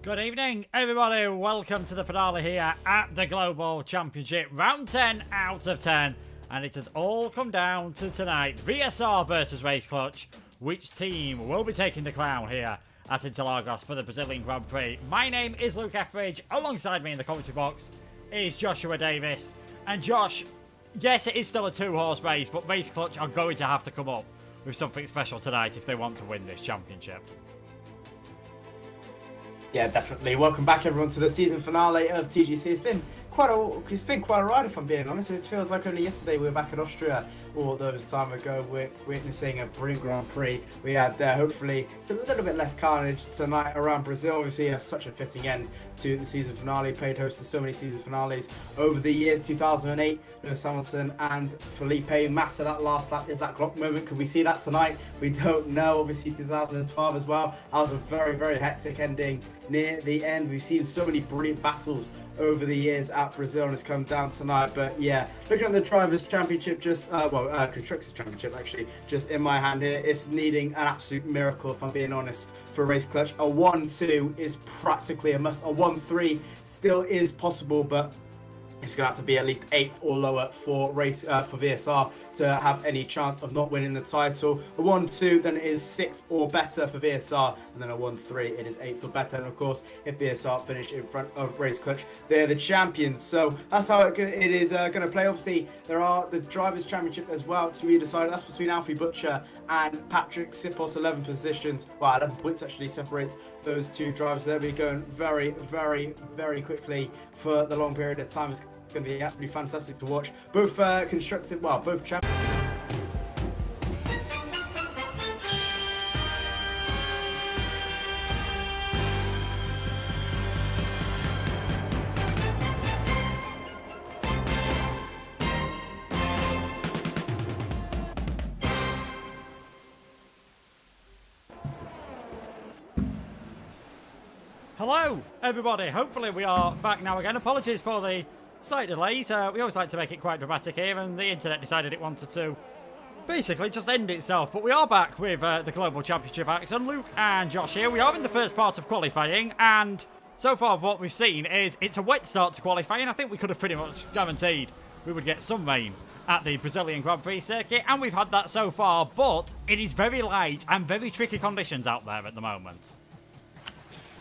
Good evening, everybody. Welcome to the finale here at the Global Championship. Round 10 out of 10. And it has all come down to tonight. VSR versus Race Clutch. Which team will be taking the crown here at Interlagos for the Brazilian Grand Prix? My name is Luke Etheridge. Alongside me in the commentary box is Joshua Davis. And Josh, yes, it is still a two-horse race, but Race Clutch are going to have to come up with something special tonight if they want to win this championship. Yeah, definitely. Welcome back, everyone, to the season finale of TGC. It's been quite a ride, if I'm being honest. It feels like only yesterday we were back in Austria, all those time ago. We're witnessing a brilliant Grand Prix we had there. Hopefully, it's a little bit less carnage tonight around Brazil. Obviously, such a fitting end to the season finale. Played host to so many season finales over the years. 2008, Lewis Hamilton and Felipe Massa. That last lap is that clock moment. Could we see that tonight? We don't know. Obviously, 2012 as well. That was a very, very hectic ending near the end. We've seen so many brilliant battles over the years at Brazil, and it's come down tonight. But yeah, looking at the Drivers' Championship, Constructors' Championship, actually, just in my hand here, it's needing an absolute miracle, if I'm being honest, for Race Clutch. A 1-2 is practically a must. A 1-3 still is possible, but it's going to have to be at least 8th or lower for VSR to have any chance of not winning the title. A 1-2 then it is 6th or better for VSR, and then a 1-3 it is 8th or better. And of course, if VSR finish in front of Race Clutch, they're the champions. So that's how it is going to play. Obviously, there are the Drivers' Championship as well to be decided. That's between Alfie Butcher and Patrick Sipos. 11 positions, well, 11 points actually separates those two drivers. They'll be going very, very, very quickly for the long period of time. It's going to be absolutely fantastic to watch. Both both champions. Hello, everybody. Hopefully we are back now again. Apologies for the slight delays. We always like to make it quite dramatic here, and the internet decided it wanted to basically just end itself. But we are back with the Global Championship action. Luke and Josh here. We are in the first part of qualifying, and so far what we've seen is it's a wet start to qualifying. I think we could have pretty much guaranteed we would get some rain at the Brazilian Grand Prix circuit, and we've had that so far, but it is very light and very tricky conditions out there at the moment.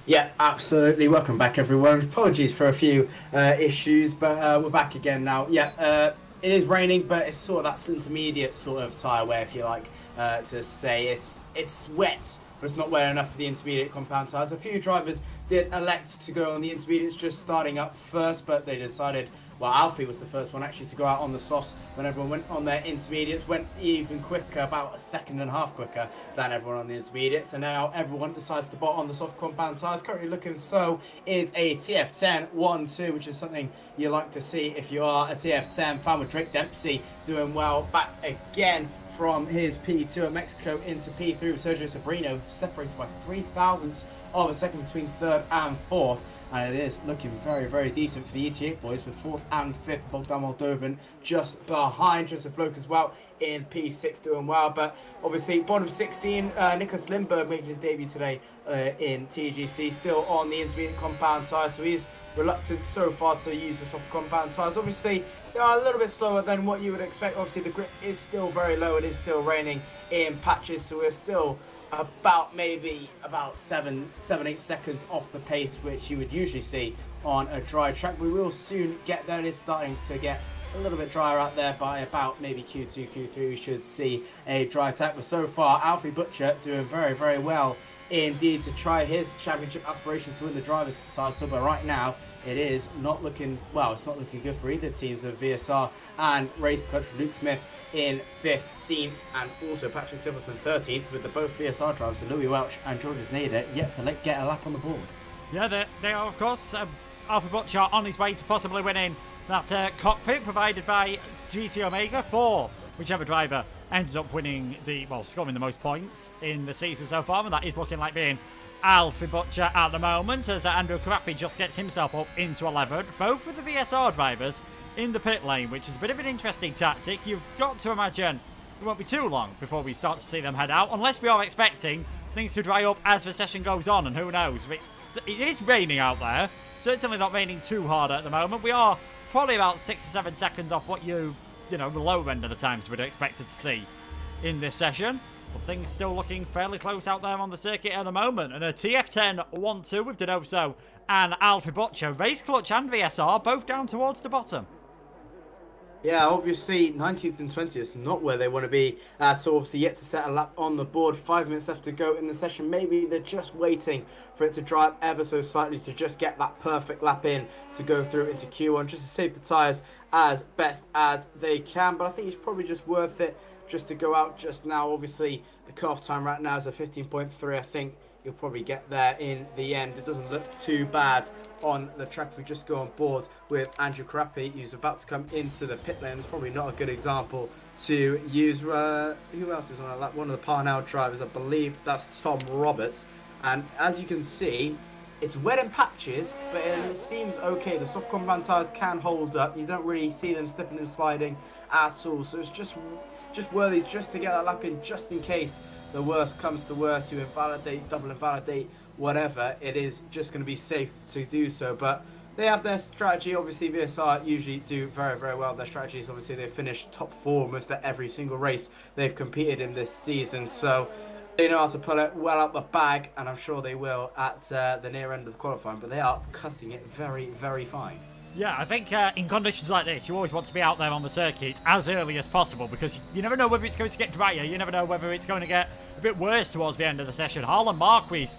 Yeah, absolutely. Welcome back, everyone. Apologies for a few issues, but we're back again now. Yeah, it is raining, but it's sort of that intermediate sort of tyre wear, if you like to say. It's wet, but it's not wet enough for the intermediate compound tyres. A few drivers did elect to go on the intermediates, just starting up first, but they decided, well, Alfie was the first one actually to go out on the softs when everyone went on their intermediates, went even quicker, about a second and a half quicker than everyone on the intermediates, and now everyone decides to bot on the soft compound tyres. Currently looking so is a TF10 1-2, which is something you like to see if you are a TF10 fan, with Drake Dempsey doing well back again from his P2 at Mexico into P3 with Sergio Sobrino, separated by 3 thousandths of a second between 3rd and 4th. And it is looking very, very decent for the ET8 boys, with 4th and 5th Bogdan Moldovan just behind. Joseph Loke as well in P6 doing well. But obviously, bottom 16, Nicholas Lindberg making his debut today in TGC, still on the intermediate compound tyres. So he's reluctant so far to use the soft compound tyres. Obviously, they are a little bit slower than what you would expect. Obviously, the grip is still very low. It is still raining in patches, so we're still about 7-8 seconds off the pace which you would usually see on a dry track. We will soon get there. It is starting to get a little bit drier out there. By about maybe Q2, Q3 we should see a dry track. But so far, Alfie Butcher doing very, very well indeed to try his championship aspirations to win the drivers' title. But right now it is not looking, well, it's not looking good for either teams of VSR and Race Clutch. Luke Smith in 15th, and also Patrick Sipos 13th, with the both VSR drivers, so Louis Welch and Georges Nader, yet to get a lap on the board. Yeah, they are, of course. Alfie Butcher on his way to possibly winning that cockpit provided by GT Omega for whichever driver ends up winning scoring the most points in the season so far, and that is looking like being Alfie Butcher at the moment, as Andrew Karapi just gets himself up into 11th, both with the VSR drivers in the pit lane, which is a bit of an interesting tactic. You've got to imagine it won't be too long before we start to see them head out, unless we are expecting things to dry up as the session goes on, and who knows, it is raining out there. Certainly not raining too hard at the moment. We are probably about 6 or 7 seconds off what the lower end of the times we'd expected to see in this session. But things still looking fairly close out there on the circuit at the moment. And a TF10 1-2 with Donoso and Alfie Butcher. Race Clutch and VSR both down towards the bottom. Yeah, obviously 19th and 20th, not where they want to be. So obviously yet to set a lap on the board. 5 minutes left to go in the session. Maybe they're just waiting for it to dry up ever so slightly to just get that perfect lap in to go through into Q1, just to save the tyres as best as they can. But I think it's probably just worth it just to go out just now. Obviously the cut-off time right now is a 15.3. I think you'll probably get there in the end. It doesn't look too bad on the track if we just go on board with Andrew Karapi, who's about to come into the pit lane. It's probably not a good example to use. Who else is on that lap? One of the Parnell drivers, I believe that's Tom Roberts. And as you can see, it's wet in patches, but it seems okay. The soft compound tyres can hold up. You don't really see them slipping and sliding at all. So it's just worthy just to get that lap in, just in case the worst comes to worst, to invalidate, double invalidate, whatever. It is just going to be safe to do so. But they have their strategy. Obviously, VSR usually do very, very well. Their strategies, obviously, they finish top 4 almost at every single race they've competed in this season. So they know how to pull it well out the bag, and I'm sure they will at the near end of the qualifying. But they are cutting it very, very fine. Yeah, I think in conditions like this, you always want to be out there on the circuit as early as possible, because you never know whether it's going to get drier. You never know whether it's going to get a bit worse towards the end of the session. Harlan Marquis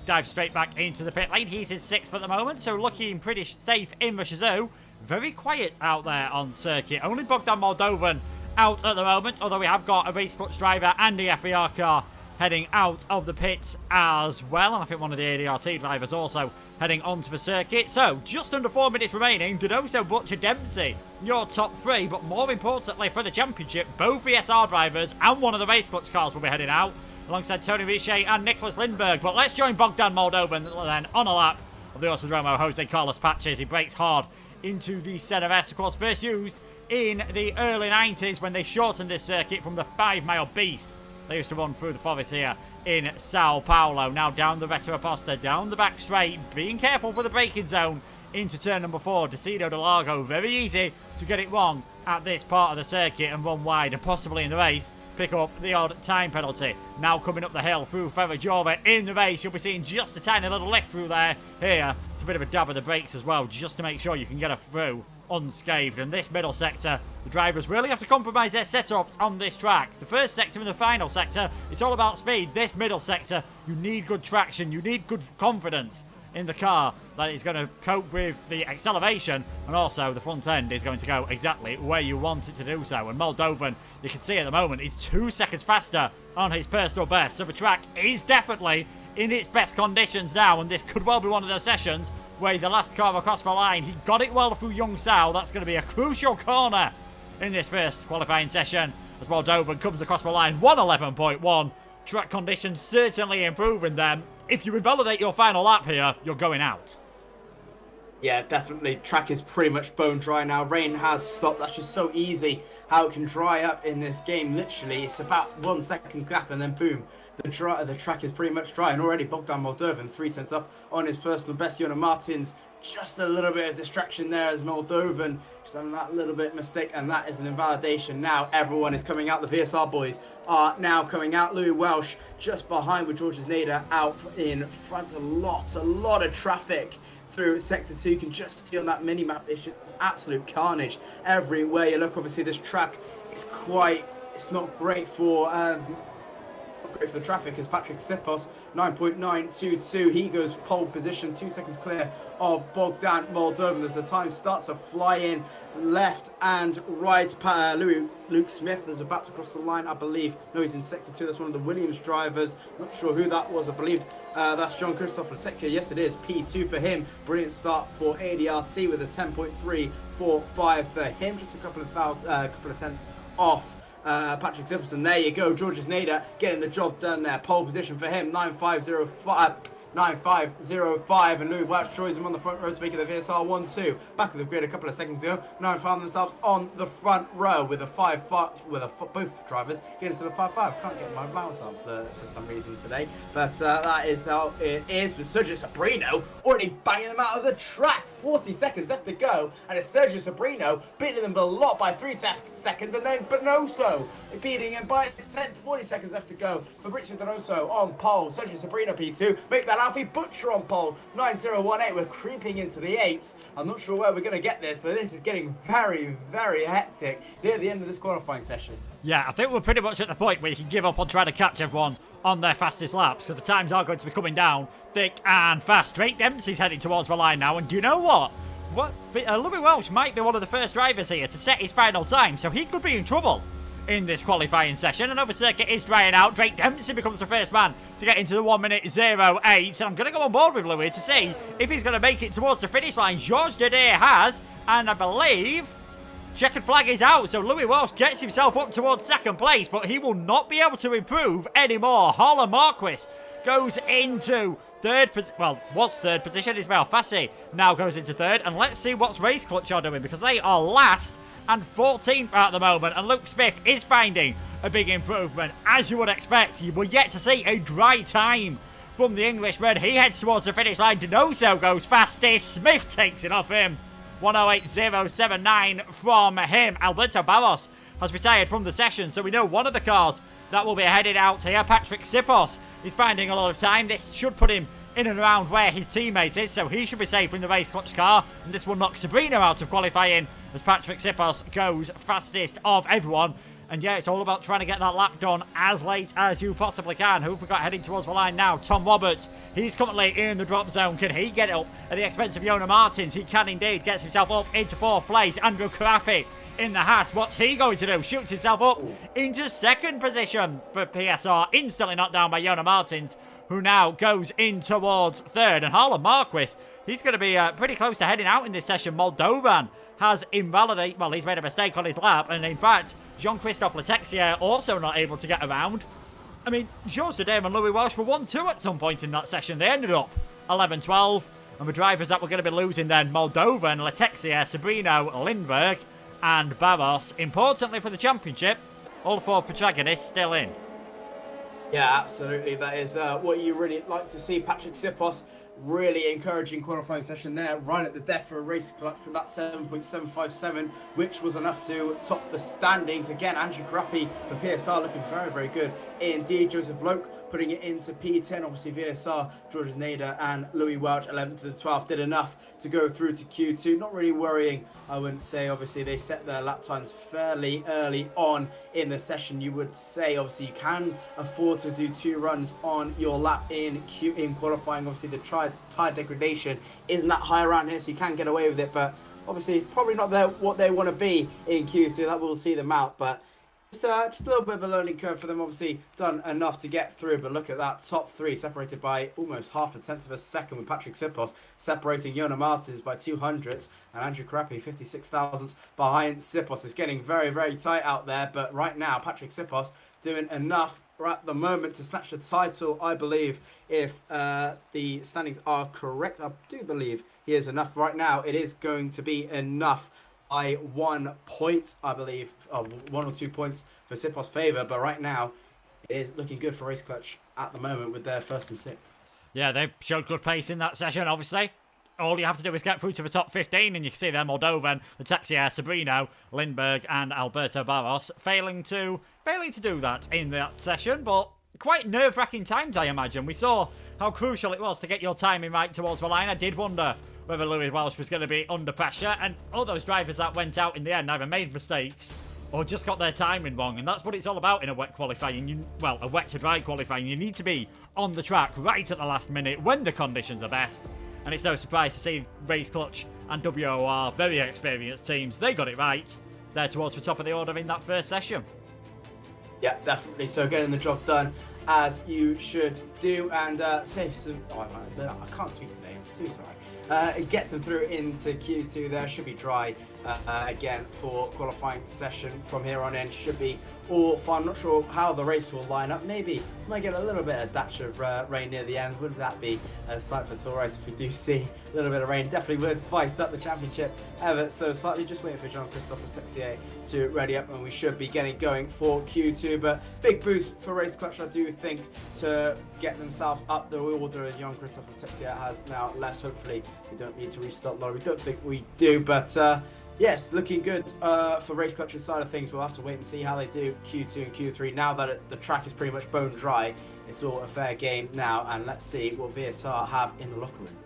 dives straight back into the pit lane. He's in 6th at the moment, so looking pretty safe in the Shazoo. Very quiet out there on circuit. Only Bogdan Moldovan out at the moment, although we have got a Race Clutch driver and the FER car heading out of the pits as well. And I think one of the ADRT drivers also heading onto the circuit. So, just under 4 minutes remaining. Donoso, Butcher, Dempsey, your top 3. But more importantly for the championship, both VSR drivers and one of the Race Clutch cars will be heading out, alongside Tony Richer and Nicholas Lindberg. But let's join Bogdan Moldovan then on a lap of the Autodromo Jose Carlos Patches. He breaks hard into the Senna S. Of course, first used in the early 90s when they shortened this circuit from the 5-mile beast they used to run through the forest here in Sao Paulo. Now down the Reta Aposta, down the back straight, being careful for the braking zone into turn number 4. Decido de Largo, very easy to get it wrong at this part of the circuit and run wide, and possibly in the race pick up the odd time penalty. Now coming up the hill through Ferraggiova in the race, you'll be seeing just a tiny little lift through there. Here, it's a bit of a dab of the brakes as well, just to make sure you can get her through unscathed. And this middle sector, the drivers really have to compromise their setups on this track. The first sector and the final sector, it's all about speed. This middle sector, you need good traction, you need good confidence in the car that is going to cope with the acceleration, and also the front end is going to go exactly where you want it to do so. And Moldovan, you can see at the moment, is 2 seconds faster on his personal best, so the track is definitely in its best conditions now, and this could well be one of those sessions where the last car across the line, he got it well through Young Sao. That's going to be a crucial corner in this first qualifying session as Moldovan comes across the line. 1:11.1. Track conditions certainly improving them. If you invalidate your final lap here, you're going out. Yeah, definitely. Track is pretty much bone dry now. Rain has stopped. That's just so easy how it can dry up in this game. Literally, it's about 1 second gap and then boom, the track is pretty much dry. And already Bogdan Moldovan 3/10 up on his personal best. Jonas Martins, just a little bit of distraction there as Moldovan just having that little bit of mistake, and that is an invalidation. Now everyone is coming out. The VSR boys are now coming out. Louis Welsh just behind with Georges Nader out in front. A lot of traffic through sector 2. You can just see on that mini map, it's just absolute carnage everywhere you look. Obviously this track is it's not great for the traffic, as Patrick Sipos 9.922, he goes pole position, 2 seconds clear of Bogdan Moldovan as the time starts to fly in left and right. Luke Smith is about to cross the line, I believe. No, he's in sector 2. That's one of the Williams drivers. Not sure who that was. I believe that's John Christopher Texia. Yes, it is. P2 for him. Brilliant start for ADRT with a 10.345 for him. Just a couple of tenths off Patrick Simpson. There you go. Georges Nader getting the job done there. Pole position for him. 9.505. 9.5.05, and Louis Welch joins him on the front row, speaking of the VSR 1-2. Back of the grid a couple of seconds ago. Now found themselves on the front row with a 5-5, both drivers getting to the 5-5. Can't get my mouse out for some reason today, but that is how it is. With Sergio Sabrino already banging them out of the track. 40 seconds left to go, and it's Sergio Sabrino beating them a lot by 3 seconds, and then Donoso beating him by 40 seconds left to go. Fabrizio Donoso on pole. Sergio Sabrino P2. Make that Alfie Butcher on pole. 9.018. We're creeping into the 8s. I'm not sure where we're going to get this, but this is getting very, very hectic near the end of this qualifying session. Yeah, I think we're pretty much at the point where you can give up on trying to catch everyone on their fastest laps, because the times are going to be coming down thick and fast. Drake Dempsey's heading towards the line now, and do you know what? Louis Welch might be one of the first drivers here to set his final time, so he could be in trouble in this qualifying session. Another circuit is drying out. Drake Dempsey becomes the first man to get into the 1:08, and I'm going to go on board with Louis to see if he's going to make it towards the finish line. Georges Dadair has, and I believe checkered flag is out, so Louis Welch gets himself up towards second place, but he will not be able to improve anymore. Harlan Marquis goes into was third position. Ismail Fassi now goes into third, and let's see what's Race Clutch are doing, because they are last and 14th at the moment, and Luke Smith is finding a big improvement. As you would expect, you were yet to see a dry time from the Englishman. He heads towards the finish line. Donoso goes fastest. Smith takes it off him. 1:08.079 from him. Alberto Barros has retired from the session, so we know one of the cars that will be headed out here. Patrick Sipos is finding a lot of time. This should put him in and around where his teammate is, so he should be safe in the Race Clutch car, and this will knock Sabrino out of qualifying as Patrick Sipos goes fastest of everyone. And yeah, it's all about trying to get that lap done as late as you possibly can. Who have we got heading towards the line now? Tom Roberts. He's currently in the drop zone. Can he get up at the expense of Yona Martins? He can indeed. Gets himself up into 4th place. Andrew Karapi in the Haas. What's he going to do? Shoots himself up into 2nd position for PSR. Instantly knocked down by Yona Martins, who now goes in towards 3rd. And Harlan Marquis, he's going to be pretty close to heading out in this session. Moldovan has he's made a mistake on his lap, and in fact, Jean-Christophe Letexier also not able to get around. I mean, Georges Dadair and Louis Welch were 1-2 at some point in that session. They ended up 11-12, and the drivers that we're going to be losing then, Moldovan, Letexier, Sabrino, Lindbergh, and Barros. Importantly for the championship, all 4 protagonists still in. Yeah, absolutely. That is what you really like to see. Patrick Sipos really encouraging qualifying session there, right at the death for a Race Clutch with that 7.757, which was enough to top the standings. Again, Andrew Karapi for PSR looking very, very good indeed. Joseph Loke putting it into P10. Obviously, VSR, Georges Nader and Louis Welch, 11th to the 12th, did enough to go through to Q2. Not really worrying, I wouldn't say. Obviously, they set their lap times fairly early on in the session. You would say, obviously, you can afford to do 2 runs on your lap in qualifying. Obviously, the tire degradation isn't that high around here, so you can get away with it. But obviously, probably not what they want to be in Q2. That will see them out. But just a little bit of a learning curve for them. Obviously done enough to get through, but look at that top 3 separated by almost half a tenth of a second, with Patrick Sipos separating Yona Martins by 200ths and Andrew Karapi 56 thousandths behind Sipos. It's getting very, very tight out there, but right now Patrick Sipos doing enough at the moment to snatch the title, I believe, if the standings are correct. I do believe he is enough right now. It is going to be enough by 1 point, I believe, 1 or 2 points for Sipos' favour, but right now it is looking good for Race Clutch at the moment with their 1st and 6th. Yeah, they've showed good pace in that session, obviously. All you have to do is get through to the top 15, and you can see there Moldovan, Letexier, Sabrino, Lindbergh, and Alberto Barros failing to do that in that session, but quite nerve-wracking times, I imagine. We saw how crucial it was to get your timing right towards the line. I did wonder whether Louis Welch was going to be under pressure, and all those drivers that went out in the end either made mistakes or just got their timing wrong, and that's what it's all about in a wet qualifying. A wet to dry qualifying. You need to be on the track right at the last minute when the conditions are best, and it's no surprise to see Race Clutch and WOR, very experienced teams, they got it right. They're towards the top of the order in that 1st session. Yeah, definitely. So getting the job done as you should do, and save some. I can't speak today. I'm so sorry. It gets them through into Q2 there. Should be dry again for qualifying session from here on in. Should be all fun. Not sure how the race will line up. Maybe might get a little bit of dash of rain near the end. Wouldn't that be a sight for sore eyes if we do see a little bit of rain? Definitely would spice up the championship ever so slightly. Just waiting for Jean-Christophe Texier to ready up, and we should be getting going for Q2. But big boost for Race Clutch, I do think, to get themselves up the order as Jean-Christophe Texier has now left. Hopefully we don't need to restart Laurie. We don't think we do, but yes, looking good for Race Clutch's side of things. We'll have to wait and see how they do Q2 and Q3. Now that the track is pretty much bone dry, it's all a fair game now, and let's see what VSR have in the locker room.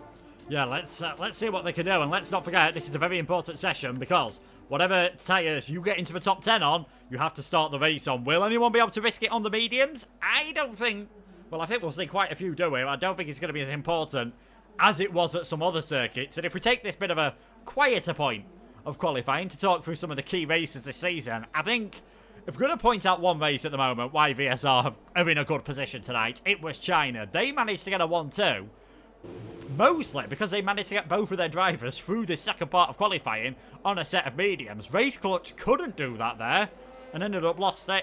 Yeah, let's see what they can do, and let's not forget this is a very important session because whatever tyres you get into the top 10 on, you have to start the race on. Will anyone be able to risk it on the mediums? I don't think. Well, I think we'll see quite a few do it. I don't think it's going to be as important as it was at some other circuits. And if we take this bit of a quieter point of qualifying to talk through some of the key races this season, I think if we're going to point out one race at the moment why VSR are in a good position tonight, it was China. They managed to get a 1-2, mostly because they managed to get both of their drivers through the second part of qualifying on a set of mediums. Race Clutch couldn't do that there and ended up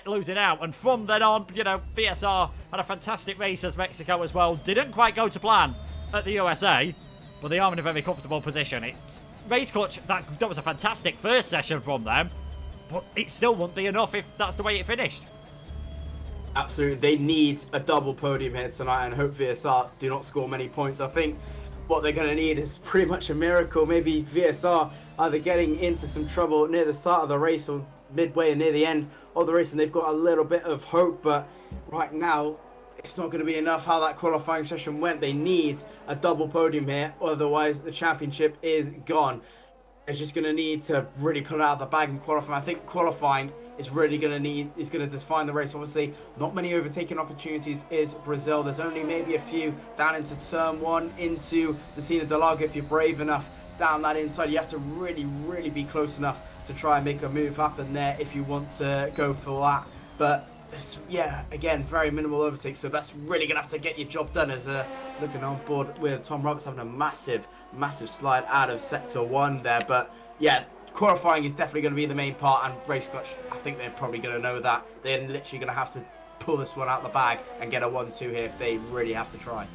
losing out. And from then on, you know, VSR had a fantastic race as Mexico as well. Didn't quite go to plan at the USA, but they are in a very comfortable position. It's Race Clutch, that was a fantastic first session from them, but it still wouldn't be enough if that's the way it finished. Absolutely, they need a double podium here tonight, and hope VSR do not score many points. I think what they're going to need is pretty much a miracle. Maybe VSR either getting into some trouble near the start of the race or midway and near the end of the race, and they've got a little bit of hope, but right now it's not going to be enough how that qualifying session went. They need a double podium here, otherwise the championship is gone. They're just going to need to really pull it out of the bag in qualifying. I think qualifying is really going to define the race. Obviously, not many overtaking opportunities is Brazil. There's only maybe a few down into turn one, into the Cena de Lago. If you're brave enough down that inside, you have to really, really be close enough to try and make a move happen there if you want to go for that. But yeah, again, very minimal overtake, so that's really going to have to get your job done. As looking on board with Tom Roberts having a massive slide out of sector 1 there. But yeah, qualifying is definitely going to be the main part, and Race Clutch, I think they're probably going to know that. They're literally going to have to pull this one out of the bag and get a 1-2 here if they really have to try.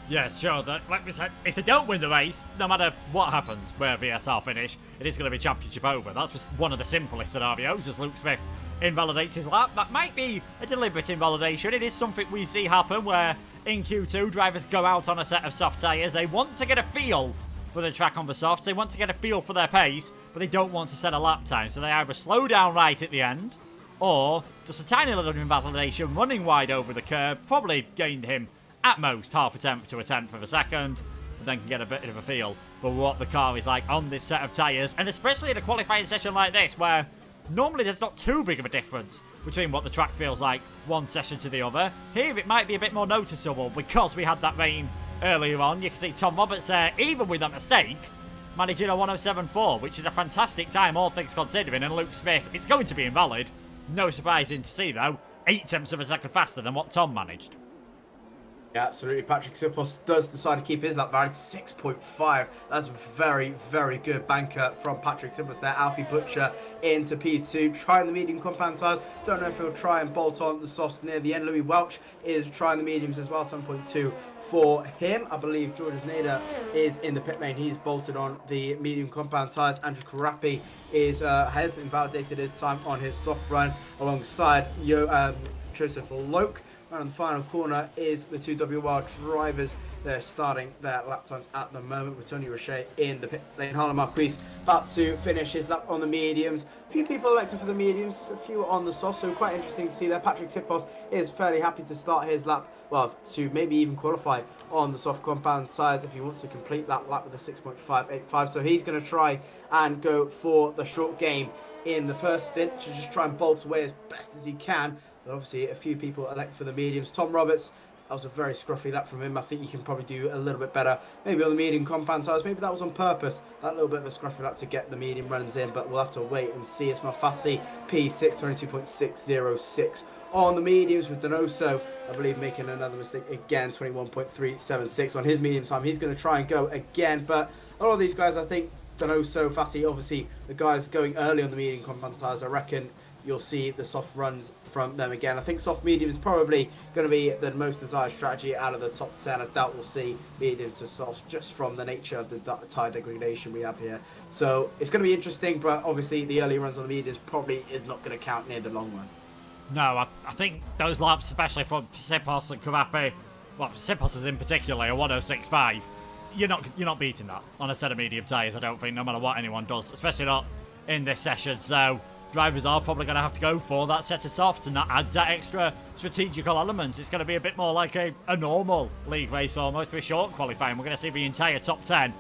Yes, sure. Like we said, if they don't win the race, no matter what happens where VSR finish, it is going to be championship over. That's just one of the simplest scenarios, as Luke Smith invalidates his lap. That might be a deliberate invalidation. It is something we see happen where in Q2 drivers go out on a set of soft tyres. They want to get a feel for the track on the softs. They want to get a feel for their pace, but they don't want to set a lap time. So they either slow down right at the end, or just a tiny little invalidation running wide over the curb. Probably gained him at most half a tenth to a tenth of a second, and then can get a bit of a feel for what the car is like on this set of tyres. And especially in a qualifying session like this, where normally there's not too big of a difference between what the track feels like one session to the other. Here it might be a bit more noticeable because we had that rain earlier on. You can see Tom Roberts there, even with that mistake, managing a 107.4, which is a fantastic time, all things considering. And Luke Smith, it's going to be invalid. No surprising to see, though, 8 tenths of a second faster than what Tom managed. Yeah, absolutely. Patrick Sipos does decide to keep his lap value 6.5. That's very, very good banker from Patrick Sipos there. Alfie Butcher into P2, trying the medium compound tyres. Don't know if he'll try and bolt on the softs near the end. Louis Welch is trying the mediums as well, 7.2 for him. I believe Georges Nader is in the pit lane. He's bolted on the medium compound tyres. Andrew Karapi has invalidated his time on his soft run alongside Joseph Loke. And the final corner is the two WR drivers. They're starting their lap times at the moment with Tony Roche in the pit lane. Harlan Marquis about to finish his lap on the mediums. A few people elected for the mediums, a few on the soft, so quite interesting to see there. Patrick Sipos is fairly happy to start his lap, well, to maybe even qualify on the soft compound size if he wants to complete that lap with a 6.585. So he's going to try and go for the short game in the first stint to just try and bolt away as best as he can. But obviously, a few people elect for the mediums. Tom Roberts, that was a very scruffy lap from him. I think you can probably do a little bit better. Maybe on the medium compound tyres. Maybe that was on purpose. That little bit of a scruffy lap to get the medium runs in. But we'll have to wait and see. It's Mafasi P6, 22.606 on the mediums with Donoso, I believe, making another mistake again. 21.376 on his medium time. He's going to try and go again. But a lot of these guys, I think, Donoso, Fassi, obviously the guys going early on the medium compound tyres, I reckon you'll see the soft runs from them again. I think soft medium is probably going to be the most desired strategy out of the top 10. I doubt we'll see medium to soft just from the nature of the tyre degradation we have here. So it's going to be interesting, but obviously the early runs on the mediums probably is not going to count near the long run. No, I think those laps, especially from Sipos and Kavapi, well, Sipos is in particular, a 106.5, you're not beating that on a set of medium tyres, I don't think, no matter what anyone does, especially not in this session. So drivers are probably going to have to go for that set of softs, and that adds that extra strategical element. It's going to be a bit more like a normal league race almost, with short qualifying. We're going to see the entire top 10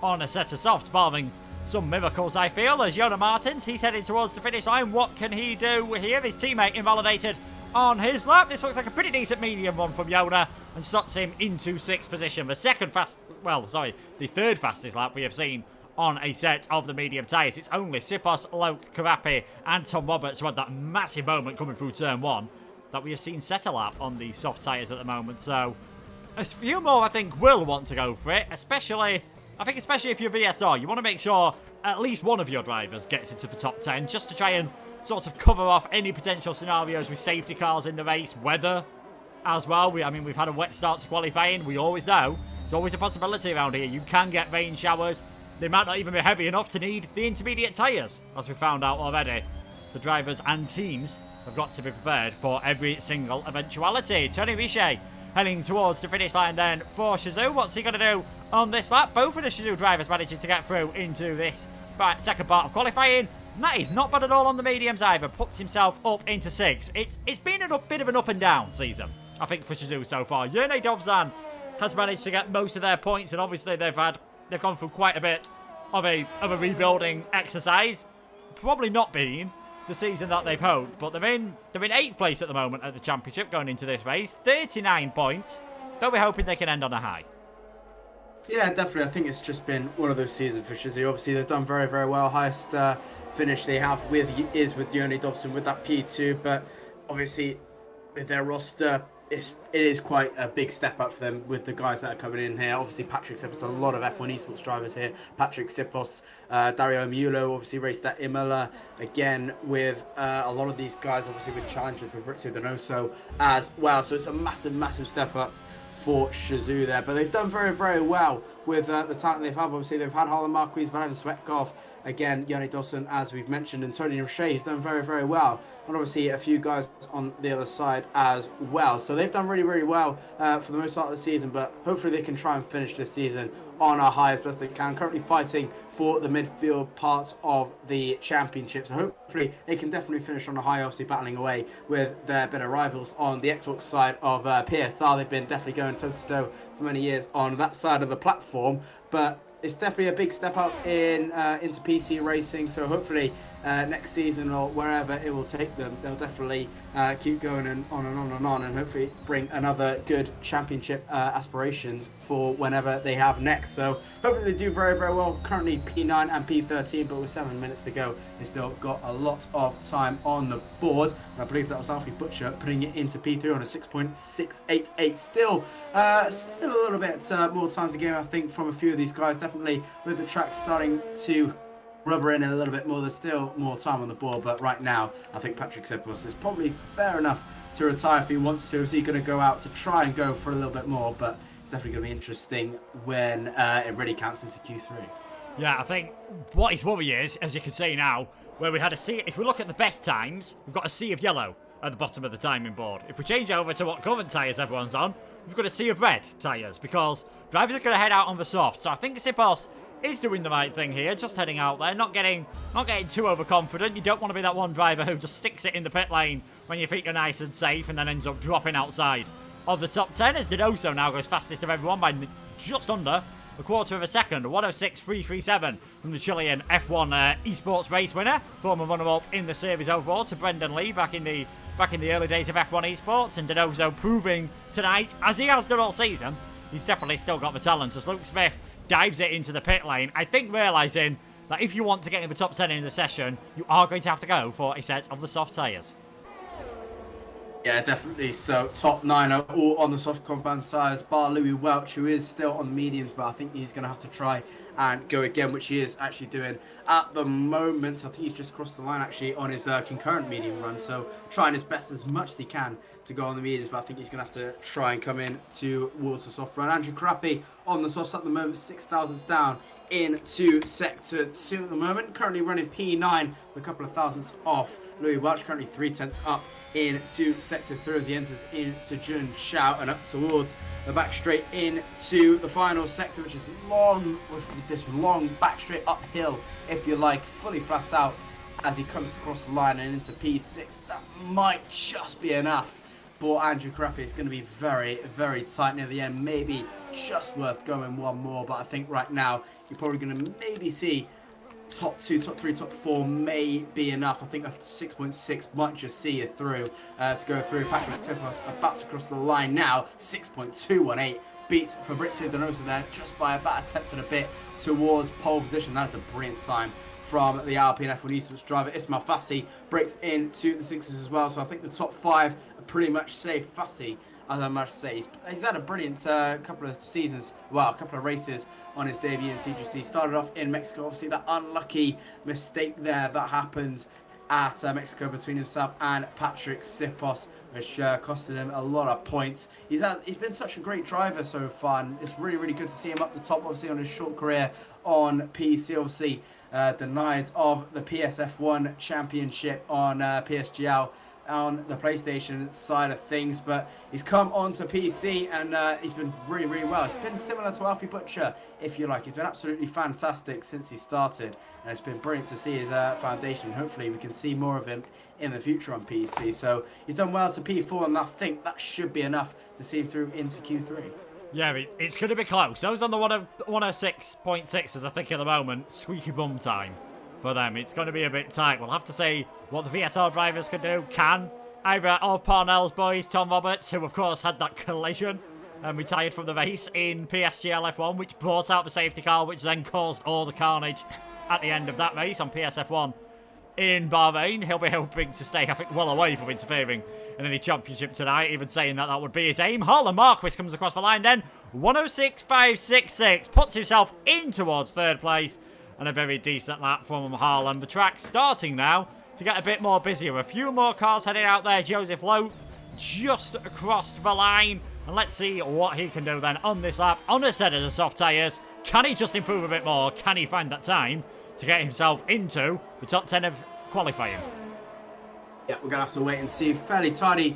on a set of softs, barring some miracles, I feel, as Jonas Martins, he's heading towards the finish line. What can he do here? His teammate invalidated on his lap. This looks like a pretty decent medium run from Jonas and slots him into 6th position. The third fastest lap we have seen on a set of the medium tyres. It's only Sipos, Loke, Karapi and Tom Roberts who had that massive moment coming through turn 1 that we have seen set a lap on the soft tyres at the moment. So a few more, I think, will want to go for it, especially if you're VSR, you want to make sure at least one of your drivers gets into the top 10, just to try and sort of cover off any potential scenarios with safety cars in the race, weather as well. We've had a wet start to qualifying, we always know. There's always a possibility around here. You can get rain showers. They might not even be heavy enough to need the intermediate tyres, as we found out already. The drivers and teams have got to be prepared for every single eventuality. Tony Richer heading towards the finish line then for Shazoo. What's he going to do on this lap? Both of the Shazoo drivers managing to get through into this second part of qualifying. And that is not bad at all on the mediums either. Puts himself up into 6. It's been a bit of an up and down season, I think, for Shazoo so far. Yerne Dovzan has managed to get most of their points, and obviously they've gone through quite a bit of a rebuilding exercise. Probably not been the season that they've hoped, but they're in 8th place at the moment at the championship going into this race. 39 points. They'll be hoping they can end on a high. Yeah, definitely. I think it's just been one of those seasons for Shazoo. Obviously, they've done very, very well. Highest finish they have with Yerne Dovzan with that P2, but obviously with their roster, it is quite a big step up for them with the guys that are coming in here. Obviously, Patrick Sipos, a lot of F1 esports drivers here. Patrick Sipos, Dario Mulo, obviously raced at Imola. Again, with a lot of these guys, obviously with challenges with Fabrizio Donoso as well. So it's a massive, massive step up for Shazoo there. But they've done very, very well with the talent they've had. Obviously, they've had Harlan Marquez, Valentin Svetkov, again, Yerne Dovzan, as we've mentioned, and Tony Richer has done very, very well. And obviously a few guys on the other side as well. So they've done really, really well for the most part of the season, but hopefully they can try and finish this season on our high as best they can. Currently fighting for the midfield parts of the championship. So hopefully they can definitely finish on a high, obviously battling away with their better rivals on the Xbox side of PSR. They've been definitely going toe-to-toe for many years on that side of the platform, but it's definitely a big step up into PC racing. So hopefully next season or wherever it will take them, they'll definitely keep going and on and on and on, and hopefully bring another good championship aspirations for whenever they have next. So hopefully they do very, very well. Currently P9 and P13, but with 7 minutes to go, they still got a lot of time on the board. And I believe that was Alfie Butcher putting it into P3 on a 6.688. Still a little bit more time to go, I think, from a few of these guys. Definitely with the track starting to rubber in a little bit more, there's still more time on the board, but right now I think Patrick Sipos is probably fair enough to retire if he wants to. Is he going to go out to try and go for a little bit more? But it's definitely going to be interesting when it really counts into Q3. Yeah, I think what his worry is, as you can see now, where we had a sea, if we look at the best times, we've got a sea of yellow at the bottom of the timing board. If we change over to what current tyres everyone's on, we've got a sea of red tyres, because drivers are going to head out on the soft. So I think Sipos is doing the right thing here, just heading out there, not getting too overconfident. You don't want to be that one driver who just sticks it in the pit lane when your feet are nice and safe and then ends up dropping outside of the top 10, as Donoso now goes fastest of everyone by just under a quarter of a second. 106.337 from the Chilean F1 esports race winner, former runner-up in the series overall, to Brendan Lee back in the early days of F1 esports. And Donoso proving tonight, as he has done all season, he's definitely still got the talent, as Luke Smith dives it into the pit lane. I think realising that if you want to get in the top 10 in the session, you are going to have to go for a set of the soft tyres. Yeah, definitely. So top 9 are all on the soft compound tyres, bar Louis Welch, who is still on the mediums, but I think he's going to have to try and go again, which he is actually doing at the moment. I think he's just crossed the line actually on his concurrent medium run, so trying his best as much as he can to go on the mediums, but I think he's going to have to try and come in towards the soft run. Andrew Crappy on the softs at the moment, 6 thousandths down into sector 2 at the moment, currently running P9 with a couple of thousandths off Louis Welch, currently 3/10 up into sector 3 as he enters into Jun Xiao and up towards the back straight into the final sector, which is long, this long back straight uphill, if you like, fully flat out as he comes across the line and into P6. That might just be enough for Andrew Crappy. It's going to be very, very tight near the end, maybe just worth going one more, but I think right now you're probably going to maybe see top 2, top 3, top 4 may be enough. I think after 6.6 might just see you through to go through. Patrick Tipos about to cross the line now. 6.218 beats Fabrizio Donoso there just by about a tenth and a bit towards pole position. That is a brilliant sign from the Alpine F1 Esports driver. Ismail Fassi breaks into the 6s as well, so I think the top 5 are pretty much safe. Fassi, as I must say, he's had a brilliant couple of seasons, well, a couple of races on his debut in TGC. Started off in Mexico, obviously that unlucky mistake there that happened at Mexico between himself and Patrick Sipos, which costed him a lot of points. He's been such a great driver so far, and it's really, really good to see him up the top, obviously on his short career on PC, obviously denied of the PSF1 championship on PSGL on the PlayStation side of things, but he's come onto PC and he's been really, really well. It's been similar to Alfie Butcher, if you like. He's been absolutely fantastic since he started, and it's been brilliant to see his foundation. Hopefully we can see more of him in the future on PC. So he's done well to P4, and I think that should be enough to see him through into Q3. Yeah, it's going to be close. Those on the 106.6s, I think, at the moment, squeaky bum time for them. It's going to be a bit tight. We'll have to see what the VSR drivers can do. Can either of Parnell's boys, Tom Roberts, who of course had that collision and retired from the race in PSGL F1, which brought out the safety car, which then caused all the carnage at the end of that race on PSF1 in Bahrain. He'll be hoping to stay, I think, well away from interfering in any championship tonight, even saying that that would be his aim. Harlan Marquis comes across the line then. 106.566, puts himself in towards third place, and a very decent lap from Harlan. The track's starting now to get a bit more busier. A few more cars heading out there. Joseph Lowe just across the line, and let's see what he can do then on this lap on a set of the soft tyres. Can he just improve a bit more? Can he find that time to get himself into the top 10 of qualifying? Yeah, we're going to have to wait and see. Fairly tidy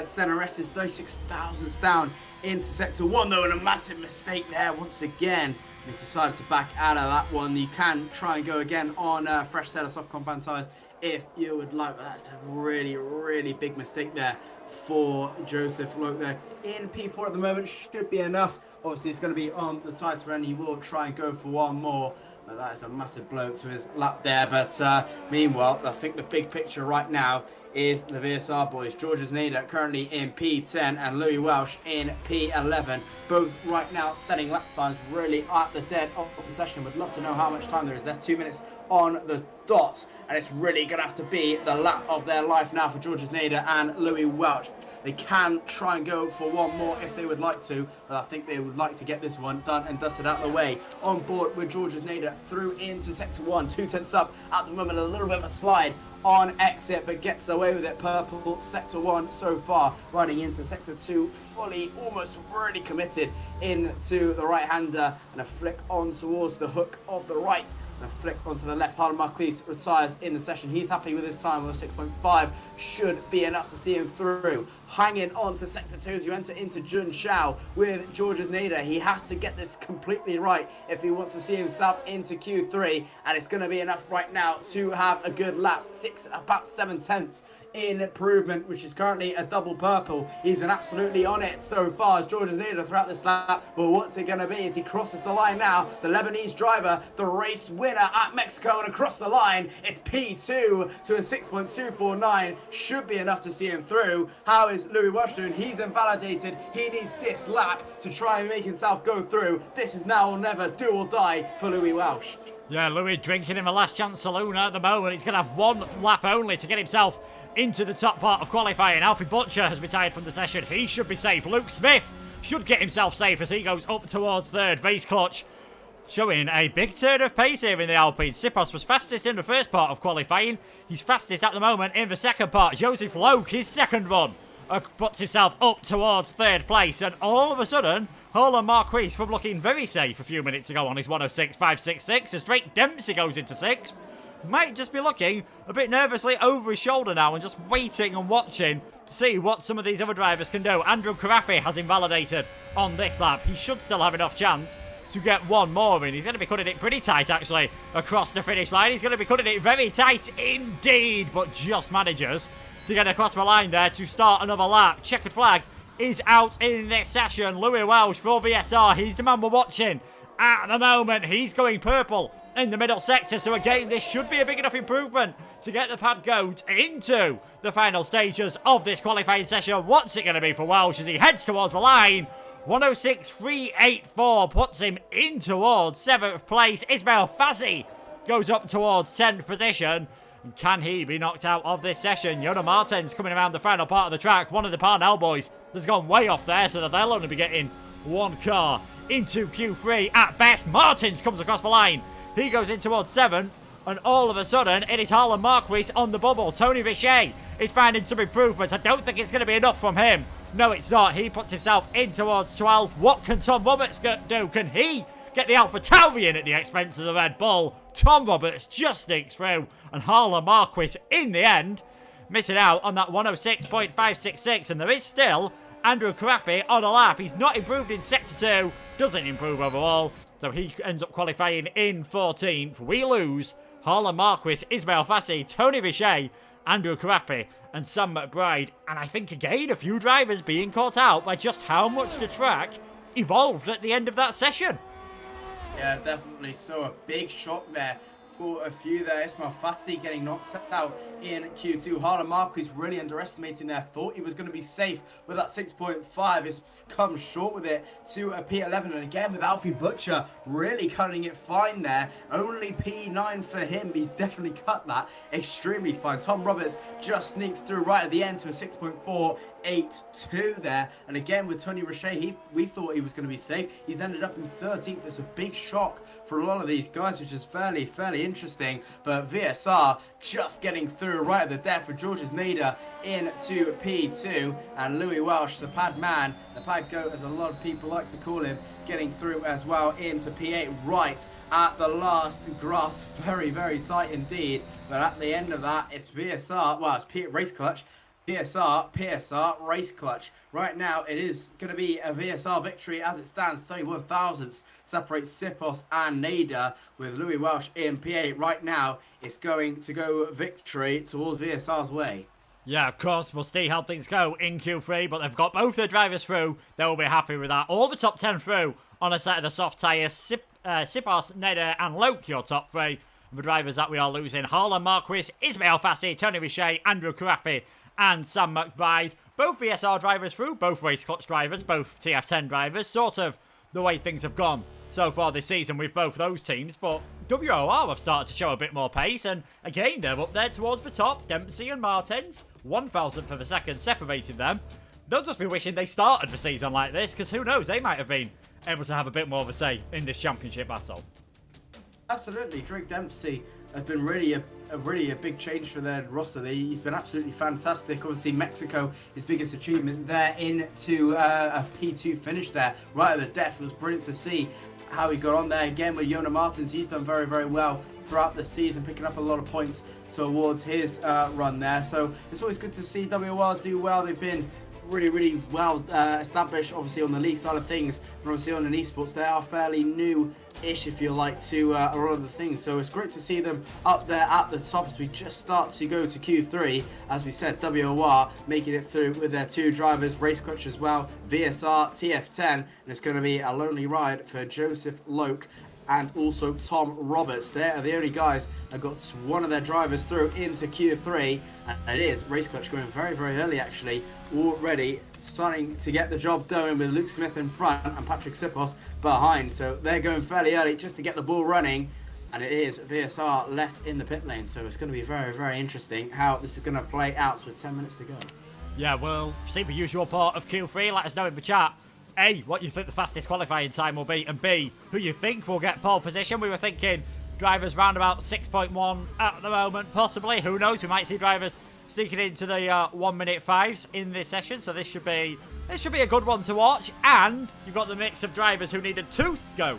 center rest is 36 thousandths down into sector 1 though, and a massive mistake there once again. He's decided to back out of that one. You can try and go again on a fresh set of soft compound tyres if you would like, but that's a really, really big mistake there for Joseph Lowe there. In P4 at the moment should be enough. Obviously it's going to be on the tighter end. He will try and go for one more. That is a massive blow to his lap there, but meanwhile, I think the big picture right now is the VSR boys. Georges Nader currently in P10 and Louis Welsh in P11. Both right now setting lap times really at the dead of the session. Would love to know how much time there is left. 2 minutes on the dot, and it's really going to have to be the lap of their life now for Georges Nader and Louis Welsh. They can try and go for one more if they would like to, but I think they would like to get this one done and dusted out of the way. On board with Georges Nader through into sector 1, 2/10 up at the moment, a little bit of a slide on exit, but gets away with it. Purple sector 1 so far, running into sector 2, fully, almost really committed into the right-hander, and a flick on towards the hook of the right, and a flick onto the left. Harlan Marquis retires in the session. He's happy with his time with a 6.5, should be enough to see him through. Hanging on to sector 2 as you enter into Jun Xiao with Georges Nader. He has to get this completely right if he wants to see himself into Q3, and it's going to be enough right now to have a good lap. About 7/10 in improvement, which is currently a double purple. He's been absolutely on it so far as Georges Nader throughout this lap, but what's it going to be as he crosses the line now? The Lebanese driver, the race winner at Mexico, and across the line, it's P2, so a 6.249 should be enough to see him through. How is Louis Welsh doing? He's invalidated. He needs this lap to try and make himself go through. This is now or never, do or die for Louis Welsh. Yeah, Louis drinking in the last chance saloon at the moment. He's going to have one lap only to get himself into the top part of qualifying. Alfie Butcher has retired from the session. He should be safe. Luke Smith should get himself safe as he goes up towards third. Race clutch showing a big turn of pace here in the Alpine. Sipos was fastest in the first part of qualifying. He's fastest at the moment in the second part. Joseph Loke, his second run, puts himself up towards third place. And all of a sudden, Harlan Marquis, from looking very safe a few minutes ago on his 106.566, as Drake Dempsey goes into 6th, might just be looking a bit nervously over his shoulder now and just waiting and watching to see what some of these other drivers can do. Andrew Karapi has invalidated on this lap. He should still have enough chance to get one more in. He's going to be cutting it pretty tight, actually, across the finish line. He's going to be cutting it very tight indeed, but just manages to get across the line there to start another lap. Checkered flag is out in this session. Louis Welsh for VSR. He's the man we're watching at the moment. He's going purple in the middle sector, so again, this should be a big enough improvement to get the Pad Goat into the final stages of this qualifying session. What's it going to be for Welsh as he heads towards the line? 106.384 puts him in towards 7th place. Ismail Fazzi goes up towards 10th position. And can he be knocked out of this session? Yona Martins coming around the final part of the track. One of the Parnell boys has gone way off there, so that they'll only be getting one car into Q3 at best. Martins comes across the line. He goes in towards 7th, and all of a sudden, it is Harlan Marquis on the bubble. Tony Richet is finding some improvements. I don't think it's going to be enough from him. No, it's not. He puts himself in towards 12th. What can Tom Roberts do? Can he get the Alpha Tauri in at the expense of the Red Bull? Tom Roberts just sneaks through, and Harlan Marquis, in the end, missing out on that 106.566, and there is still Andrew Karapi on a lap. He's not improved in Sector 2, doesn't improve overall, so he ends up qualifying in 14th. We lose Harlan Marquis, Ismail Fassi, Tony Richet, Andrew Karapi, and Sam McBride. And I think, again, a few drivers being caught out by just how much the track evolved at the end of that session. Yeah, definitely. So a big shock there for a few there. Ismail Fassi getting knocked out in Q2. Harlan Marquis really underestimating there. Thought he was going to be safe with that 6.5. It's come short with it to a P11. And again, with Alfie Butcher really cutting it fine there. Only P9 for him. He's definitely cut that extremely fine. Tom Roberts just sneaks through right at the end to a 6.482 there. And again, with Tony Richet, we thought he was going to be safe. He's ended up in 13th. It's a big shock for a lot of these guys, which is fairly interesting. But VSR just getting through right at the death for Georges Nader into P2, and Louis Welsh, the pad man, the pad goat as a lot of people like to call him, getting through as well into P8 right at the last grass. Very tight indeed. But at the end of that, it's VSR, well, it's Race Clutch, PSR, Race Clutch. Right now, it is going to be a VSR victory as it stands. 31 thousandths separates Sipos and Nader, with Louis Welsh in P8. Right now, it's going to go victory towards VSR's way. Yeah, of course, we'll see how things go in Q3, but they've got both their drivers through. They'll be happy with that. All the top 10 through on a set of the soft tyres. Sipos, Nader, and Loke, your top 3. The drivers that we are losing: Harlan Marquis, Ismail Fassi, Tony Richet, Andrew Karapi, and Sam McBride. Both VSR drivers through, both Race Clutch drivers, both TF10 drivers. Sort of the way things have gone so far this season with both those teams. But WOR have started to show a bit more pace, and again, they're up there towards the top. Dempsey and Martins, 1,000th of a second separated them. They'll just be wishing they started the season like this, because who knows, they might have been able to have a bit more of a say in this championship battle. Absolutely. Drake Dempsey has been really a big change for their roster. He's been absolutely fantastic. Obviously, Mexico, his biggest achievement there, into a P2 finish there right at the death. It was brilliant to see how he got on there. Again, with Yona Martins, he's done very well throughout the season, picking up a lot of points towards his run there. So it's always good to see WOR do well. They've been really well established, obviously, on the league side of things, and obviously on an esports they are fairly new-ish, if you like, to a lot of the things. So it's great to see them up there at the top as we just start to go to Q3. As we said, WOR making it through with their 2 drivers, Race Clutch as well, VSR, TF10, and it's going to be a lonely ride for Joseph Loke and also Tom Roberts. They are the only guys that got one of their drivers through into Q3, and it is Race Clutch going very early, actually, already starting to get the job done with Luke Smith in front and Patrick Sipos behind. So they're going fairly early just to get the ball running, and it is VSR left in the pit lane. So it's going to be very interesting how this is going to play out with 10 minutes to go. Yeah, we'll see the usual part of Q3. Let us know in the chat A, what you think the fastest qualifying time will be, and B, who you think will get pole position. We were thinking drivers round about 6.1 at the moment, possibly. Who knows? We might see drivers sneaking into the 1 minute 5s in this session, so this should be a good one to watch. And you've got the mix of drivers who needed 2 goes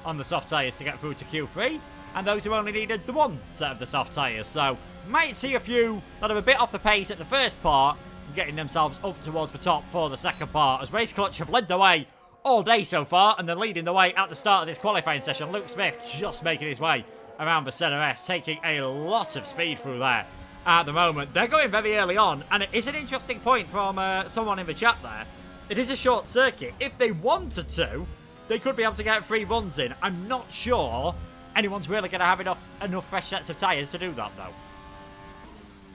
on the soft tyres to get through to Q3, and those who only needed the 1 set of the soft tyres. So might see a few that are a bit off the pace at the first part, getting themselves up towards the top for the second part, as Race Clutch have led the way all day so far, and they're leading the way at the start of this qualifying session. Luke Smith just making his way around the Senna S, taking a lot of speed through there at the moment. They're going very early on, and it is an interesting point from someone in the chat there. It is a short circuit. If they wanted to, they could be able to get 3 runs in. I'm not sure anyone's really going to have enough fresh sets of tyres to do that, though.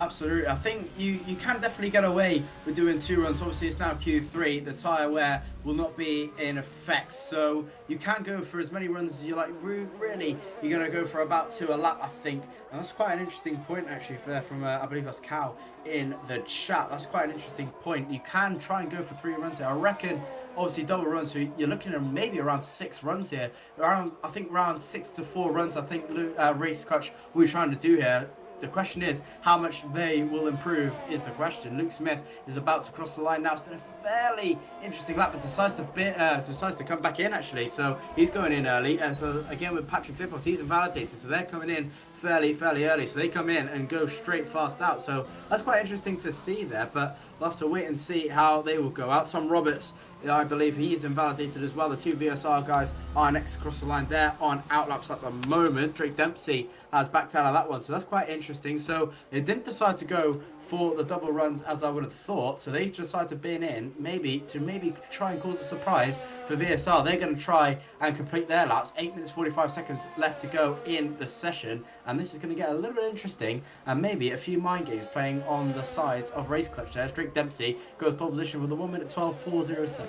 Absolutely. I think you can definitely get away with doing 2 runs. Obviously, it's now Q3. The tyre wear will not be in effect. So you can go for as many runs as you like. Really, you're going to go for about 2 a lap, I think. And that's quite an interesting point, actually, from, I believe that's Cal in the chat. That's quite an interesting point. You can try and go for 3 runs here. I reckon, obviously, double runs. So you're looking at maybe around 6 runs here. I think around 6 to 4 runs, I think Race Clutch will be trying to do here. The question is, how much they will improve is the question. Luke Smith is about to cross the line now. It's been a fairly interesting lap, but decides to come back in, actually. So he's going in early. And so, again, with Patrick Zippos, he's invalidated. So they're coming in fairly early. So they come in and go straight fast out. So that's quite interesting to see there. But we'll have to wait and see how they will go out. Tom Roberts, I believe he is invalidated as well. The 2 VSR guys are next across the line there on outlaps at the moment. Drake Dempsey has backed out of that one, so that's quite interesting. So they didn't decide to go for the double runs as I would have thought. So they decided to bin in maybe try and cause a surprise for VSR. They're going to try and complete their laps. 8 minutes 45 seconds left to go in the session, and this is going to get a little bit interesting, and maybe a few mind games playing on the sides of Race Clutch there. Drake Dempsey goes pole position with a 1 minute 12.407.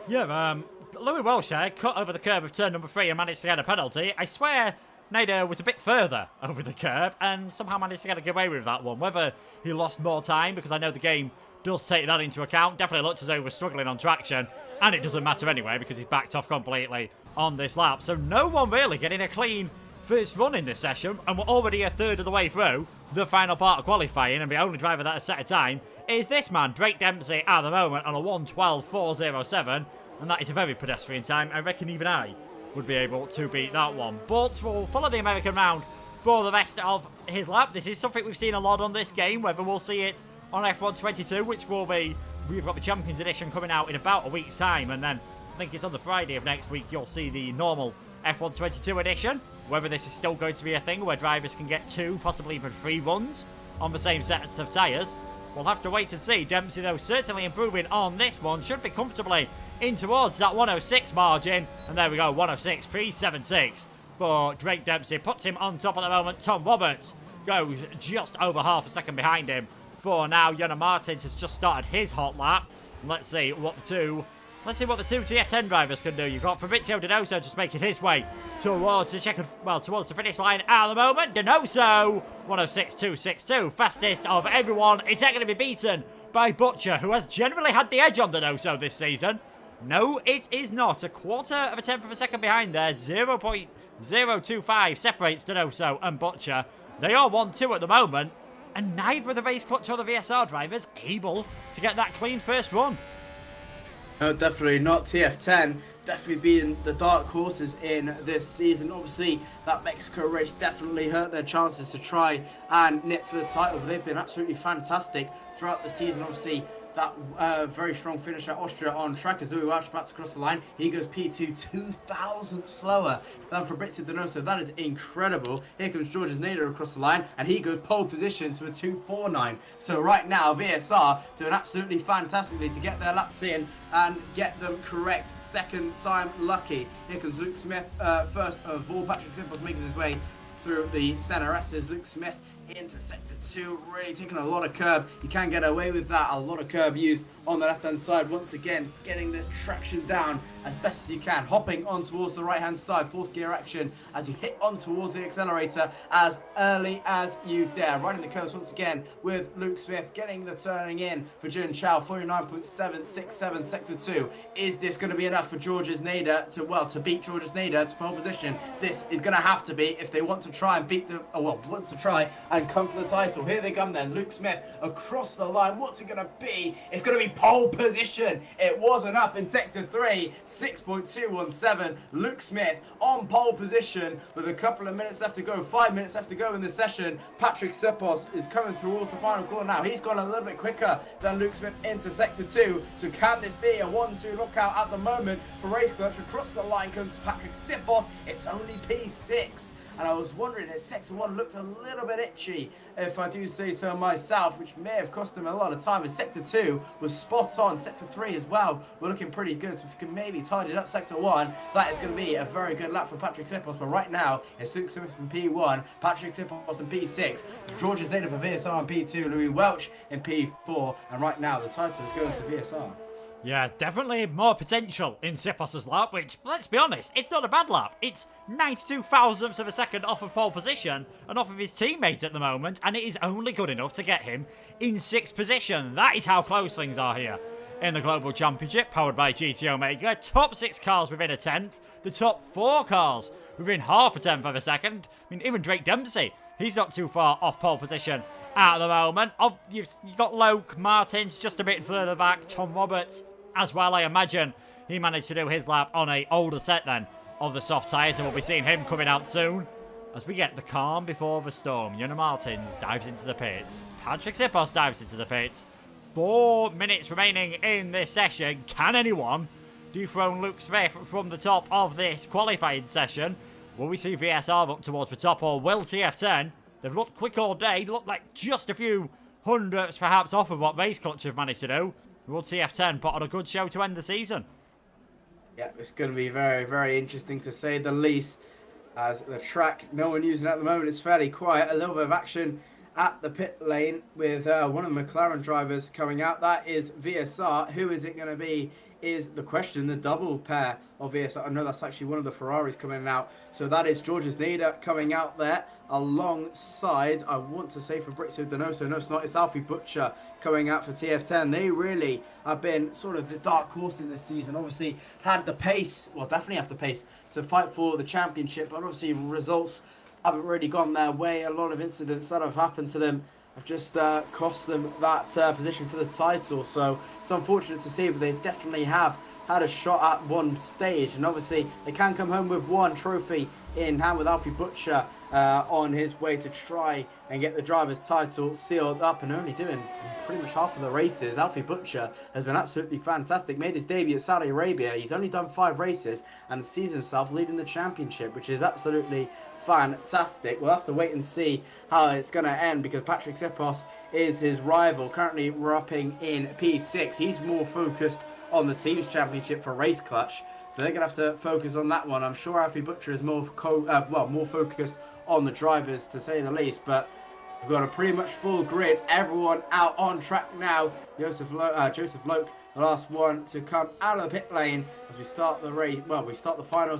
Yeah, Louis Welsh cut over the curb of turn number 3 and managed to get a penalty. I swear Nader was a bit further over the curb and somehow managed to get away with that one. Whether he lost more time, because I know the game does take that into account. Definitely looked as though he was struggling on traction, and it doesn't matter anyway because he's backed off completely on this lap. So no one really getting a clean first run in this session, and we're already a third of the way through the final part of qualifying, and the only driver that has set a time is this man, Drake Dempsey, at the moment on a 1:12.407, and that is a very pedestrian time. I reckon even I would be able to beat that one. But we'll follow the American round for the rest of his lap. This is something we've seen a lot on this game, whether we'll see it on F1 22, which will be, we've got the Champions Edition coming out in about a week's time, and then I think it's on the Friday of next week you'll see the normal F1 22 edition. Whether this is still going to be a thing where drivers can get 2, possibly even 3 runs on the same sets of tyres, we'll have to wait and see. Dempsey, though, certainly improving on this one. Should be comfortably in towards that 106 margin. And there we go, 106.376 for Drake Dempsey. Puts him on top at the moment. Tom Roberts goes just over half a second behind him for now. Jonah Martins has just started his hot lap. Let's see what the two TF10 drivers can do. You've got Fabrizio Donoso just making his way towards the finish line at the moment. Donoso, 106.262, fastest of everyone. Is that going to be beaten by Butcher, who has generally had the edge on Donoso this season? No, it is not. A quarter of a tenth of a second behind there. 0.025 separates Donoso and Butcher. They are 1-2 at the moment, and neither of the Race Clutch or the VSR drivers able to get that clean first run. No, definitely not. TF10 definitely being the dark horses in this season. Obviously, that Mexico race definitely hurt their chances to try and nip for the title, but they've been absolutely fantastic throughout the season. Obviously, that very strong finish at Austria on track as Louis Welch about to cross the line. He goes P2 2,000 slower than Fabrizio Donoso. That is incredible. Here comes Georges Nader across the line, and he goes pole position to a 2.49. So right now, VSR doing absolutely fantastically to get their laps in and get them correct. Second time lucky. Here comes Luke Smith first of all. Patrick Simples making his way through the Senna S's. Luke Smith into sector 2, really taking a lot of curb. You can get away with that, a lot of curb used on the left hand side. Once again, getting the traction down as best as you can, hopping on towards the right hand side, 4th gear action as you hit on towards the accelerator as early as you dare. Riding the curves once again with Luke Smith, getting the turning in for Jun Chao, 49.767 sector 2. Is this going to be enough for Georges Nader to beat Georges Nader to pole position? This is going to have to be if they want to try and beat them, want to try and come for the title. Here they come then, Luke Smith across the line. What's it going to be? It's going to be pole position. It was enough in sector 3, 6.217. Luke Smith on pole position with a couple of minutes left to go, 5 minutes left to go in the session. Patrick Sepos is coming towards the final corner now. He's gone a little bit quicker than Luke Smith into sector 2. So can this be a 1-2 knockout at the moment for Race Clutch? Across the line comes Patrick Sepos. It's only P6. And I was wondering, his sector 1 looked a little bit itchy, if I do say so myself, which may have cost him a lot of time. His sector 2 was spot on. Sector 3 as well, we're looking pretty good. So if you can maybe tidy it up sector 1, that is going to be a very good lap for Patrick Sepos. But right now, it's Luke Smith in P1, Patrick Sepos in P6, Georges Nader for VSR in P2, Louis Welch in P4. And right now, the title is going to VSR. Yeah, definitely more potential in Sepos' lap, which, let's be honest, it's not a bad lap. It's 92 thousandths of a second off of pole position and off of his teammate at the moment, and it is only good enough to get him in 6th position. That is how close things are here in the Global Championship, powered by GT Omega. Top 6 cars within a 10th, the top 4 cars within half a 10th of a second. I mean, even Drake Dempsey, he's not too far off pole position at the moment. You've got Loke, Martins just a bit further back, Tom Roberts as well. I imagine he managed to do his lap on a older set then of the soft tyres, and we'll be seeing him coming out soon as we get the calm before the storm. Jona Martins dives into the pits. Patrick Sepos dives into the pits. 4 minutes remaining in this session. Can anyone dethrone Luke Smith from the top of this qualifying session? Will we see VSR up towards the top, or will TF10? They've looked quick all day, looked like just a few hundredths perhaps off of what Race Clutch have managed to do. Will TF10 put on a good show to end the season? Yeah, it's going to be very, very interesting to say the least. As the track, no one using it at the moment, it's fairly quiet. A little bit of action at the pit lane with one of the McLaren drivers coming out. That is VSR. Who is it going to be is the question. The double pair of VSR. I know that's actually one of the Ferraris coming out. So that is Georges Nader coming out there alongside, I want to say, Fabrizio Donoso. No, it's not. It's Alfie Butcher coming out for TF10. They really have been sort of the dark horse in this season. Obviously had the pace, well, definitely have the pace to fight for the championship, but obviously results haven't really gone their way. A lot of incidents that have happened to them have just cost them that position for the title. So it's unfortunate to see, but they definitely have had a shot at one stage, and obviously they can come home with one trophy in hand with Alfie Butcher on his way to try and get the driver's title sealed up, and only doing pretty much half of the races. Alfie Butcher has been absolutely fantastic, made his debut at Saudi Arabia. He's only done 5 races and sees himself leading the championship, which is absolutely fantastic. We'll have to wait and see how it's going to end, because Patrick Sepos is his rival, currently rapping in P6. He's more focused on the team's championship for Race Clutch, so they're going to have to focus on that one. I'm sure Alfie Butcher is more focused on the drivers, to say the least, but we've got a pretty much full grid. Everyone out on track now. Joseph Loke, the last one to come out of the pit lane as we start the race. Well, we start the final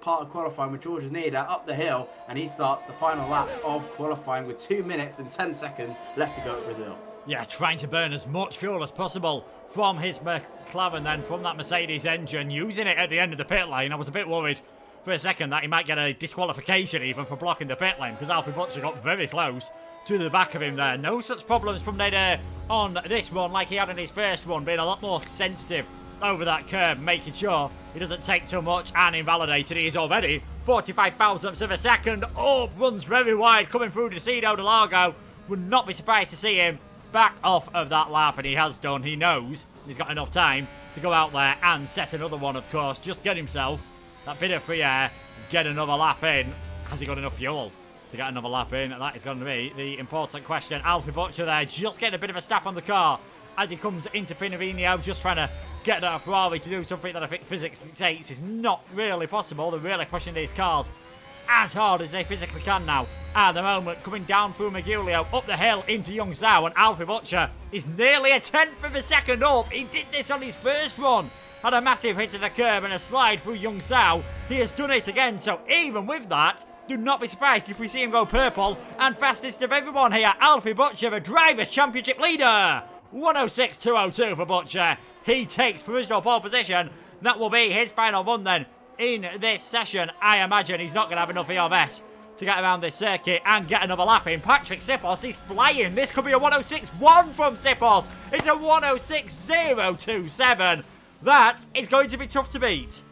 part of qualifying with Georges Nader up the hill, and he starts the final lap of qualifying with 2 minutes and 10 seconds left to go at Brazil. Yeah, trying to burn as much fuel as possible from his McLaren, then from that Mercedes engine, using it at the end of the pit lane. I was a bit worried for a second that he might get a disqualification even for blocking the pit lane, because Alfie Butcher got very close to the back of him there. No such problems from Nader on this run like he had in his first run, being a lot more sensitive over that curve, making sure he doesn't take too much, and invalidated. He is already 45 thousandths of a second up, runs very wide coming through Decido de Largo. Would not be surprised to see him back off of that lap, and he has done. He knows he's got enough time to go out there and set another one, of course. Just get himself that bit of free air, get another lap in. Has he got enough fuel to get another lap in? And that is going to be the important question. Alfie Butcher there just getting a bit of a snap on the car as he comes into Pinavino, just trying to get that Ferrari to do something that I think physics dictates is not really possible. They're really pushing these cars as hard as they physically can now. At the moment, coming down through Magulio, up the hill into Young Zhao, and Alfie Butcher is nearly a tenth of a second up. He did this on his first run. Had a massive hit to the curb and a slide through Young Zhao. He has done it again, so even with that, do not be surprised if we see him go purple. And fastest of everyone here, Alfie Butcher, the Drivers' Championship leader. 106.202 for Butcher. He takes provisional pole position. That will be his final run then in this session. I imagine he's not going to have enough ERS to get around this circuit and get another lap in. Patrick Sipos, he's flying. This could be a 106.1 from Sipos. It's a 106.027. That is going to be tough to beat.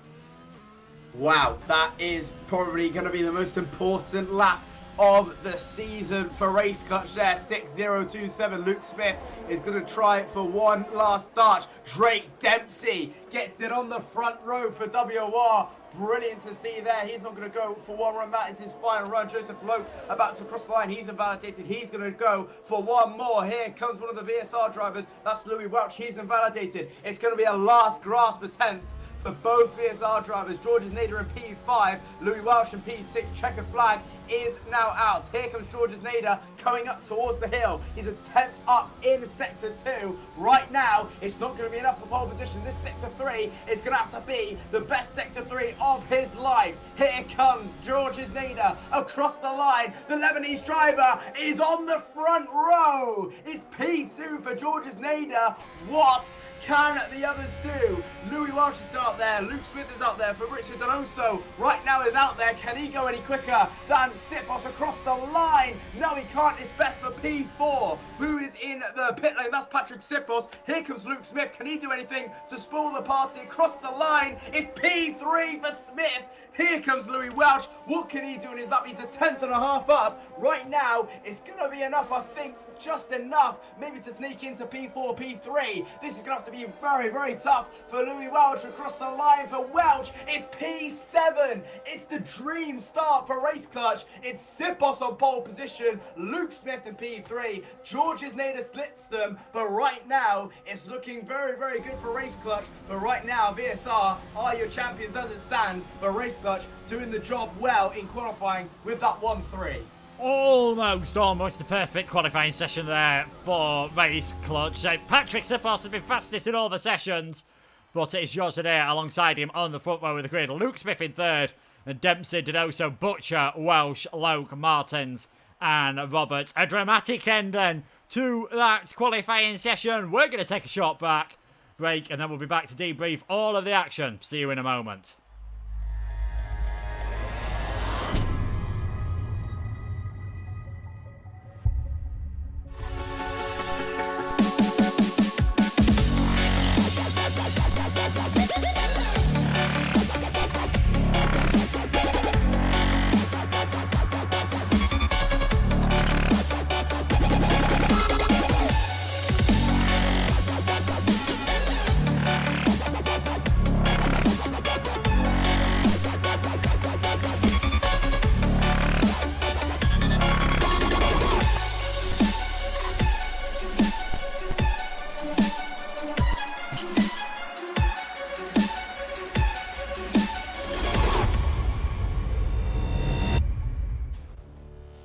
Wow, that is probably going to be the most important lap of the season for Race Clutch there. 6.027. Luke Smith is going to try it for one last start. Drake Dempsey gets it on the front row for WR. Brilliant to see there. He's not going to go for one run. That is his final run. Joseph Loke about to cross the line. He's invalidated. He's going to go for one more. Here comes one of the VSR drivers. That's Louis Welch. He's invalidated. It's going to be a last grasp attempt for both VSR drivers. Georges Nader in P5, Louis Welch in P6. Checkered flag is now out. Here comes Georges Nader coming up towards the hill. He's a 10th up in Sector 2. Right now, it's not going to be enough for pole position. This Sector 3 is going to have to be the best Sector 3 of his life. Here comes Georges Nader across the line. The Lebanese driver is on the front row. It's P2 for Georges Nader. What can the others do? Louis Welch is still out there. Luke Smith is out there. Fabrizio Donoso right now is out there. Can he go any quicker than Sipos across the line? No, he can't. It's best for P4, who is in the pit lane. That's Patrick Sipos. Here comes Luke Smith. Can he do anything to spoil the party across the line? It's P3 for Smith. Here comes Louis Welch. What can he do in his lap? He's a 10th and a half up. Right now, it's going to be enough, I think. Just enough, maybe to sneak into P4, P3. This is going to have to be very, very tough for Louis Welch across the line for Welch. It's P7. It's the dream start for Race Clutch. It's Sipos on pole position, Luke Smith in P3. Georges Nader slits them, but right now, it's looking very, very good for Race Clutch. But right now, VSR are your champions as it stands, but Race Clutch doing the job well in qualifying with that 1-3. Almost a perfect qualifying session there for Race Clutch. Patrick Sipos has been fastest in all the sessions, but it is Georges Nader alongside him on the front row of the grid. Luke Smith in third, and Dempsey, Donoso, Butcher, Welsh, Loke, Martins, and Roberts. A dramatic end then to that qualifying session. We're going to take a short break, and then we'll be back to debrief all of the action. See you in a moment.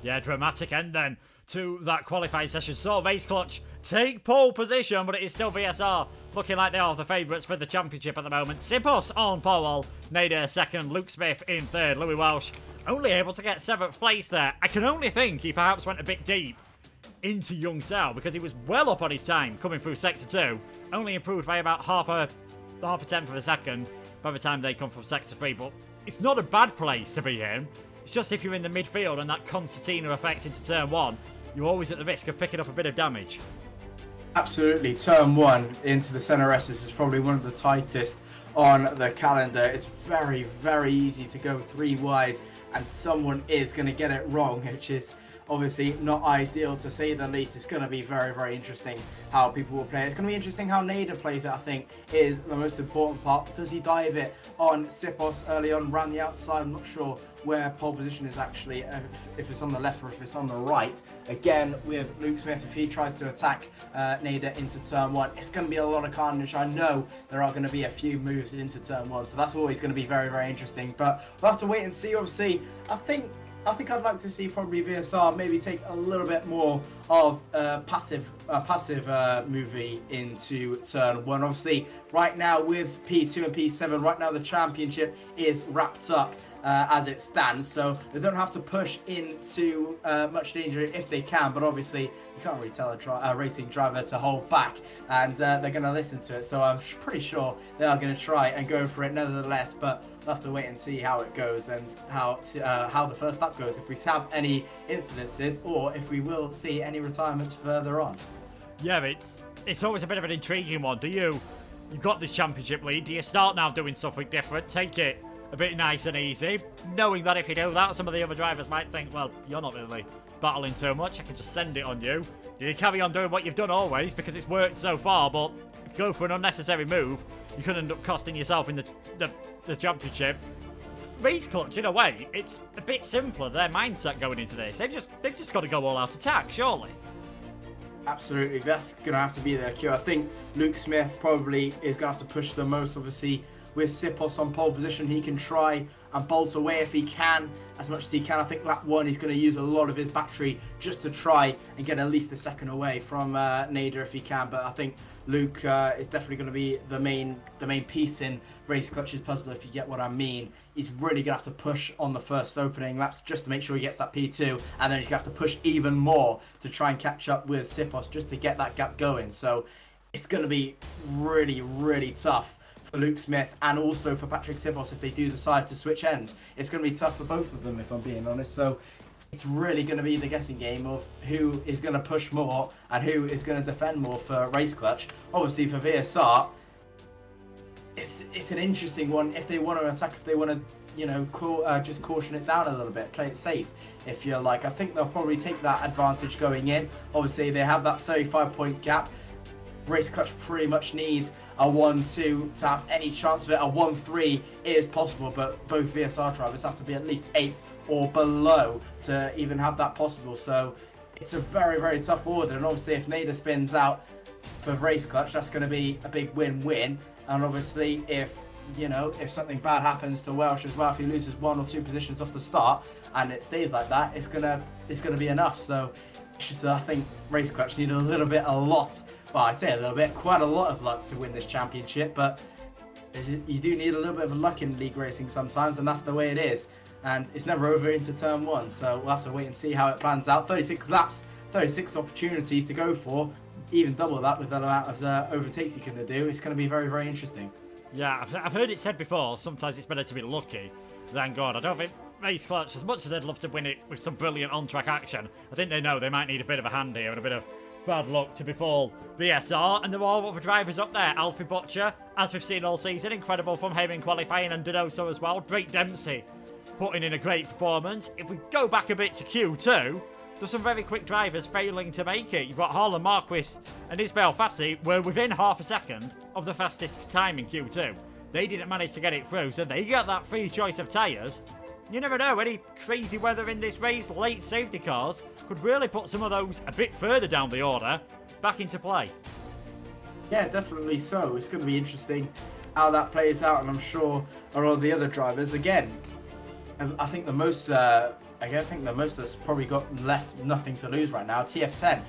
Yeah, dramatic end then to that qualifying session. So Race Clutch take pole position, but it is still VSR looking like they are the favourites for the championship at the moment. Sipos on pole, Nader second, Luke Smith in third, Louis Welsh only able to get 7th place there. I can only think he perhaps went a bit deep into Young Zhao because he was well up on his time coming through Sector 2, only improved by about half a tenth of a second by the time they come from Sector 3, but it's not a bad place to be in. It's just if you're in the midfield and that concertina effect into turn 1, you're always at the risk of picking up a bit of damage. Absolutely. Turn 1 into the Centre S's is probably one of the tightest on the calendar. It's very, very easy to go 3 wide, and someone is going to get it wrong, which is obviously not ideal to say the least. It's going to be very, very interesting how people will play. It's going to be interesting how Nader plays it, I think, is the most important part. Does he dive it on Sipos early on, around the outside? I'm not sure where pole position is actually, if it's on the left or if it's on the right. Again, with Luke Smith, if he tries to attack Nader into turn 1, it's going to be a lot of carnage. I know there are going to be a few moves into turn 1, so that's always going to be very, very interesting. But we'll have to wait and see. Obviously, I think I'd like to see probably VSR maybe take a little bit more of passive movie into turn 1. Obviously, right now with P2 and P7, right now the championship is wrapped up as it stands, so they don't have to push into much danger if they can, but obviously you can't really tell a racing driver to hold back, and they're going to listen to it, so I'm pretty sure they are going to try and go for it nevertheless, but we'll have to wait and see how it goes and how the first lap goes, if we have any incidences or if we will see any retirements further on. Yeah, it's always a bit of an intriguing one. You've got this championship lead, do you start now doing something different, take it a bit nice and easy, knowing that if you do that, some of the other drivers might think, well, you're not really battling too much, I can just send it on you. Do you carry on doing what you've done always, because it's worked so far, but if you go for an unnecessary move, you could end up costing yourself in the championship. Race Clutch, in a way, it's a bit simpler, their mindset going into this. They've just got to go all out attack, surely. Absolutely, that's going to have to be their cue. I think Luke Smith probably is going to have to push the most, obviously. With Sipos on pole position, he can try and bolt away if he can, as much as he can. I think lap 1, he's going to use a lot of his battery just to try and get at least a second away from Nader if he can. But I think Luke is definitely going to be the main piece in Race Clutch's puzzle, if you get what I mean. He's really going to have to push on the first opening laps just to make sure he gets that P2, and then he's going to have to push even more to try and catch up with Sipos just to get that gap going. So it's going to be really, really tough for Luke Smith and also for Patrick Sipos if they do decide to switch ends. It's going to be tough for both of them, if I'm being honest. So it's really going to be the guessing game of who is going to push more and who is going to defend more for Race Clutch. Obviously for VSR, it's an interesting one if they want to attack, if they want to just caution it down a little bit, play it safe if you like. I think they'll probably take that advantage going in. Obviously they have that 35-point gap. Race Clutch pretty much needs a 1-2 to have any chance of it. A 1-3 is possible, but both VSR drivers have to be at least 8th or below to even have that possible. So it's a very, very tough order. And obviously if Nader spins out for Race Clutch, that's going to be a big win-win. And obviously if something bad happens to Welsh as well, if he loses 1 or 2 positions off the start and it stays like that, it's gonna be enough. So it's just, I think Race Clutch need well, I say a little bit, quite a lot of luck to win this championship, but you do need a little bit of luck in league racing sometimes, and that's the way it is. And it's never over into turn 1, so we'll have to wait and see how it plans out. 36 laps, 36 opportunities to go for, even double that with the amount of overtakes you're going to do. It's going to be very, very interesting. Yeah, I've heard it said before, sometimes it's better to be lucky than good. I don't think Race Clutch, as much as they'd love to win it with some brilliant on-track action, I think they know they might need a bit of a hand here and a bit of bad luck to befall VSR, and there are other drivers up there. Alfie Butcher, as we've seen all season, incredible from him in qualifying, and Donoso as well. Drake Dempsey putting in a great performance. If we go back a bit to Q2, there's some very quick drivers failing to make it. You've got Harlan Marquis and Ismail Fassi were within half a second of the fastest time in Q2. They didn't manage to get it through, so they get that free choice of tyres. You never know, any crazy weather in this race, late safety cars, could really put some of those a bit further down the order back into play. Yeah, definitely so. It's going to be interesting how that plays out, and I'm sure a lot of the other drivers, again, I think the most that's probably got left nothing to lose right now, TF10.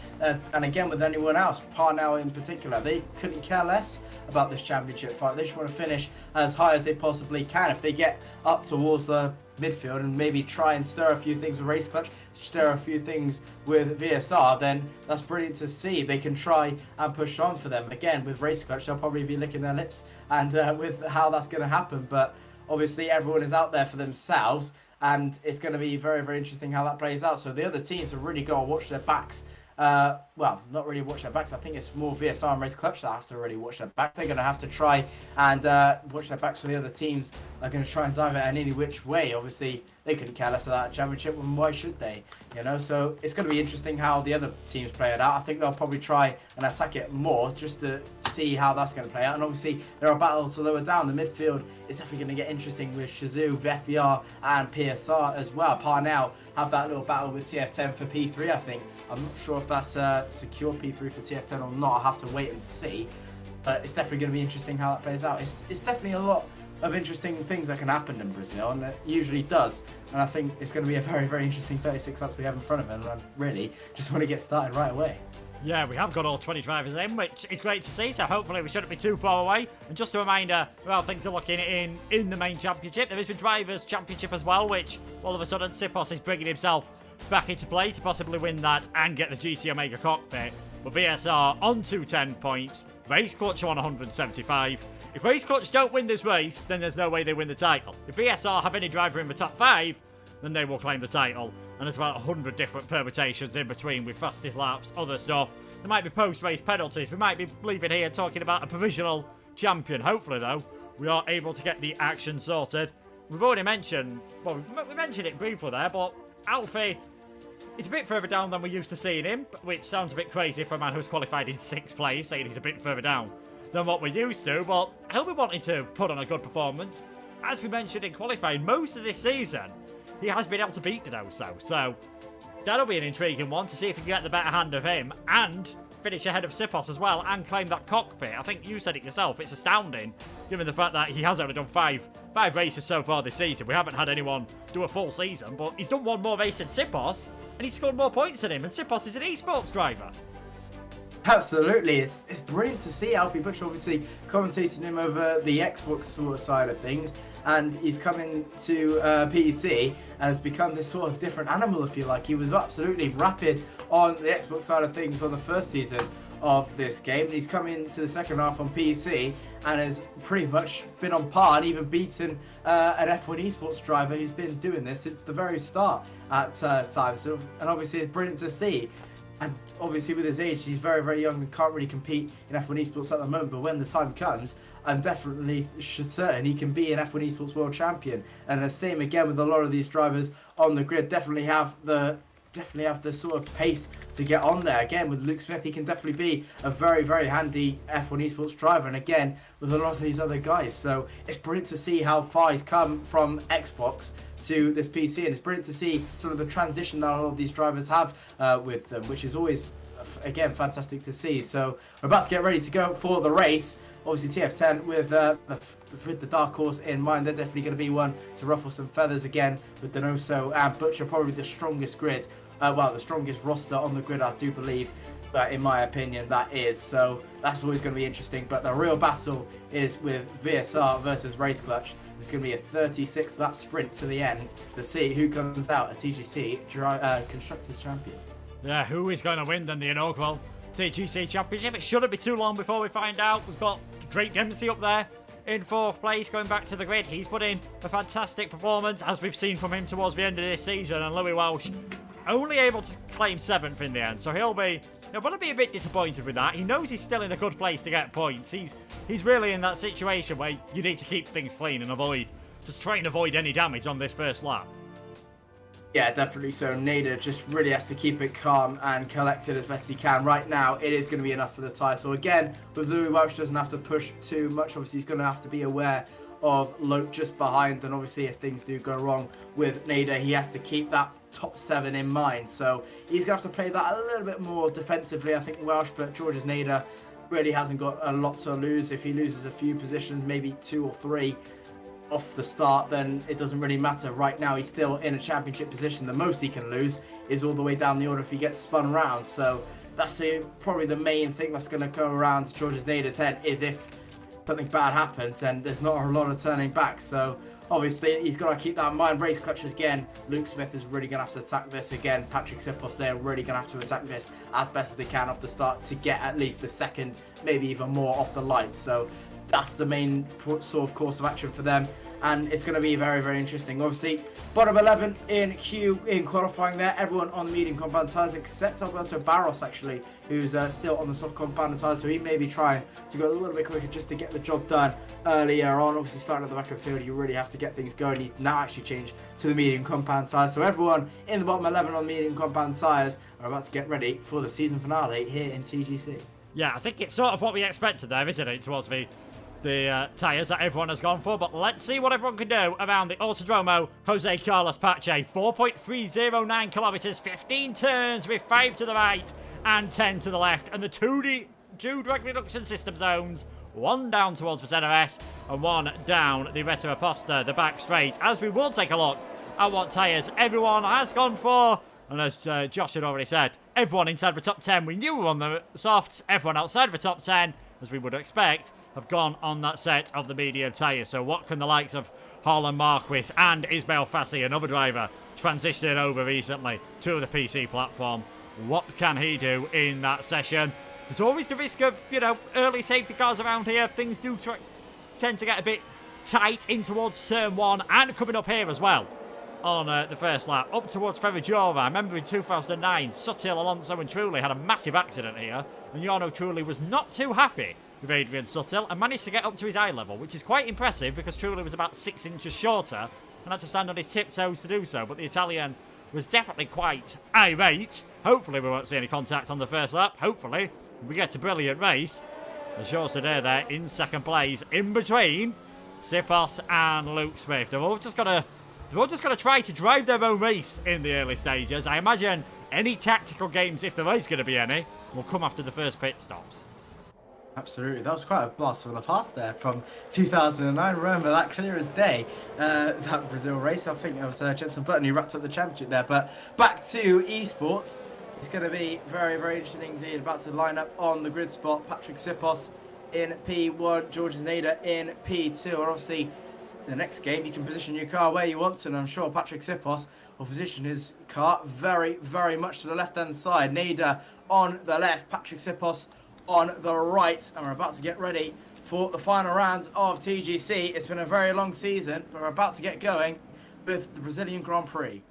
And again, with anyone else, Parnell in particular, they couldn't care less about this championship fight. They just want to finish as high as they possibly can. If they get up towards the midfield and maybe try and stir a few things with Race Clutch, stir a few things with VSR, then that's brilliant to see. They can try and push on for them. Again, with Race Clutch, they'll probably be licking their lips and with how that's going to happen. But obviously, everyone is out there for themselves, and it's going to be very, very interesting how that plays out. So the other teams have really got to watch their backs well, not really watch their backs. I think it's more VSR and Race Clutch that have to really watch their backs. They're going to have to try and watch their backs for the other teams. Are going to try and dive it in any which way. Obviously, they couldn't care less about that championship, and why should they? You know, so it's going to be interesting how the other teams play it out. I think they'll probably try and attack it more just to see how that's going to play out. And obviously, there are battles to lower down. The midfield is definitely going to get interesting with Shazoo, FER, and PSR as well. Parnell have that little battle with TF10 for P3, I think. I'm not sure if that's secure P3 for TF10 or not. I'll have to wait and see. But it's definitely going to be interesting how that plays out. It's definitely a lot of interesting things that can happen in Brazil, and it usually does. And I think it's going to be a very, very interesting 36 laps we have in front of them, and I really just want to get started right away. Yeah, we have got all 20 drivers in, which is great to see, so hopefully we shouldn't be too far away. And just a reminder of how things are looking in the main championship. There is the Drivers' Championship as well, which all of a sudden Sipos is bringing himself back into play to possibly win that and get the GT Omega cockpit. But VSR on 210 points, Race Clutch on 175. If Race Clutch don't win this race, then there's no way they win the title. If VSR have any driver in the top 5, then they will claim the title. And there's about 100 different permutations in between with fastest laps, other stuff. There might be post-race penalties. We might be leaving here talking about a provisional champion. Hopefully, though, we are able to get the action sorted. We've already mentioned, well, we mentioned it briefly there, but Alfie is a bit further down than we're used to seeing him, which sounds a bit crazy for a man who's qualified in 6th place, saying he's a bit further down than what we're used to, but he'll be wanting to put on a good performance. As we mentioned in qualifying, most of this season, he has been able to beat Donoso, so that'll be an intriguing one to see if we can get the better hand of him and finish ahead of Sipos as well and claim that cockpit. I think you said it yourself, it's astounding, given the fact that he has only done five races so far this season. We haven't had anyone do a full season, but he's done one more race than Sipos, and he's scored more points than him, and Sipos is an esports driver. Absolutely, it's brilliant to see Alfie Butcher obviously commentating him over the Xbox sort of side of things, and he's coming to PC and has become this sort of different animal, if you like. He was absolutely rapid on the Xbox side of things on the first season of this game, and he's come into the second half on PC and has pretty much been on par and even beaten an F1 esports driver who's been doing this since the very start at times. So, and obviously it's brilliant to see. And obviously with his age, he's very, very young and can't really compete in F1 esports at the moment. But when the time comes, I'm definitely certain he can be an F1 esports world champion. And the same again with a lot of these drivers on the grid, definitely have the sort of pace to get on there. Again, with Luke Smith, he can definitely be a very, very handy F1 esports driver. And again, with a lot of these other guys. So it's brilliant to see how far he's come from Xbox to this PC, and it's brilliant to see sort of the transition that a lot of these drivers have with them, which is always, again, fantastic to see. So we're about to get ready to go for the race. Obviously TF10 with the Dark Horse in mind, they're definitely going to be one to ruffle some feathers again with Donoso and Butcher, probably the strongest grid, the strongest roster on the grid, I do believe. In my opinion, that is. So that's always going to be interesting. But the real battle is with VSR versus Race Clutch. It's going to be a 36 lap sprint to the end to see who comes out a TGC Constructors Champion. Yeah, who is going to win then the inaugural TGC Championship? It shouldn't be too long before we find out. We've got Drake Dempsey up there in 4th place, going back to the grid. He's put in a fantastic performance, as we've seen from him towards the end of this season. And Louis Welsh only able to claim 7th in the end, so he'll probably be a bit disappointed with that. He knows he's still in a good place to get points. He's really in that situation where you need to keep things clean and try and avoid any damage on this first lap. Yeah, definitely so. Nader just really has to keep it calm and collected as best he can. Right now, it is going to be enough for the title. Again, with Louis Welsh, doesn't have to push too much. Obviously, he's going to have to be aware of Loke just behind, and obviously if things do go wrong with Nader, he has to keep that top 7 in mind. So he's going to have to play that a little bit more defensively, I think, Welsh, but George's Nader really hasn't got a lot to lose. If he loses a few positions, maybe 2 or 3 off the start, then it doesn't really matter. Right now, he's still in a championship position. The most he can lose is all the way down the order if he gets spun around. So that's probably the main thing that's going to go around George's Nader's head, is if something bad happens, then there's not a lot of turning back. So obviously he's got to keep that in mind. Race Clutch again, Luke Smith is really going to have to attack this again. Patrick Sipos, they're really going to have to attack this as best as they can off the start to get at least the second, maybe even more off the lights. So that's the main sort of course of action for them. and it's going to be very, very interesting. Obviously, bottom 11 in Q in qualifying there. Everyone on the medium compound tyres except Alberto Barros, actually, who's still on the soft compound tyres, so he may be trying to go a little bit quicker just to get the job done earlier on. Obviously, starting at the back of the field, you really have to get things going. He's now actually changed to the medium compound tyres. So everyone in the bottom 11 on medium compound tyres are about to get ready for the season finale here in TGC. Yeah, I think it's sort of what we expected there, isn't it, towards the tyres that everyone has gone for. But let's see what everyone can do around the Autodromo Jose Carlos Pache. 4.309 kilometres, 15 turns with 5 to the right and 10 to the left. And the two drag reduction system zones, one down towards the Senna S and one down the Retro Aposta, the back straight. As we will take a look at what tyres everyone has gone for. And as Josh had already said, everyone inside the top 10, we knew were on the softs. Everyone outside of the top 10, as we would expect, have gone on that set of the medium tyres. So what can the likes of Harlan Marquis and Ismail Fassi, another driver, transitioning over recently to the PC platform, what can he do in that session? There's always the risk of, early safety cars around here. Things do tend to get a bit tight in towards turn 1 and coming up here as well on the first lap, up towards Ferraggiora. I remember in 2009, Sutil, Alonso and Trulli had a massive accident here, and Jarno Trulli was not too happy with Adrian Sutil and managed to get up to his eye level, which is quite impressive because Trulli was about 6 inches shorter and had to stand on his tiptoes to do so. But the Italian was definitely quite irate. Hopefully we won't see any contact on the first lap. Hopefully we get a brilliant race. As Georges Saudet there in second place, in between Sipos and Luke Smith. They've all just got to try to drive their own race in the early stages. I imagine any tactical games, if there is going to be any, will come after the first pit stops. Absolutely, that was quite a blast from the past there from 2009. Remember that clear as day, that Brazil race. I think it was Jenson Button who wrapped up the championship there. But back to esports, it's going to be very, very interesting indeed. About to line up on the grid spot, Patrick Sipos in P1, Georges Nader in P2. And obviously, the next game you can position your car where you want to, and I'm sure Patrick Sipos will position his car very, very much to the left-hand side. Nader on the left, Patrick Sipos on the right, and we're about to get ready for the final round of TGC. It's been a very long season, but we're about to get going with the Brazilian Grand Prix.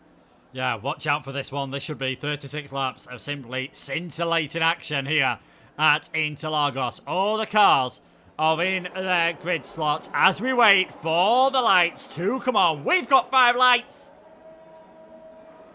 Yeah, watch out for this one. This should be 36 laps of simply scintillating action here at Interlagos. All the cars are in their grid slots as we wait for the lights to come on. We've got 5 lights.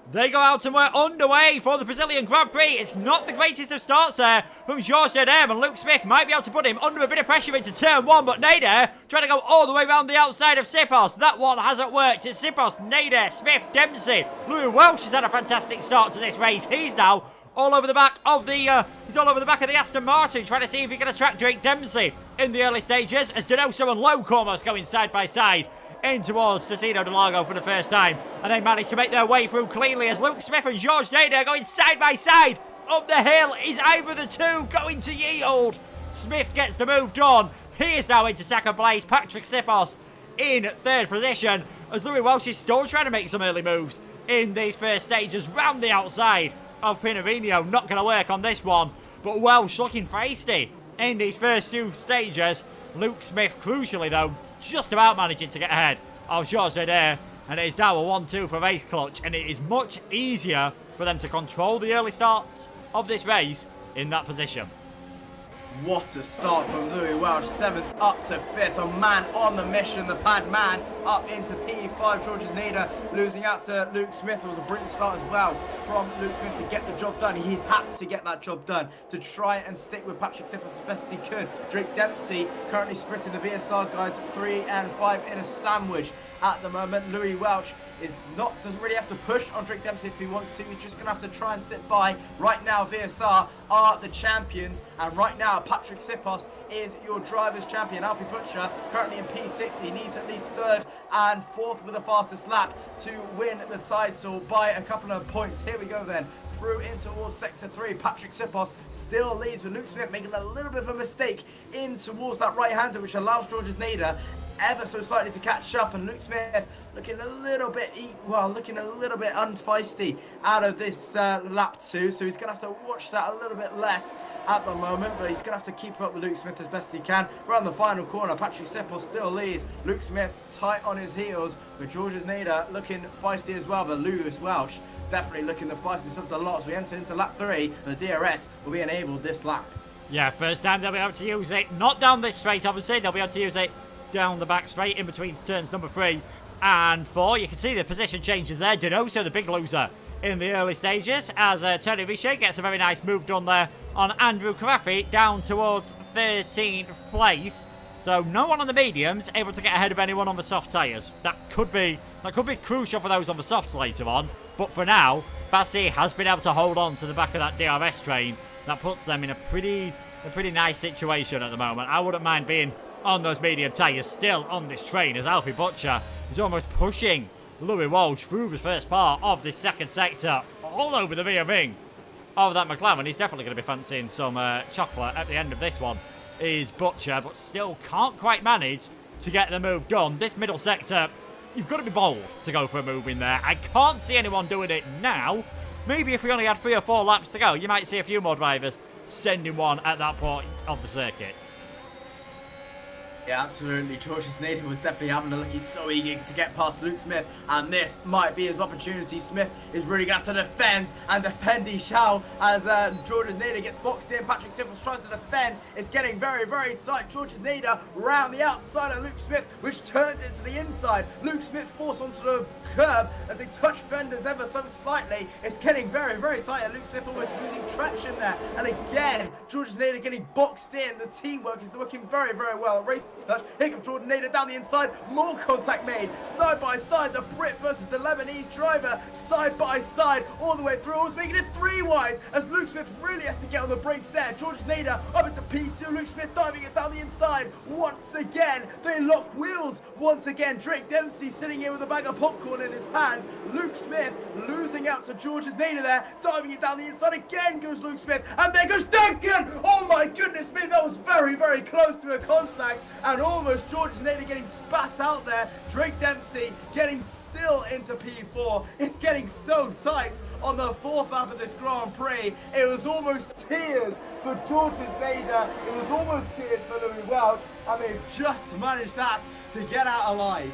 They go out and we're underway for the Brazilian Grand Prix. It's not the greatest of starts there from Georges Nader, and Luke Smith might be able to put him under a bit of pressure into turn 1, but Nader trying to go all the way around the outside of Sipos. That one hasn't worked. It's Sipos, Nader, Smith, Dempsey. Louis Welch has had a fantastic start to this race. He's now all over the back of the Aston Martin, trying to see if he can attract Drake Dempsey in the early stages, as Donoso and Loke almost going side by side in towards Tessino del Lago for the first time, and they managed to make their way through cleanly as Luke Smith and Georges Nader going side by side up the hill. Is either of the two going to yield? Smith gets the move done. He is now into second place. Patrick Sipos in third position, as Louis Welch is still trying to make some early moves in these first stages round the outside of Pinarino. Not going to work on this one, but Welch looking feisty in these first few stages. Luke Smith, crucially though, just about managing to get ahead of Georges Nader, and it is now a 1-2 for Race Clutch, and it is much easier for them to control the early starts of this race in that position. What a start from Louis Welch, 7th up to 5th, a man on the mission, the pad man up into P5. Georges Nader losing out to Luke Smith. It was a brilliant start as well from Luke Smith to get the job done. He had to get that job done to try and stick with Patrick Sipos as best as he could. Drake Dempsey currently sprinting the VSR guys 3 and 5 in a sandwich at the moment. Louis Welch doesn't really have to push on Drake Dempsey if he wants to. He's just going to have to try and sit by. Right now, VSR are the champions, and right now, Patrick Sipos is your driver's champion. Alfie Butcher, currently in P6, he needs at least 3rd and 4th with the fastest lap to win the title by a couple of points. Here we go then. Through in towards Sector 3. Patrick Sipos still leads with Luke Smith making a little bit of a mistake in towards that right-hander, which allows Georges Nader ever so slightly to catch up, and Luke Smith looking a little bit unfeisty out of this lap 2, so he's going to have to watch that a little bit less at the moment, but he's going to have to keep up with Luke Smith as best he can. Around the final corner, Patrick Sipple still leads. Luke Smith tight on his heels, with Georges Nader looking feisty as well, but Lewis Welsh definitely looking the fastest of the lot as we enter into lap 3. The DRS will be enabled this lap. Yeah, first time they'll be able to use it. Not down this straight, obviously. They'll be able to use it down the back straight in between turns number 3 and 4. You can see the position changes there. Donoso, the big loser in the early stages, as Tony Richet gets a very nice move done there on Andrew Karafi down towards 13th place. So no one on the mediums able to get ahead of anyone on the soft tyres. That could be crucial for those on the softs later on. But for now, Bassi has been able to hold on to the back of that DRS train. That puts them in a pretty nice situation at the moment. I wouldn't mind being on those medium tyres still on this train, as Alfie Butcher is almost pushing Louis Walsh through the first part of this second sector, all over the rear wing of that McLaren. He's definitely going to be fancying some chocolate at the end of this one, is Butcher, but still can't quite manage to get the move done. This middle sector, you've got to be bold to go for a move in there. I can't see anyone doing it now. Maybe if we only had 3 or 4 laps to go, you might see a few more drivers sending one at that point of the circuit. Yeah, absolutely. Georges Nader was definitely having a look. He's so eager to get past Luke Smith, and this might be his opportunity. Smith is really going to have to defend, and defend he shall, as Georges Nader gets boxed in. Patrick Simples tries to defend. It's getting very, very tight. Georges Nader round the outside of Luke Smith, which turns into the inside. Luke Smith forced onto the curb as they touch fenders ever so slightly. It's getting very, very tight, and Luke Smith almost losing traction there. And again, Georges Nader getting boxed in. The teamwork is working very, very well. Race touch. Here comes Jordan Nader down the inside. More contact made. Side by side. The Brit versus the Lebanese driver. Side by side. All the way through. Almost making it 3 wide as Luke Smith really has to get on the brakes there. Georges Nader up into P2. Luke Smith diving it down the inside. Once again, they lock wheels. Once again, Drake Dempsey sitting here with a bag of popcorn in his hand. Luke Smith losing out to Georges Nader there. Diving it down the inside. Again goes Luke Smith. And there goes Duncan. Oh my goodness me. That was very, very close to a contact. And almost Georges Nader getting spat out there. Drake Dempsey getting still into P4. It's getting so tight on the 4th lap of this Grand Prix. It was almost tears for Georges Nader. It was almost tears for Louis Welch. And they've just managed that to get out alive.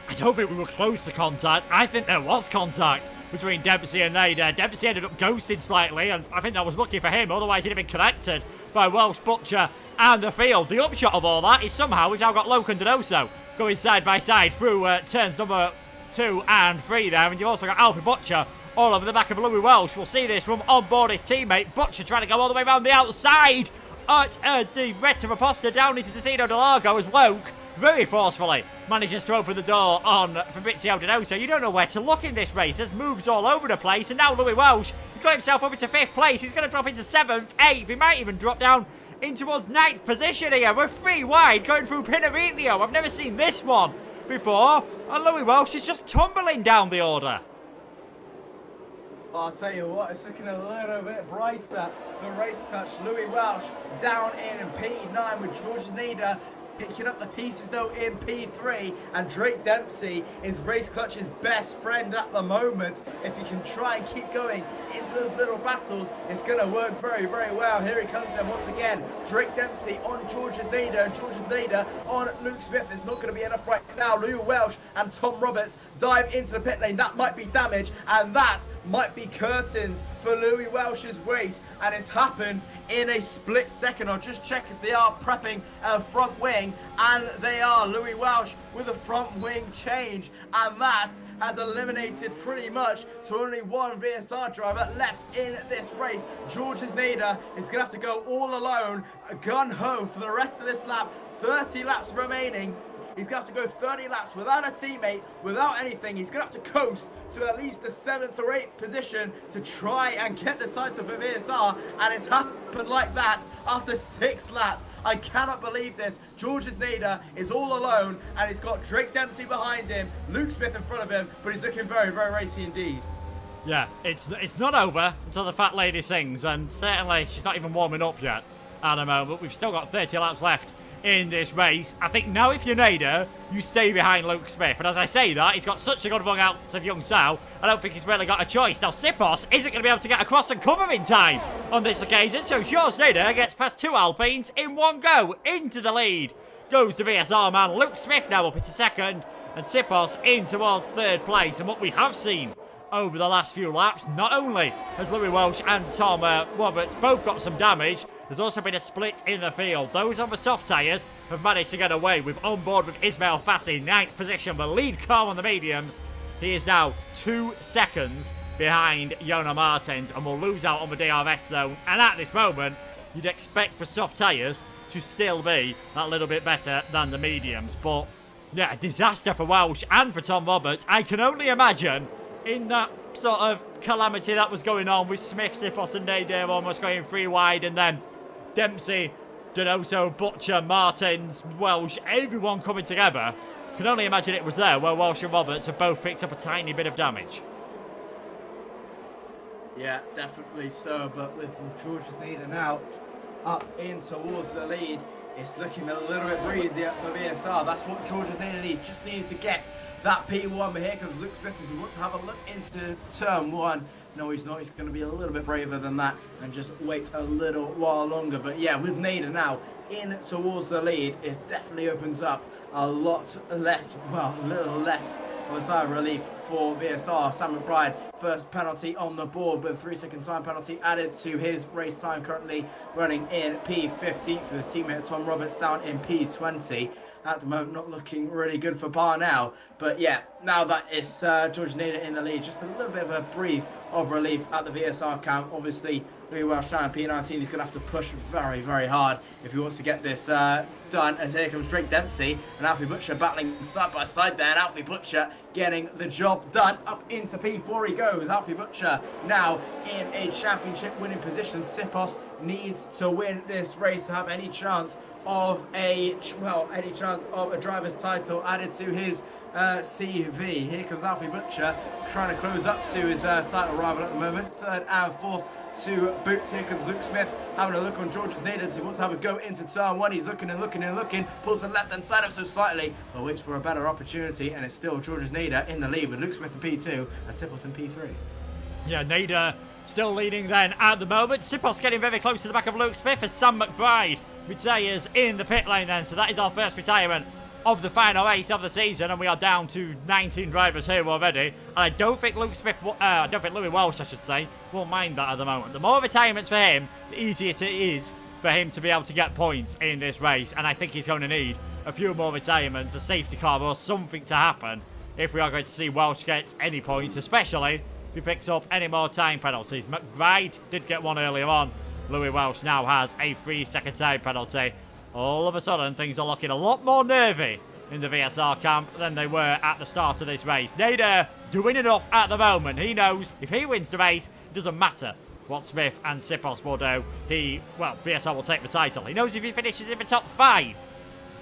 I don't think we were close to contact. I think there was contact between Dempsey and Nader. Dempsey ended up ghosting slightly, and I think that was lucky for him. Otherwise, he'd have been connected by Welsh, Butcher and the field. The upshot of all that is somehow we've now got Loke and Donoso going side by side through turns number 2 and 3 there. And you've also got Alfie Butcher all over the back of Louis Welsh. We'll see this from on board his teammate. Butcher trying to go all the way around the outside at the Retta Raposta down into Destino Del Largo as Loke very forcefully manages to open the door on Fabrizio Donoso. You don't know where to look in this race. There's moves all over the place. And now Louis Welsh, he's got himself up into 5th place. He's going to drop into 7th, 8th. He might even drop down in towards 9th position here. We're 3 wide going through Pinarello. I've never seen this one before. And Louis Welsh is just tumbling down the order. I'll tell you what, it's looking a little bit brighter for Race Clutch. Louis Welch down in P9 with Georges Nader picking up the pieces though in P3, and Drake Dempsey is Race Clutch's best friend at the moment. If he can try and keep going into those little battles, it's going to work very, very well. Here he comes then once again. Drake Dempsey on Georges Nader, Georges Nader on Luke Smith. There's not going to be enough right now. Louis Welch and Tom Roberts dive into the pit lane. That might be damage, and that might be curtains for Louis Welch's race, and it's happened in a split second. I'll just check if they are prepping a front wing, and they are. Louis Welch with a front wing change, and that has eliminated pretty much so only one VSR driver left in this race. Georges Nader is going to have to go all alone, gun-ho for the rest of this lap. 30 laps remaining. He's going to have to go 30 laps without a teammate, without anything. He's going to have to coast to at least the 7th or 8th position to try and get the title for VSR. And it's happened like that after 6 laps. I cannot believe this. Georges Nader is all alone, and he's got Drake Dempsey behind him, Luke Smith in front of him, but he's looking very, very racy indeed. Yeah, it's not over until the fat lady sings, and certainly she's not even warming up yet at the moment. We've still got 30 laps left in this race. I think now if you're Nader, you stay behind Luke Smith. And as I say that, he's got such a good run out of Young Sao, I don't think he's really got a choice. Now, Sipos isn't going to be able to get across and cover in time on this occasion, so George Nader gets past 2 Alpines in one go into the lead. Goes the VSR man. Luke Smith now up into second, and Sipos in towards third place. And what we have seen over the last few laps, not only has Louis Welsh and Tom Roberts both got some damage, there's also been a split in the field. Those on the soft tyres have managed to get away with on board with Ismail Fassi, 9th position, the lead car on the mediums. He is now 2 seconds behind Jonas Martins and will lose out on the DRS zone. And at this moment, you'd expect for soft tyres to still be that little bit better than the mediums. But yeah, a disaster for Welsh and for Tom Roberts. I can only imagine in that sort of calamity that was going on with Smith, Sipos and Nader almost going 3 wide, and then Dempsey, Donoso, Butcher, Martins, Welsh, everyone coming together. Can only imagine it was there where Welsh and Roberts have both picked up a tiny bit of damage. Yeah, definitely so, but with George's Nader now up in towards the lead, it's looking a little bit breezier for VSR. That's what George's Nader needs, just needed to get that P1, but here comes Luke Smith as he wants to have a look into turn 1. No, he's not. He's going to be a little bit braver than that and just wait a little while longer. But yeah, with Nader now in towards the lead, it definitely opens up a lot less, well, a little less of a sigh of relief for VSR. Sam McBride, first penalty on the board with a 3-second time penalty added to his race time, currently running in P15 with his teammate Tom Roberts down in P20. At the moment, not looking really good for Parnell. But yeah, now that it's George Nader in the lead, just a little bit of a breath of relief at the VSR camp. Obviously, Louis Welsh trying P19, he's going to have to push very, very hard if he wants to get this done. As here comes Drake Dempsey and Alfie Butcher battling side by side there, and Alfie Butcher getting the job done. Up into P4 he goes. Alfie Butcher now in a championship winning position. Sipos needs to win this race to have any chance of a driver's title added to his CV. Here comes Alfie Butcher trying to close up to his title rival at the moment. Third and fourth to boot. Here comes Luke Smith having a look on George's Nader as he wants to have a go into turn 1. He's looking and looking and looking, pulls the left hand side up so slightly, but waits for a better opportunity, and it's still George's Nader in the lead with Luke Smith in P2 and Sipos in P3. Yeah, Nader still leading then at the moment. Sipos getting very close to the back of Luke Smith as Sam McBride retires in the pit lane then. So that is our first retirement of the final race of the season, and we are down to 19 drivers here already. And I don't think Louis Welsh, I should say, won't mind that at the moment. The more retirements for him, the easier it is for him to be able to get points in this race. And I think he's going to need a few more retirements, a safety car or something to happen if we are going to see Welsh get any points, especially if he picks up any more time penalties. McBride did get one earlier on. Louis Welsh now has a 3-second time penalty. All of a sudden, things are looking a lot more nervy in the VSR camp than they were at the start of this race. Nader doing enough at the moment. He knows if he wins the race, it doesn't matter what Smith and Sipos will do. VSR will take the title. He knows if he finishes in the top 5,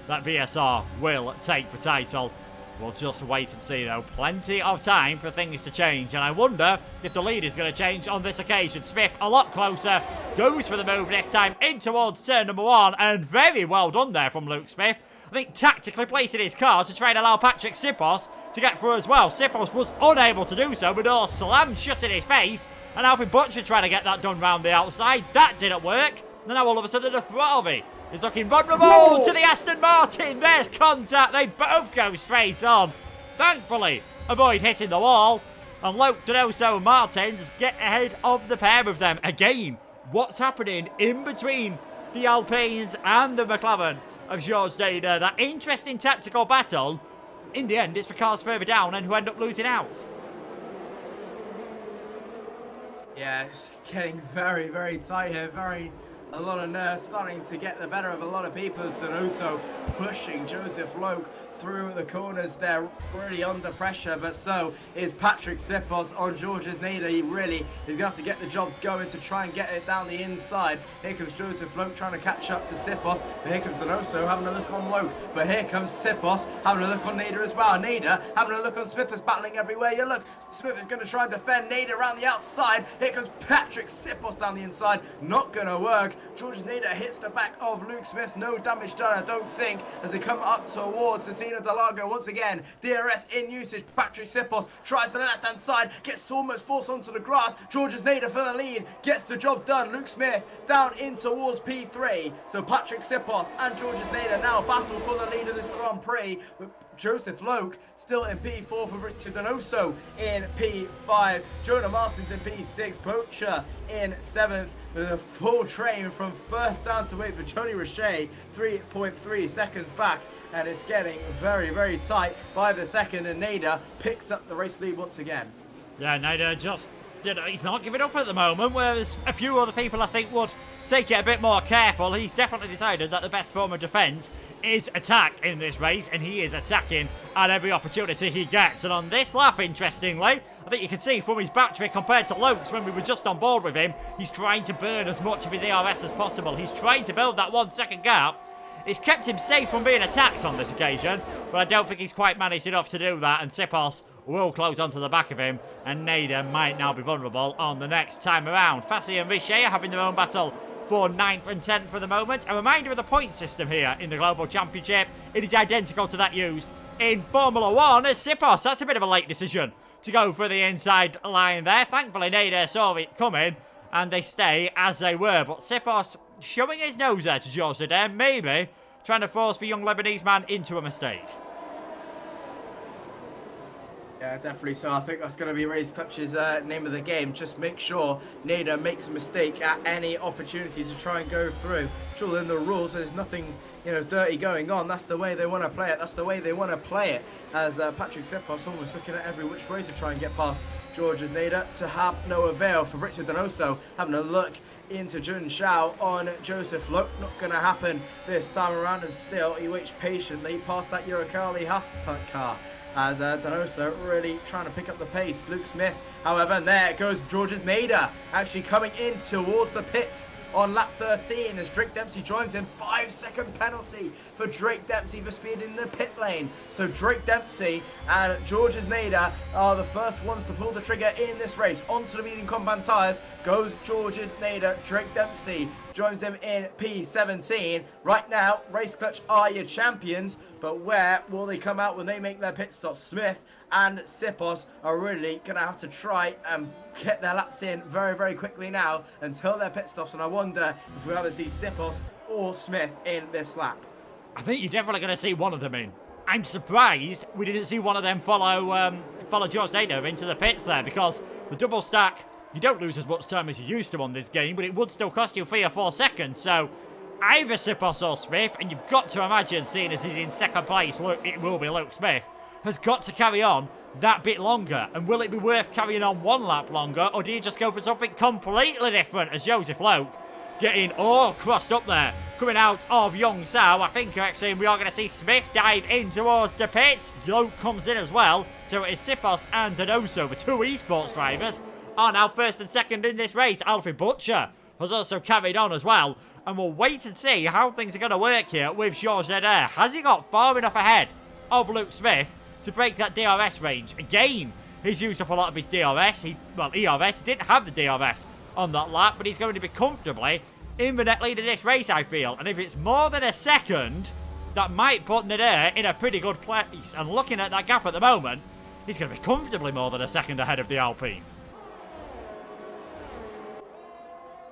that VSR will take the title. We'll just wait and see, though. Plenty of time for things to change, and I wonder if the lead is going to change on this occasion. Smith a lot closer, goes for the move this time in towards turn number 1, and very well done there from Luke Smith. I think tactically placing his car to try and allow Patrick Sipos to get through as well. Sipos was unable to do so, but door slammed shut in his face, and Alfie Butcher trying to get that done round the outside. That didn't work. And now all of a sudden the throttle is looking vulnerable to the Aston Martin. There's contact. They both go straight on. Thankfully, avoid hitting the wall. And Luke Donoso and Martins get ahead of the pair of them. Again, what's happening in between the Alpines and the McLaren of George Nader? That interesting tactical battle. In the end, it's for cars further down and who end up losing out. Yeah, it's getting very, very tight here. A lot of nerves starting to get the better of a lot of people as Donoso pushing Joseph Loke through the corners there, really under pressure, but so is Patrick Sipos on George's Nader. He really is going to have to get the job going to try and get it down the inside. Here comes Joseph Loke trying to catch up to Sipos, but here comes Donoso having a look on Loke, but here comes Sipos having a look on Nader as well. Nader having a look on Smith, is battling everywhere you look. Smith is going to try and defend Nader around the outside. Here comes Patrick Sipos down the inside, not going to work. Georges Nader hits the back of Luke Smith. No damage done, I don't think, as they come up towards Cecina Delago once again. DRS in usage. Patrick Sipos tries to the left-hand side, gets almost forced onto the grass. Georges Nader for the lead, gets the job done. Luke Smith down in towards P3. So Patrick Sipos and Georges Nader now battle for the lead of this Grand Prix, with Joseph Loke still in P4 for Richard Donoso in P5. Jonah Martins in P6. Poacher in 7th with a full train from first down to 8th for Tony Richet, 3.3 seconds back. And it's getting very, very tight by the second, and Nader picks up the race lead once again. Yeah, Nader just, he's not giving up at the moment, whereas a few other people I think would take it a bit more careful. He's definitely decided that the best form of defence is attack in this race, and he is attacking at every opportunity he gets. And on this lap, interestingly, I think you can see from his battery compared to Loke's when we were just on board with him, he's trying to burn as much of his ERS as possible. He's trying to build that 1 second gap. It's kept him safe from being attacked on this occasion, but I don't think he's quite managed enough to do that, and Sipos will close onto the back of him, and Nader might now be vulnerable on the next time around. Fassi and Richet are having their own battle for 9th and 10th for the moment. A reminder of the point system here in the Global Championship. It is identical to that used in Formula 1 as Sipos. That's a bit of a late decision to go for the inside line there. Thankfully, Nader saw it coming and they stay as they were. But Sipos showing his nose there to Georges Nader, maybe trying to force the young Lebanese man into a mistake. Yeah, definitely so. I think that's going to be Race Clutch's name of the game. Just make sure Nader makes a mistake at any opportunity to try and go through. Sure, in the rules, there's nothing, dirty going on. That's the way they want to play it. That's the way they want to play it. As Patrick Sipos almost looking at every which way to try and get past Georges Nader, to have no avail. For Richard Donoso having a look into Jun Shao on Joseph Loke. Not going to happen this time around, and still he waits patiently past that Uralkali Hassan car. As Donoso really trying to pick up the pace. Luke Smith, however, and there goes Georges Nader, actually coming in towards the pits on lap 13 as Drake Dempsey joins him. 5-second penalty for Drake Dempsey for speed in the pit lane. So Drake Dempsey and Georges Nader are the first ones to pull the trigger in this race. Onto the medium compound tyres goes Georges Nader. Drake Dempsey joins him in P17. Right now, Race Clutch are your champions, but where will they come out when they make their pit stop? Smith and Sipos are really going to have to try and get their laps in very, very quickly now until their pit stops, and I wonder if we either see Sipos or Smith in this lap. I think you're definitely going to see one of them in. I'm surprised we didn't see one of them follow Georges Nader into the pits there, because the double stack, you don't lose as much time as you used to on this game, but it would still cost you 3 or 4 seconds. So either Sipos or Smith, and you've got to imagine, seeing as he's in second place, look, it will be Luke Smith, has got to carry on that bit longer. And will it be worth carrying on 1 lap longer, or do you just go for something completely different as Joseph Loke getting all crossed up there, coming out of Young Sao? I think actually we are going to see Smith dive in towards the pits. Loke comes in as well. So it is Sipos and Donoso, the 2 esports drivers, are now first and second in this race. Alfie Butcher has also carried on as well. And we'll wait and see how things are going to work here with Georges Nader. Has he got far enough ahead of Luke Smith to break that DRS range? Again, he's used up a lot of his DRS. ERS. He didn't have the DRS on that lap, but he's going to be comfortably in the net lead of this race, I feel. And if it's more than a second, that might put Nader in a pretty good place. And looking at that gap at the moment, he's going to be comfortably more than a second ahead of the Alpine.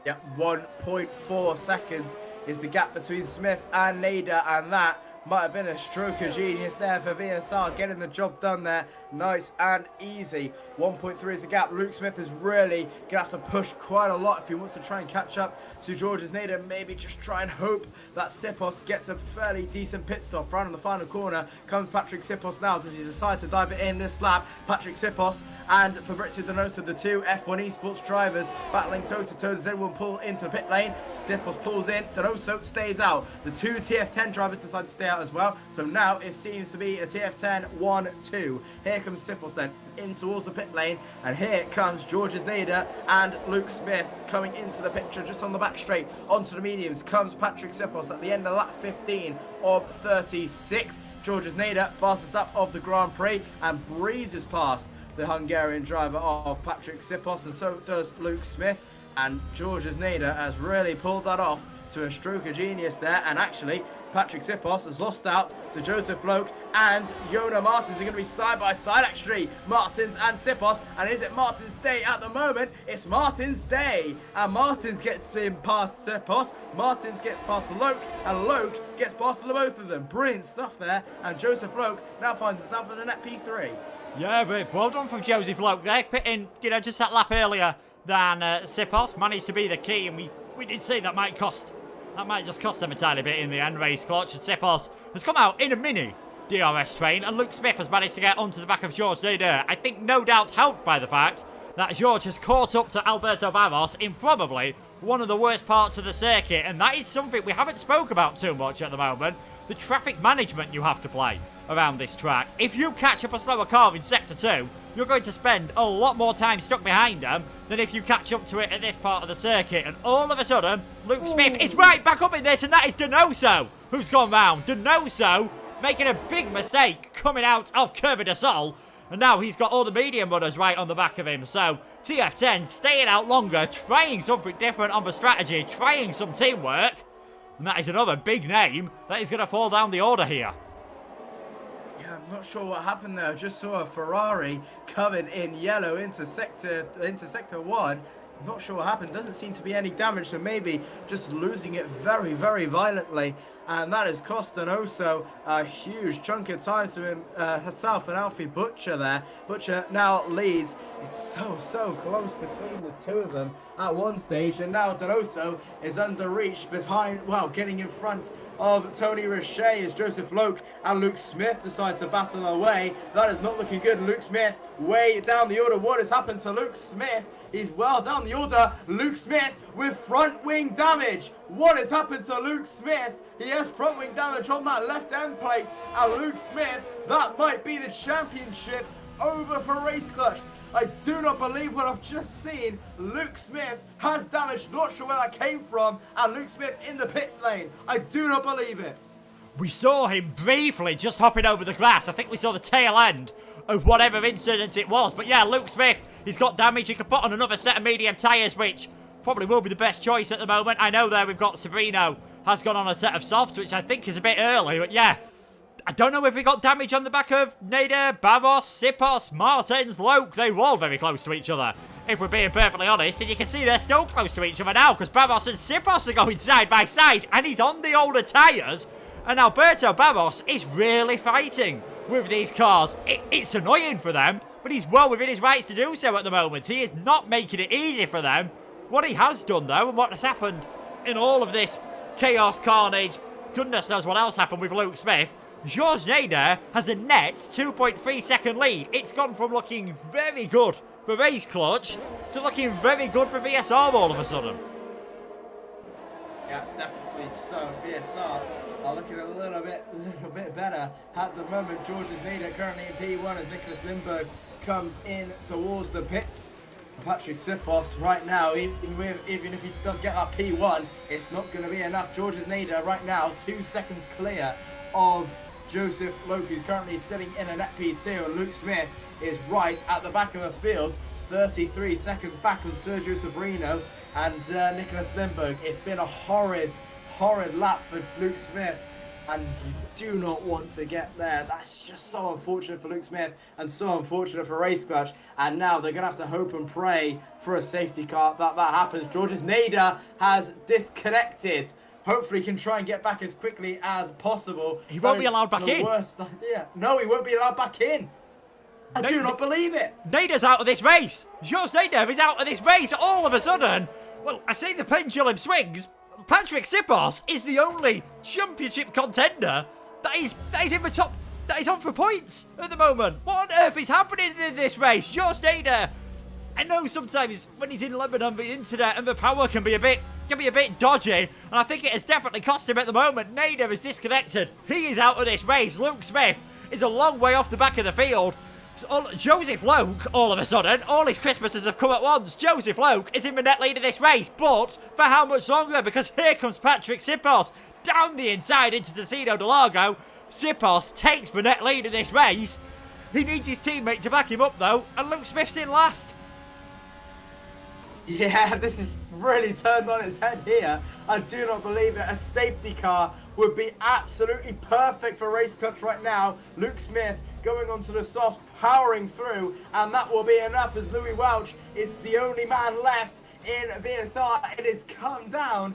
Yeah, 1.4 seconds is the gap between Smith and Nader, and that might have been a stroke of genius there for VSR, getting the job done there, nice and easy. 1.3 is the gap. Luke Smith is really going to have to push quite a lot if he wants to try and catch up to Georges Nader. Maybe just try and hope that Sipos gets a fairly decent pit stop. Right on the final corner comes Patrick Sipos now. Does he decide to dive it in this lap? Patrick Sipos and Fabrizio Donoso, the 2 F1 esports drivers, battling toe-to-toe. Does anyone pull into the pit lane? Sipos pulls in, Donoso stays out. The 2 TF10 drivers decide to stay out as well. So now it seems to be a TF10 1-2. Here comes Sipos then in towards the pit lane, and here comes Georges Nader and Luke Smith coming into the picture just on the back straight. Onto the mediums comes Patrick Sipos at the end of lap 15 of 36. Georges Nader, fastest lap of the Grand Prix, and breezes past the Hungarian driver of Patrick Sipos, and so does Luke Smith. And Georges Nader has really pulled that off to a stroke of genius there. And actually, Patrick Sipos has lost out to Joseph Loke, and Yona Martins are going to be side by side actually, Martins and Sipos. And is it Martins' day at the moment? It's Martins' day, and Martins gets him past Sipos, Martins gets past Loke, and Loke gets past the both of them. Brilliant stuff there, and Joseph Loke now finds himself in a net P3. Yeah, but well done from Joseph Loke there, pitting, just that lap earlier than Sipos. Managed to be the key, and we did say that might just cost them a tiny bit in the end. Race clutch, and Sipos has come out in a mini DRS train, and Luke Smith has managed to get onto the back of Georges Nader. I think no doubt helped by the fact that George has caught up to Alberto Barros in probably one of the worst parts of the circuit, and that is something we haven't spoke about too much at the moment. The traffic management you have to play around this track. If you catch up a slower car in Sector 2, you're going to spend a lot more time stuck behind them than if you catch up to it at this part of the circuit. And all of a sudden, Luke Smith is right back up in this, and that is Donoso who's gone round. Donoso making a big mistake coming out of Curva de Sol, and now he's got all the medium runners right on the back of him. So TF10 staying out longer, trying something different on the strategy, trying some teamwork, and that is another big name that is going to fall down the order here. Yeah, I'm not sure what happened there. I just saw a Ferrari covered in yellow into sector 1. Not sure what happened. Doesn't seem to be any damage, so maybe just losing it very, very violently. And that has cost Donoso a huge chunk of time to himself and Alfie Butcher there. Butcher now leads. It's so close between the two of them at one stage. And now Donoso is under reach behind, well, getting in front of Tony Richet as Joseph Loke and Luke Smith decide to battle away. That is not looking good. Luke Smith way down the order. What has happened to Luke Smith? He's well down the order. Luke Smith with front wing damage. What has happened to Luke Smith? He has front wing damage on that left end plate. And Luke Smith, that might be the championship over for Race Clutch. I do not believe what I've just seen. Luke Smith has damage, not sure where that came from, and Luke Smith in the pit lane. I do not believe it. We saw him briefly just hopping over the grass. I think we saw the tail end of whatever incident it was. But yeah, Luke Smith, he's got damage. He could put on another set of medium tyres, which probably will be the best choice at the moment. I know there we've got Sabrino has gone on a set of softs, which I think is a bit early, but yeah. I don't know if we got damage on the back of Nader, Barros, Sipos, Martins, Loke. They were all very close to each other, if we're being perfectly honest. And you can see they're still close to each other now, because Barros and Sipos are going side by side, and he's on the older tyres. And Alberto Barros is really fighting with these cars. It's annoying for them, but he's well within his rights to do so at the moment. He is not making it easy for them. What he has done, though, and what has happened in all of this chaos, carnage, goodness knows what else happened with Luke Smith, Georges Nader has a net 2.3 second lead. It's gone from looking very good for Race Clutch to looking very good for VSR all of a sudden. Yeah, definitely so. VSR are looking a little bit better at the moment. Georges Nader currently in P1 as Nicholas Lindberg comes in towards the pits. Patrick Sipos right now, even if he does get that P1, it's not going to be enough. Georges Nader right now 2 seconds clear of Joseph Loke, who's currently sitting in a net P2, and Luke Smith is right at the back of the field, 33 seconds back on Sergio Sabrino and Nicholas Lindberg. It's been a horrid lap for Luke Smith, and you do not want to get there. That's just so unfortunate for Luke Smith and so unfortunate for Race Clutch. And now they're going to have to hope and pray for a safety car that happens. Georges Nader has disconnected. Hopefully he can try and get back as quickly as possible. He won't be allowed back in. Worst idea. No, he won't be allowed back in. I do not believe it. Nader's out of this race. Georges Nader is out of this race all of a sudden. Well, I see the pendulum swings. Patrick Sipos is the only championship contender that is in the top, that is on for points at the moment. What on earth is happening in this race? Georges Nader, I know sometimes when he's in Lebanon, the internet and the power can be a bit dodgy, and I think it has definitely cost him at the moment. Nader is disconnected. He is out of this race. Luke Smith is a long way off the back of the field. Joseph Loke, all of a sudden, all his Christmases have come at once. Joseph Loke is in the net lead of this race, but for how much longer? Because here comes Patrick Sipos down the inside into Tessino del Lago. Sipos takes the net lead of this race. He needs his teammate to back him up, though, and Luke Smith's in last. Yeah, this is really turned on its head here. I do not believe it. A safety car would be absolutely perfect for Race Clutch right now. Luke Smith going onto the softs, powering through, and that will be enough as Louis Welch is the only man left in VSR. It has come down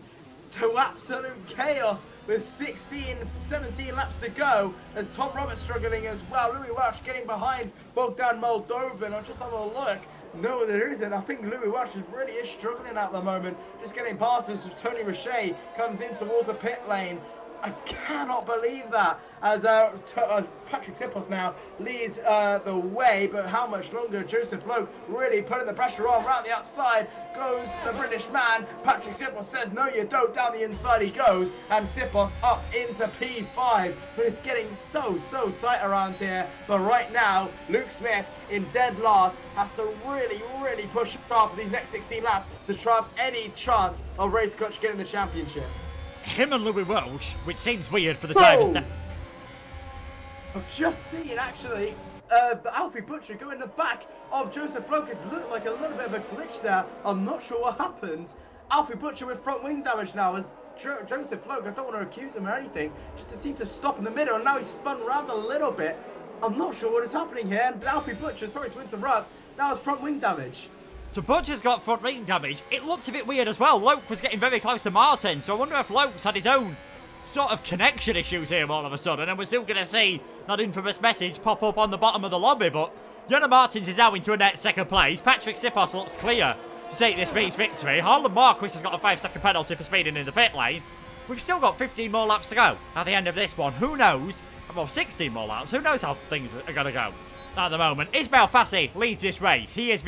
to absolute chaos with 17 laps to go as Tom Roberts struggling as well. Louis Welch getting behind Bogdan Moldovan. I'll just have a look. No, there isn't. I think Louis Welch really is struggling at the moment. Just getting past us. Tony Richet comes in towards the pit lane. I cannot believe that as Patrick Sipos now leads the way, but how much longer? Joseph Loke really putting the pressure on. Around the outside goes the British man. Patrick Sipos says, no you don't. Down the inside he goes, and Sipos up into P5. But it's getting so tight around here. But right now, Luke Smith in dead last has to really push hard for these next 16 laps to try have any chance of Race Clutch getting the championship. Him and Louis Welch, which seems weird for the drivers now. I've just seen actually Alfie Butcher go in the back of Joseph Loke. It looked like a little bit of a glitch there. I'm not sure what happened. Alfie Butcher with front wing damage now as Joseph Loke, I don't want to accuse him or anything, just to seem to stop in the middle, and now he's spun around a little bit. I'm not sure what is happening here. And Alfie Butcher, sorry to interrupt, now has front wing damage. So Butcher's got front wing damage. It looked a bit weird as well. Loke was getting very close to Martin, so I wonder if Loke's had his own sort of connection issues here all of a sudden, and we're still going to see that infamous message pop up on the bottom of the lobby. But Jona Martins is now into a net second place. Patrick Sipos looks clear to take this race victory. Harlan Marquis has got a 5-second penalty for speeding in the pit lane. We've still got 15 more laps to go at the end of this one. Who knows? Well, 16 more laps. Who knows how things are going to go at the moment. Ismail Fassi leads this race. He is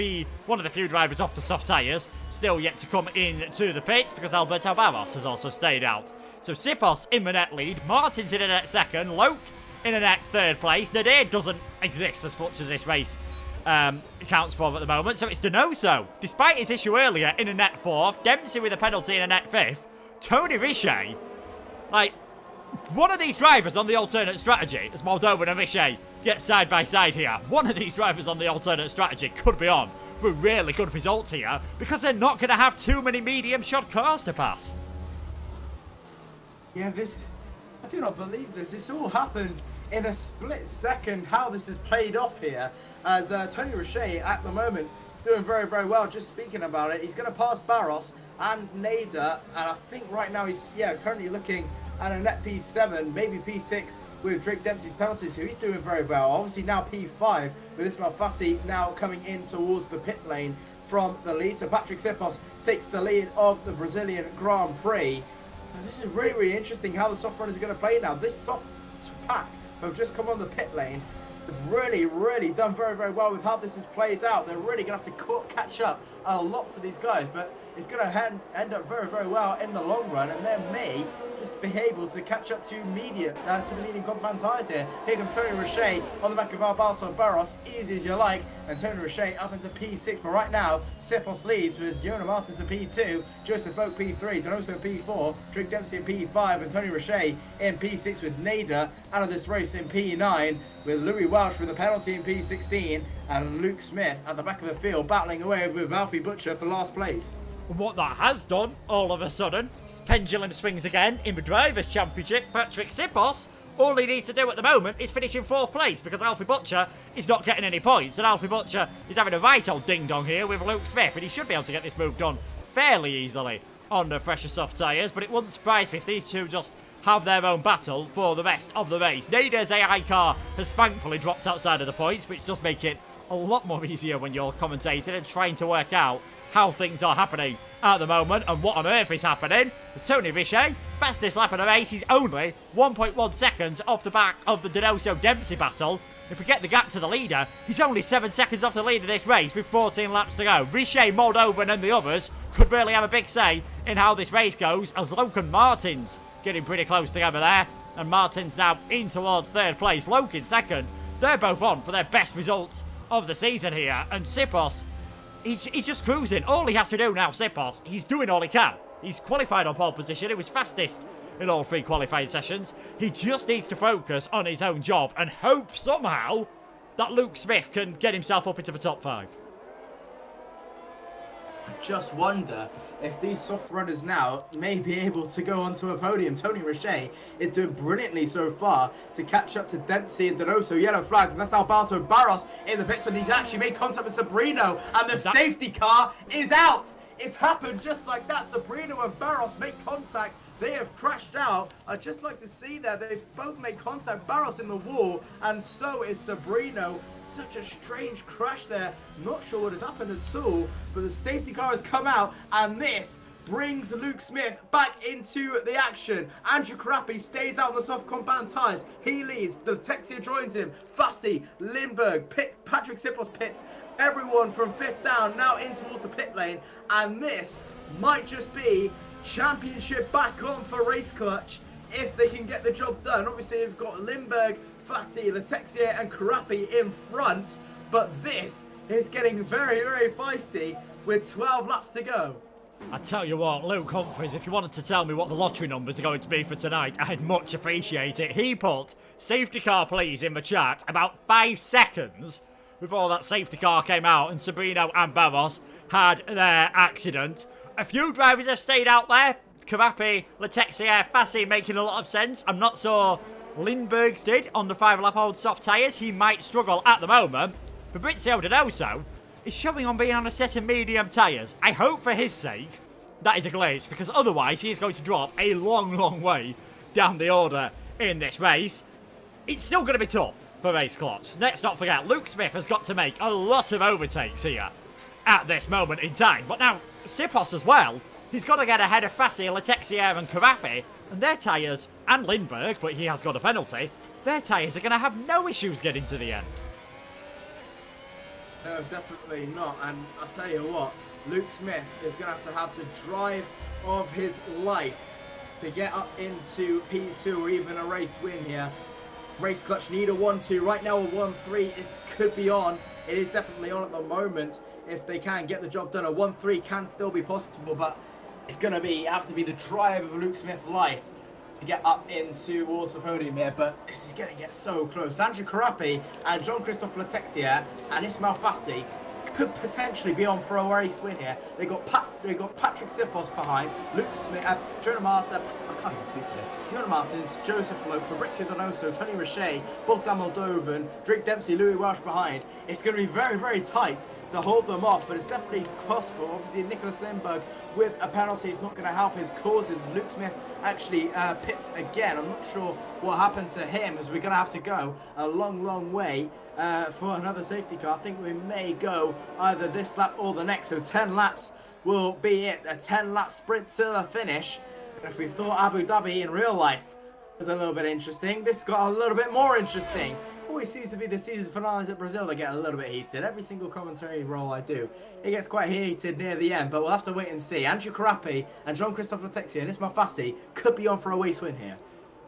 one of the few drivers off the soft tyres, still yet to come into the pits because Alberto Barros has also stayed out. So Sipos in the net lead, Martins in a net second, Loke in a net third place. Nadir doesn't exist as much as this race counts for at the moment, so it's Donoso, despite his issue earlier, in a net fourth, Dempsey with a penalty in a net fifth, Tony Richet, like, one of these drivers on the alternate strategy, as Moldovan and Richet get side by side here, one of these drivers on the alternate strategy could be on for really good results here because they're not going to have too many medium shod cars to pass. Yeah, I do not believe this. This all happened in a split second, how this is played off here, as Tony Richet at the moment doing very well. Just speaking about it, he's going to pass Barros and Nader, and I think right now he's currently looking at a net P7, maybe P6 with Drake Dempsey's penalties, so he's doing very well. Obviously now P5 with Ismail Fassi now coming in towards the pit lane from the lead. So Patrick Sipos takes the lead of the Brazilian Grand Prix. This is really interesting how the soft runners are going to play now. This soft pack have just come on the pit lane. They've really done very well with how this is played out. They're really going to have to catch up lots of these guys, but it's going to end up very well in the long run, and they may just be able to catch up to the medium compound tyres here. Here comes Tony Richet on the back of Alberto Barros, easy as you like, and Tony Richet up into P6, but right now Sipos leads with Jona Martins in P2, Joseph Loke P3, Donoso P4, Drake Dempsey in P5, and Tony Richet in P6 with Nader out of this race in P9, with Louis Welch with a penalty in P16, and Luke Smith at the back of the field battling away with Alfie Butcher for last place. What that has done, all of a sudden, pendulum swings again in the Drivers' Championship. Patrick Sipos, all he needs to do at the moment is finish in 4th place because Alfie Butcher is not getting any points. And Alfie Butcher is having a right old ding-dong here with Luke Smith, and he should be able to get this move done fairly easily on the fresher soft tyres. But it wouldn't surprise me if these two just have their own battle for the rest of the race. Nader's AI car has thankfully dropped outside of the points, which does make it a lot more easier when you're commentating and trying to work out how things are happening at the moment and what on earth is happening. With Tony Richet, fastest lap of the race, he's only 1.1 seconds off the back of the Donoso Dempsey battle. If we get the gap to the leader, he's only 7 seconds off the lead of this race with 14 laps to go. Richet, Moldovan and the others could really have a big say in how this race goes, as Loke and Martins getting pretty close together there, and Martins now in towards 3rd place, Loke in 2nd. They're both on for their best results of the season here, and Sipos, he's just cruising. All he has to do now, Sipos, he's doing all he can. He's qualified on pole position. He was fastest in all 3 qualifying sessions. He just needs to focus on his own job and hope somehow that Luke Smith can get himself up into the top 5. I just wonder if these soft runners now may be able to go onto a podium. Tony Richey is doing brilliantly so far to catch up to Dempsey and Donoso. Yellow flags, and that's Alberto Barros in the pits, and he's actually made contact with Sabrino, and the safety car is out. It's happened just like that. Sabrino and Barros make contact. They have crashed out. I'd just like to see that. They've both made contact. Barros in the wall, and so is Sabrino. Such a strange crash there. Not sure what has happened at all, but the safety car has come out, and this brings Luke Smith back into the action. Andrew Karapi stays out on the soft compound tyres. He leads. The Texia joins him. Fassi, Lindbergh, Patrick Sipos pits. Everyone from 5th down now in towards the pit lane, and this might just be championship back on for Race Clutch if they can get the job done. Obviously, they've got Lindbergh, Fassi, Letexia and Karapi in front, but this is getting very, very feisty with 12 laps to go. I tell you what, Luke Humphries, if you wanted to tell me what the lottery numbers are going to be for tonight, I'd much appreciate it. He put safety car please in the chat about 5 seconds before that safety car came out and Sabrino and Barros had their accident. A few drivers have stayed out there. Karapi, Letexia, Fassi making a lot of sense. I'm not so Lindbergh's did on the 5-lap old soft tyres. He might struggle at the moment. Fabrizio Donoso is showing on being on a set of medium tyres. I hope for his sake that is a glitch, because otherwise he is going to drop a long, long way down the order in this race. It's still going to be tough for Race Clutch. Let's not forget, Luke Smith has got to make a lot of overtakes here at this moment in time. But now, Sipos as well, he's got to get ahead of Fassi, Letexia and Karapi, and their tyres, and Lindbergh, but he has got a penalty, their tyres are going to have no issues getting to the end. No, definitely not. And I'll tell you what, Luke Smith is going to have the drive of his life to get up into P2 or even a race win here. Race Clutch need a 1-2. Right now a 1-3. It could be on. It is definitely on at the moment. If they can get the job done, a 1-3 can still be possible, but it's going to have to be the drive of Luke Smith's life to get up into towards the podium here, but this is going to get so close. Andrew Karapi and Jean-Christophe Letexia and Ismail Fassi could potentially be on for a race win here. They got Patrick Sipos behind, Luke Smith, Jonah Martin, I can't even speak today. Jonah Martins, Joseph Lowe, Fabrizio Donoso, Tony Richey, Bogdan Moldovan, Drake Dempsey, Louis Welsh behind. It's going to be very, very tight to hold them off, but it's definitely possible. Obviously, Nicholas Lindbergh with a penalty is not going to help his causes. Luke Smith actually pits again. I'm not sure what happened to him, as we're going to have to go a long, long way for another safety car. I think we may go either this lap or the next, so 10 laps will be it. A 10-lap sprint to the finish. And if we thought Abu Dhabi in real life was a little bit interesting, this got a little bit more interesting. Always seems to be the season finales at Brazil that get a little bit heated. Every single commentary role I do, it gets quite heated near the end, but we'll have to wait and see. Andrew Karapi and Jean-Christophe Letexia and Ismail Fassi could be on for a race win here.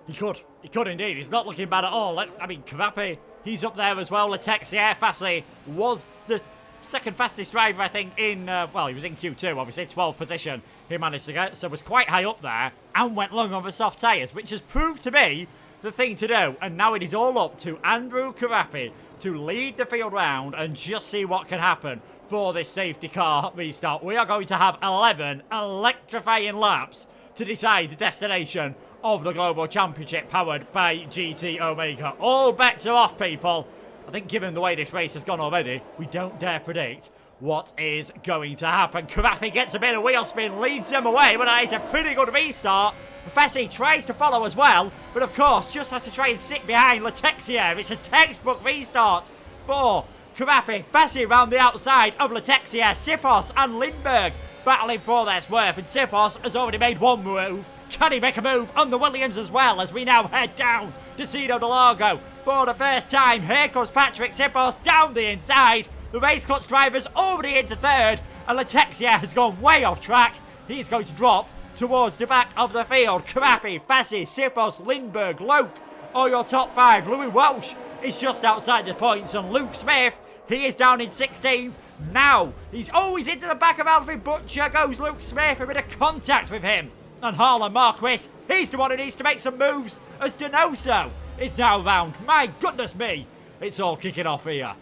He could indeed. He's not looking bad at all. Karapi, he's up there as well. Letexia, Fassi was the second fastest driver, I think, in, well, he was in Q2, obviously, 12th position he managed to get, so was quite high up there, and went long on the soft tyres, which has proved to be the thing to do. And now it is all up to Andrew Karapi to lead the field round and just see what can happen for this safety car restart. We are going to have 11 electrifying laps to decide the destination of the Global Championship powered by GT Omega. All bets are off, people. I think given the way this race has gone already, we don't dare predict what is going to happen. Karapi gets a bit of wheel spin, leads them away, but that is a pretty good restart. Fassi tries to follow as well, but of course just has to try and sit behind Letexia. It's a textbook restart for Karapi. Fassi around the outside of Letexia. Sipos and Lindbergh battling for their swerve, and Sipos has already made one move. Can he make a move on the Williams as well, as we now head down to Ciudad del Lago for the first time? Here comes Patrick Sipos down the inside. The Race Clutch driver's already into third, and Letexia has gone way off track. He's going to drop towards the back of the field. Karapi, Fassi, Sipos, Lindbergh, Loke, all your top 5. Louis Welsh is just outside the points, and Luke Smith, he is down in 16th. Now, he's always into the back of Alfie Butcher, goes Luke Smith, a bit of contact with him. And Harlan Marquis, he's the one who needs to make some moves, as Donoso is now round. My goodness me, it's all kicking off here.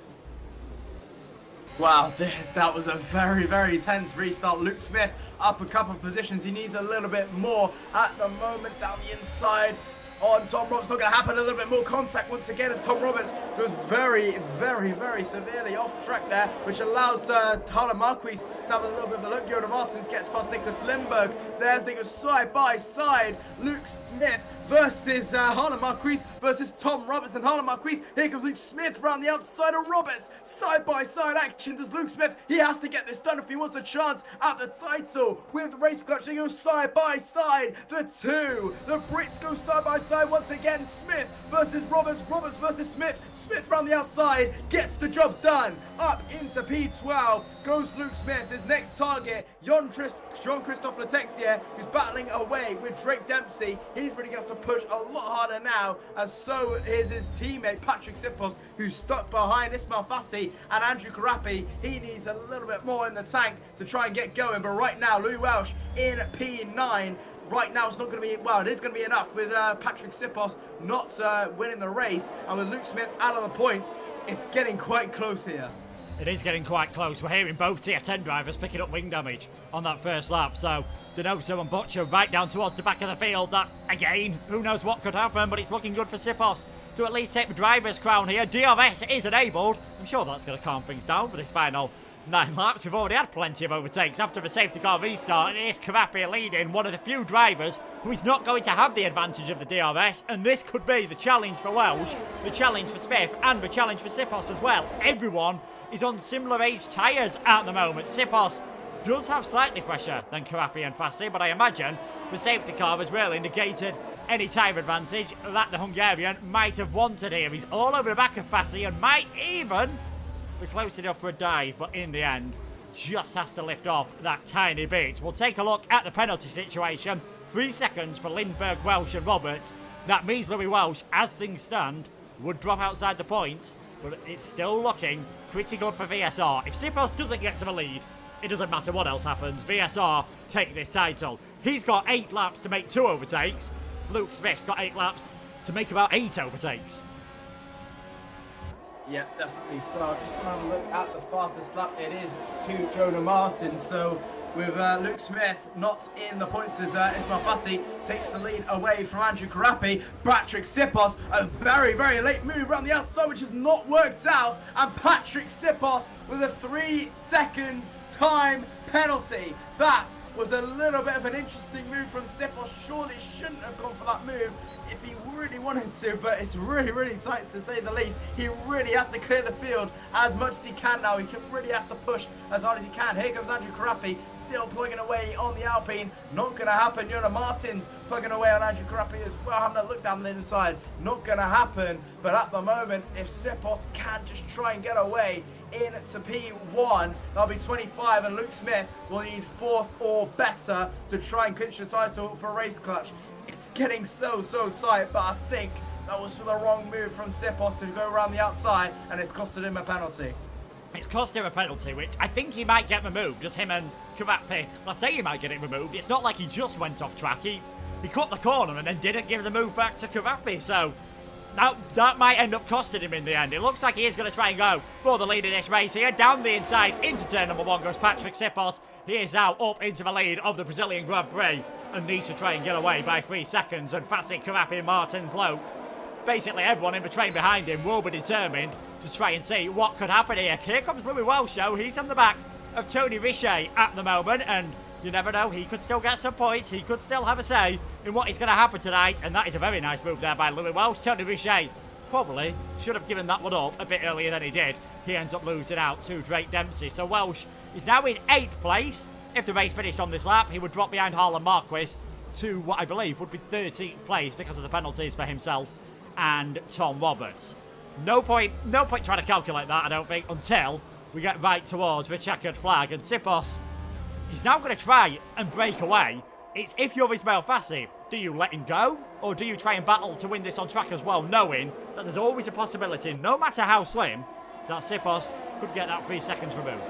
Wow, that was a very, very tense restart. Luke Smith up a couple of positions. He needs a little bit more at the moment down the inside. On Tom Roberts, not going to happen. A little bit more contact once again as Tom Roberts goes very, very, very severely off track there, which allows Harlan Marquis to have a little bit of a look. Jonah Martins gets past Nicholas Lindberg. There's they go side by side. Luke Smith versus Harlan Marquis versus Tom Roberts, and Harlan Marquis. Here comes Luke Smith round the outside of Roberts. Side by side action does Luke Smith. He has to get this done if he wants a chance at the title. With the race clutch, they go side by side. The Brits go side by side once again. Smith versus Roberts. Roberts versus Smith. Smith round the outside gets the job done. Up into P12 goes Luke Smith. His next target, Jean-Christophe Letexia, who's battling away with Drake Dempsey. He's really going to have to push a lot harder now, as so is his teammate Patrick Sipos, who's stuck behind Ismail Fassi and Andrew Karapi. He needs a little bit more in the tank to try and get going, but right now Louis Welsh in P9. Right now it's not going to be, well, it is going to be enough with Patrick Sipos not winning the race, and with Luke Smith out of the points, it's getting quite close here. It is getting quite close. We're hearing both TF10 drivers picking up wing damage on that first lap. So Donoso and Butcher right down towards the back of the field. That, again, who knows what could happen, but it's looking good for Sipos to at least take the driver's crown here. DRS is enabled. I'm sure that's going to calm things down for this final 9 laps. We've already had plenty of overtakes after the safety car restart, and it is Karapi leading, one of the few drivers who is not going to have the advantage of the DRS, and this could be the challenge for Welsh, the challenge for Smith, and the challenge for Sipos as well. Everyone is on similar age tyres at the moment. Sipos does have slightly fresher than Karapi and Fassi, but I imagine the safety car has really negated any tyre advantage that the Hungarian might have wanted here. He's all over the back of Fassi and might even be close enough for a dive, but in the end just has to lift off that tiny bit. We'll take a look at the penalty situation. 3 seconds for Lindberg, Welsh and Roberts. That means Louis Welsh, as things stand, would drop outside the points, but it's still looking pretty good for VSR. If Sipos doesn't get to the lead, it doesn't matter what else happens. VSR take this title. He's got 8 laps to make 2 overtakes. Luke Smith's got 8 laps to make about 8 overtakes. Yeah, definitely. So I just want to have a look at the fastest lap. It is to Jonah Martin. So with Luke Smith not in the points as Ismail Fassi takes the lead away from Andrew Karapi. Patrick Sipos, a very, very late move around the outside, which has not worked out. And Patrick Sipos with a 3-second time penalty. That was a little bit of an interesting move from Sipos. Surely shouldn't have gone for that move if he really wanted to, but it's really, really tight to say the least. He really has to clear the field as much as he can now. He really has to push as hard as he can. Here comes Andrew Karapi, still plugging away on the Alpine. Not going to happen. Jonah Martins plugging away on Andrew Karapi as well, having a look down the inside. Not going to happen, but at the moment, if Sipos can just try and get away into P1, that'll be 25, and Luke Smith will need 4th or better to try and clinch the title for Race Clutch. It's getting so tight, but I think that was for the wrong move from Sipos to go around the outside, and it's costed him a penalty. It's cost him a penalty, which I think he might get removed, just him and Karapi. I say he might get it removed. It's not like he just went off track. He cut the corner and then didn't give the move back to Karapi, so that might end up costing him in the end. It looks like he is going to try and go for the lead in this race here. Down the inside into turn number 1 goes Patrick Sipos. He is now up into the lead of the Brazilian Grand Prix and needs to try and get away by 3 seconds. And Fassi, Karapi, Martins, Loke, basically everyone in the train behind him will be determined to try and see what could happen here. Here comes Louis Welsh, though. He's on the back of Tony Richet at the moment, and you never know, he could still get some points. He could still have a say in what is going to happen tonight, and that is a very nice move there by Louis Welsh. Tony Richet probably should have given that one up a bit earlier than he did. He ends up losing out to Drake Dempsey. So Welsh is now in 8th place. If the race finished on this lap, he would drop behind Harlan Marquis to what I believe would be 13th place because of the penalties for himself and Tom Roberts. No point trying to calculate that, I don't think, until we get right towards the checkered flag. And Sipos, he's now going to try and break away. It's if you're Ismail Fassi, do you let him go? Or do you try and battle to win this on track as well, knowing that there's always a possibility, no matter how slim, that Sipos could get that 3 seconds removed.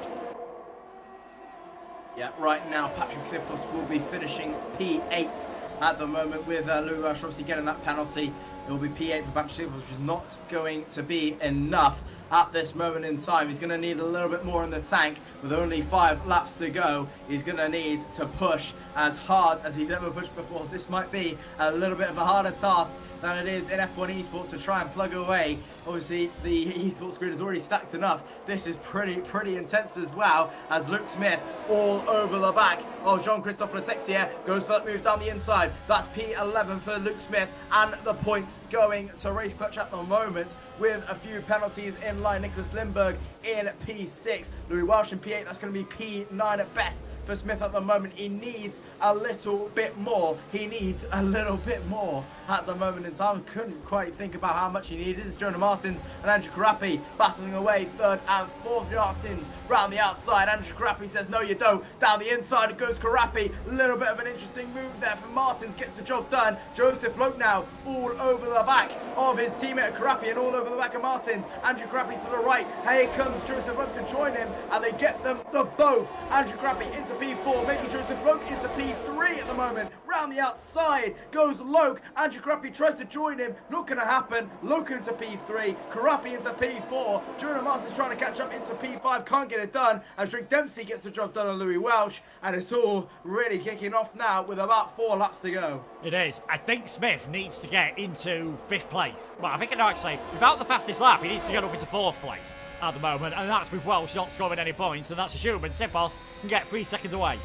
Yeah, right now Patrick Sipos will be finishing P8 at the moment with Louis Welsh obviously getting that penalty. It will be P8 for Patrick Sippos, which is not going to be enough at this moment in time. He's going to need a little bit more in the tank. With only 5 laps to go, he's going to need to push as hard as he's ever pushed before. This might be a little bit of a harder task than it is in F1 Esports to try and plug away. Obviously, the esports grid is already stacked enough. This is pretty intense as well, as Luke Smith all over the back of Jean-Christophe Letexier goes for that move down the inside. That's P11 for Luke Smith, and the points going to Race Clutch at the moment with a few penalties in line. Nicholas Lindberg in P6, Louis Welsh in P8. That's going to be P9 at best for Smith at the moment. He needs a little bit more. He needs a little bit more at the moment in time. Couldn't quite think about how much he needed. It's Jonah Martins and Andrew Karapi battling away 3rd and 4th. Martins round the outside. Andrew Karapi says, no you don't. Down the inside it goes Karapi. A little bit of an interesting move there from Martins. Gets the job done. Joseph Loke now all over the back of his teammate Karapi and all over the back of Martins. Andrew Karapi to the right. Here comes Joseph Loke to join him, and they get them the both. Andrew Karapi into P4, making Joseph Loke into P3 at the moment. Round the outside goes Loke. Andrew Karapi tries to join him. Not going to happen. Loke into P3. Karapi into P4. Jonah Martins trying to catch up into P5. Can't get it done. As Rick Dempsey gets the job done on Louis Welsh. And it's all really kicking off now with about 4 laps to go. It is. I think Smith needs to get into 5th place. Well, I think actually, without the fastest lap, he needs to get up into 4th place at the moment, and that's with Welsh not scoring any points, and that's assuming Sippos can get 3 seconds away.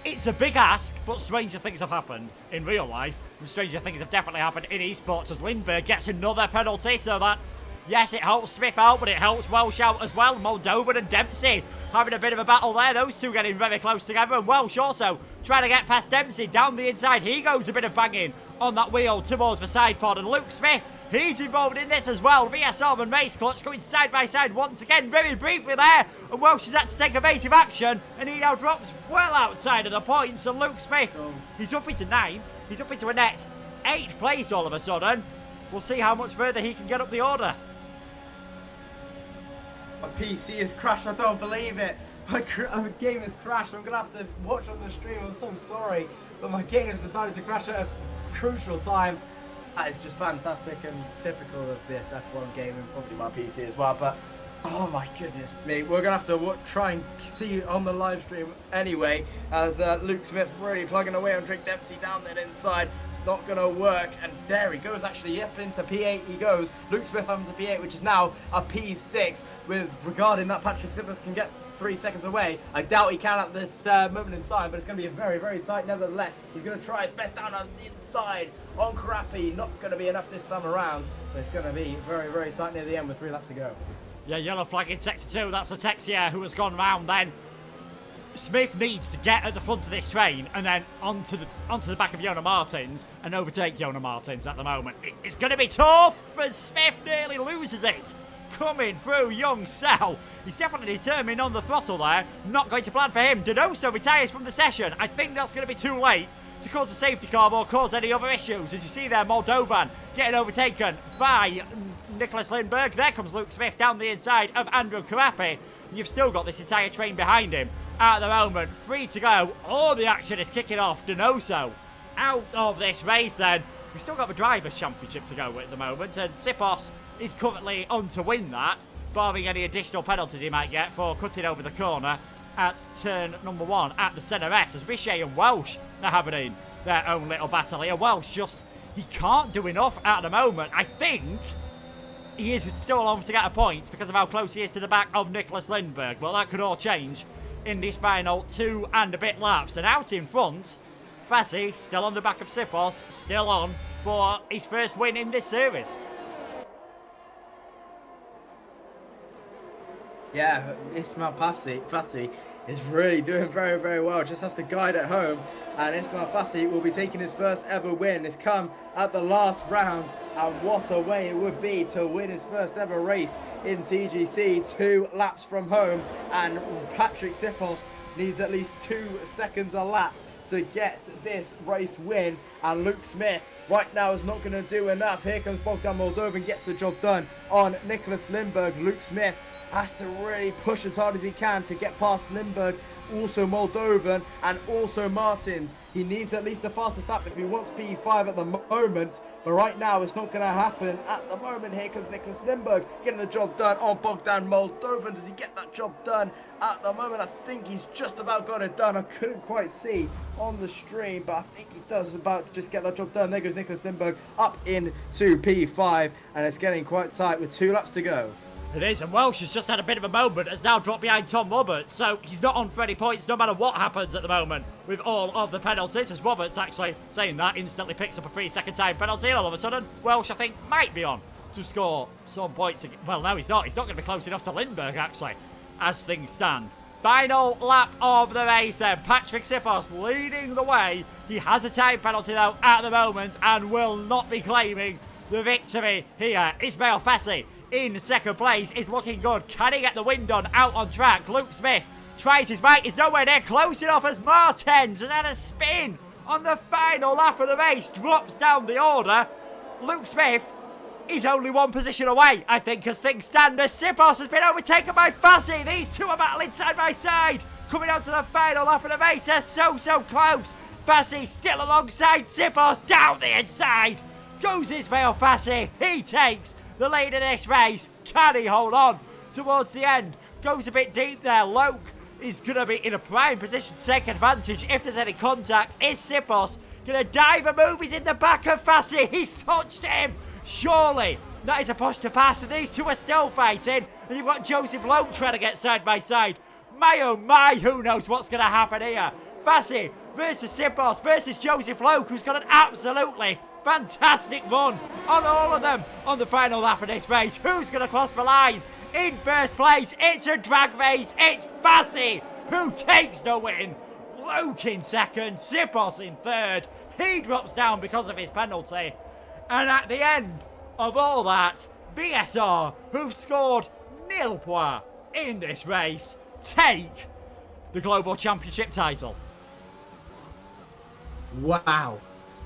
It's a big ask, but stranger things have happened in real life, and stranger things have definitely happened in esports as Lindbergh gets another penalty, so that's, yes, it helps Smith out, but it helps Welsh out as well. Moldovan and Dempsey having a bit of a battle there, those two getting very close together, and Welsh also trying to get past Dempsey down the inside. He goes a bit of banging on that wheel towards the side pod, and Luke Smith, he's involved in this as well. VSR and Race Clutch going side by side once again, very briefly there. And Welsh has had to take evasive action, and he now drops well outside of the points. And Luke Smith, he's up into 9th. He's up into a net 8th place all of a sudden. We'll see how much further he can get up the order. My PC has crashed. I don't believe it. My game has crashed. I'm going to have to watch on the stream. I'm so sorry. But my game has decided to crash at a crucial time. That is just fantastic and typical of this F1 game, and probably my PC as well. But oh my goodness me, we're gonna have to try and see on the live stream anyway, as Luke Smith really plugging away on Drake Dempsey down there inside. It's not gonna work, and there he goes, actually up into P8 he goes. Luke Smith up into P8, which is now a P6. With regarding that Patrick Sippos can get 3 seconds away. I doubt he can at this moment in time, but it's going to be a very tight nevertheless. He's going to try his best down on the inside on Karapi. Not going to be enough this time around, but it's going to be very tight near the end with 3 laps to go. Yeah, yellow flag in sector 2. That's Letexier who has gone round then. Smith needs to get at the front of this train and then onto the back of Jonah Martins and overtake Jonah Martins at the moment. It's going to be tough as Smith nearly loses it. Coming through Young Cell. He's definitely determined on the throttle there. Not going to plan for him. Donoso retires from the session. I think that's going to be too late to cause a safety car or cause any other issues. As you see there, Moldovan getting overtaken by Nicholas Lindbergh. There comes Luke Smith down the inside of Andrew Karapi. You've still got this entire train behind him at the moment. 3 to go. All the action is kicking off. Donoso out of this race then. We've still got the Drivers' Championship to go with at the moment, and Sippos is currently on to win that, barring any additional penalties he might get for cutting over the corner at turn number 1 at the centre S, as Richet and Welsh are having their own little battle here. Welsh just, he can't do enough at the moment. I think he is still on to get a point because of how close he is to the back of Nicholas Lindbergh, but that could all change in this final 2 and a bit laps. And out in front, Fassi, still on the back of Sippos, still on for his first win in this series. Yeah, Ismail Fassi is really doing very well. Just has to guide at home, and Ismail Fassi will be taking his first ever win. It's come at the last round, and what a way it would be to win his first ever race in TGC. 2 laps from home, and Patrick Sippos needs at least 2 seconds a lap to get this race win, and Luke Smith right now is not going to do enough. Here comes Bogdan Moldovan, gets the job done on Nicholas Lindbergh. Luke Smith has to really push as hard as he can to get past Lindbergh, also Moldovan, and also Martins. He needs at least the fastest lap if he wants P5 at the moment, but right now it's not going to happen. At the moment, here comes Nicholas Lindbergh getting the job done on Bogdan Moldovan. Does he get that job done? At the moment, I think he's just about got it done. I couldn't quite see on the stream, but I think he does about just get that job done. There goes Nicholas Lindbergh up into P5, and it's getting quite tight with 2 laps to go. It is, and Welsh has just had a bit of a moment, has now dropped behind Tom Roberts, so he's not on for any points no matter what happens at the moment with all of the penalties, as Roberts, actually saying that, instantly picks up a 3-second time penalty, and all of a sudden, Welsh, I think, might be on to score some points. Well, no, he's not. He's not going to be close enough to Lindbergh, actually, as things stand. Final lap of the race then. Patrick Sipos leading the way. He has a time penalty, though, at the moment, and will not be claiming the victory here. Ismail Fassi in second place is looking good. Can he get the wind on out on track? Luke Smith tries his might. He's nowhere near close enough as Martins has had a spin on the final lap of the race. Drops down the order. Luke Smith is only 1 position away, I think, as things stand. As Sipos has been overtaken by Fassi. These two are battling side by side. Coming on to the final lap of the race. They're so close. Fassi still alongside Sipos down the inside. Goes Ismail Fassi. He takes the lead of this race. Can he hold on towards the end? Goes a bit deep there. Loke is going to be in a prime position to take advantage if there's any contact. Is Sipos going to dive a move? He's in the back of Fassi. He's touched him. Surely that is a push to pass. And these two are still fighting. And you've got Joseph Loke trying to get side by side. My oh my, who knows what's going to happen here? Fassi versus Sipos versus Joseph Loke, who's got an absolutely fantastic run on all of them on the final lap of this race. Who's going to cross the line in first place? It's a drag race. It's Fassi who takes the win. Loke in second, Sipos in third. He drops down because of his penalty. And at the end of all that, VSR, who've scored 0 points in this race, take the Global Championship title. Wow.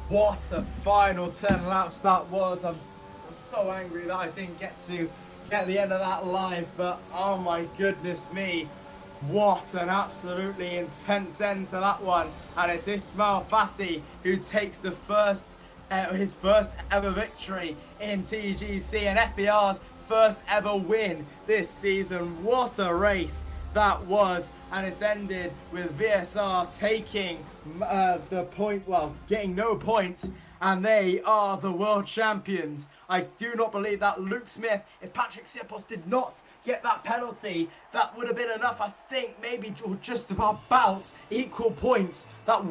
What a final 10 laps that was. I'm so angry that I didn't get to get the end of that live, but oh my goodness me. What an absolutely intense end to that one. And it's Ismail Fassi who takes the his first ever victory in TGC and FBR's first ever win this season. What a race that was. And it's ended with VSR taking the point, well, getting no points, and they are the world champions. I do not believe that Luke Smith, if Patrick Sipos did not get that penalty, that would have been enough. I think maybe just about equal points. That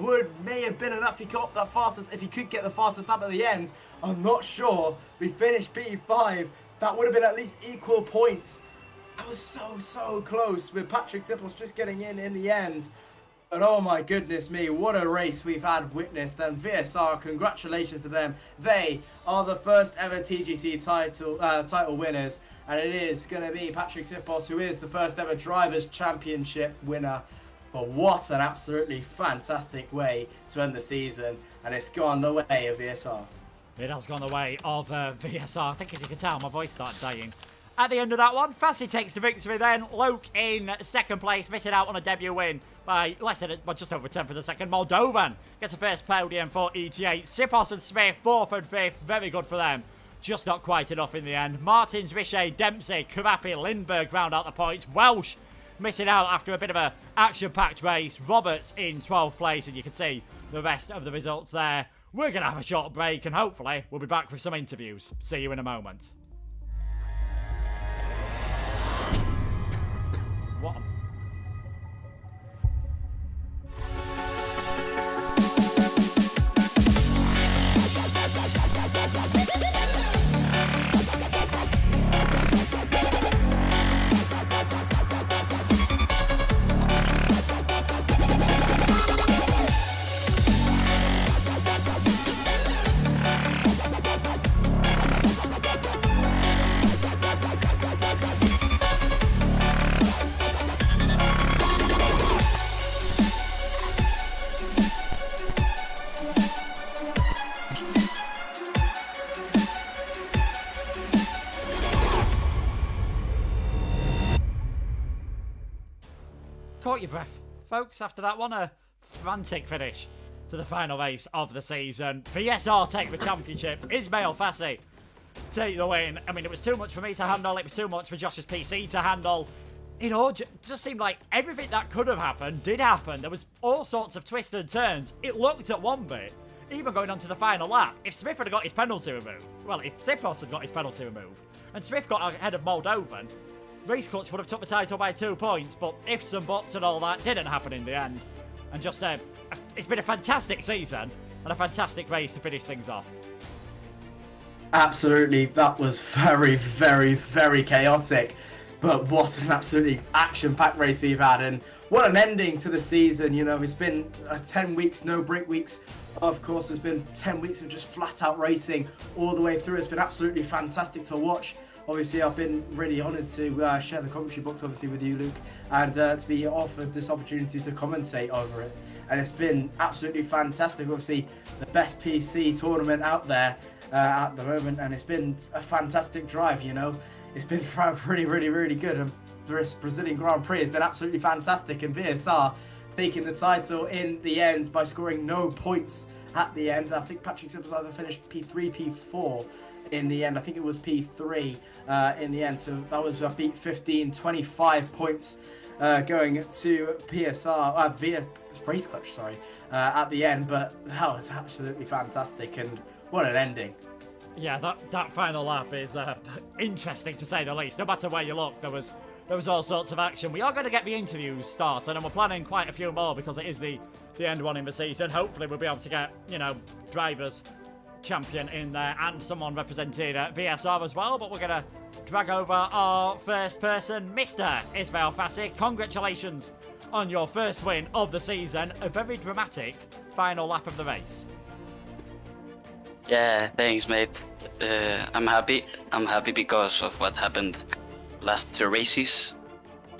may have been enough. He got the fastest, if he could get the fastest lap at the end. I'm not sure. We finished P5. That would have been at least equal points. That was so close with Patrick Sipos just getting in the end. But oh my goodness me, what a race we've had witnessed. And VSR, congratulations to them. They are the first ever TGC title winners. And it is going to be Patrick Sipos, who is the first ever Drivers' Championship winner. But what an absolutely fantastic way to end the season. And it's gone the way of VSR. It has gone the way of VSR. I think, as you can tell, my voice started dying. At the end of that one, Fassi takes the victory then. Loke in second place, missing out on a debut win by just over 10 for the second. Moldovan gets a first podium for ET8. Sipos and Smith, 4th and 5th. Very good for them. Just not quite enough in the end. Martins, Richet, Dempsey, Karapi, Lindbergh round out the points. Welsh missing out after a bit of a action-packed race. Roberts in 12th place, and you can see the rest of the results there. We're going to have a short break, and hopefully we'll be back with some interviews. See you in a moment. What? caught your breath, folks, after that one. A frantic finish to the final race of the season. VSR take the championship. Ismail Fassi take the win. I mean, it was too much for me to handle. It was too much for Josh's PC to handle. It all just seemed like everything that could have happened did happen. There was all sorts of twists and turns. It looked at one bit, even going on to the final lap, if Smith had got his penalty removed, well, if Sipos had got his penalty removed, and Smith got ahead of Moldovan, Race Clutch would have took the title by 2 points, but ifs and buts and all that didn't happen in the end. And just, it's been a fantastic season, and a fantastic race to finish things off. Absolutely, that was very, very, very chaotic. But what an absolutely action-packed race we've had, and what an ending to the season. You know, it's been 10 weeks, no break weeks. Of course, there's been 10 weeks of just flat-out racing all the way through. It's been absolutely fantastic to watch. Obviously, I've been really honoured to share the commentary box, obviously, with you, Luke, and to be offered this opportunity to commentate over it. And it's been absolutely fantastic. Obviously, the best PC tournament out there at the moment, and it's been a fantastic drive, you know. It's been really, really, really good. And the Brazilian Grand Prix has been absolutely fantastic, and VSR taking the title in the end by scoring no points at the end. I think Patrick Sipos either finished P3, P4 in the end. I think it was P3 in the end. So that was a beat 15, 25 points going to PSR, via Race Clutch, sorry, at the end. But that was absolutely fantastic, and what an ending. Yeah, that final lap is interesting to say the least. No matter where you look, there was all sorts of action. We are going to get the interviews started, and we're planning quite a few more because it is the end one in the season. Hopefully we'll be able to get, you know, drivers champion in there and someone representing VSR as well. But we're going to drag over our first person, Mr. Ismail Fassi. Congratulations on your first win of the season. A very dramatic final lap of the race. Yeah, thanks, mate. I'm happy. I'm happy because of what happened last 2 races.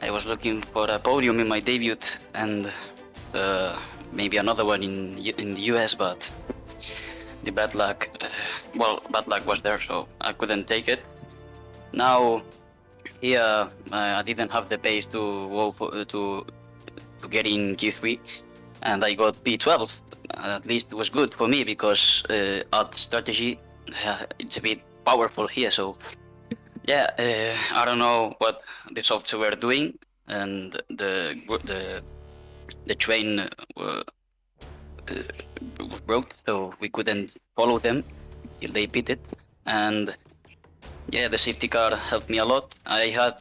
I was looking for a podium in my debut and maybe another one in the US, but the bad luck, bad luck was there, so I couldn't take it. Now, here I didn't have the pace to go to get in Q3, and I got P12. At least it was good for me because our strategy it's a bit powerful here. So yeah, I don't know what the software doing, and the train was broke, so we couldn't follow them till they pitted. And yeah, the safety car helped me a lot. I had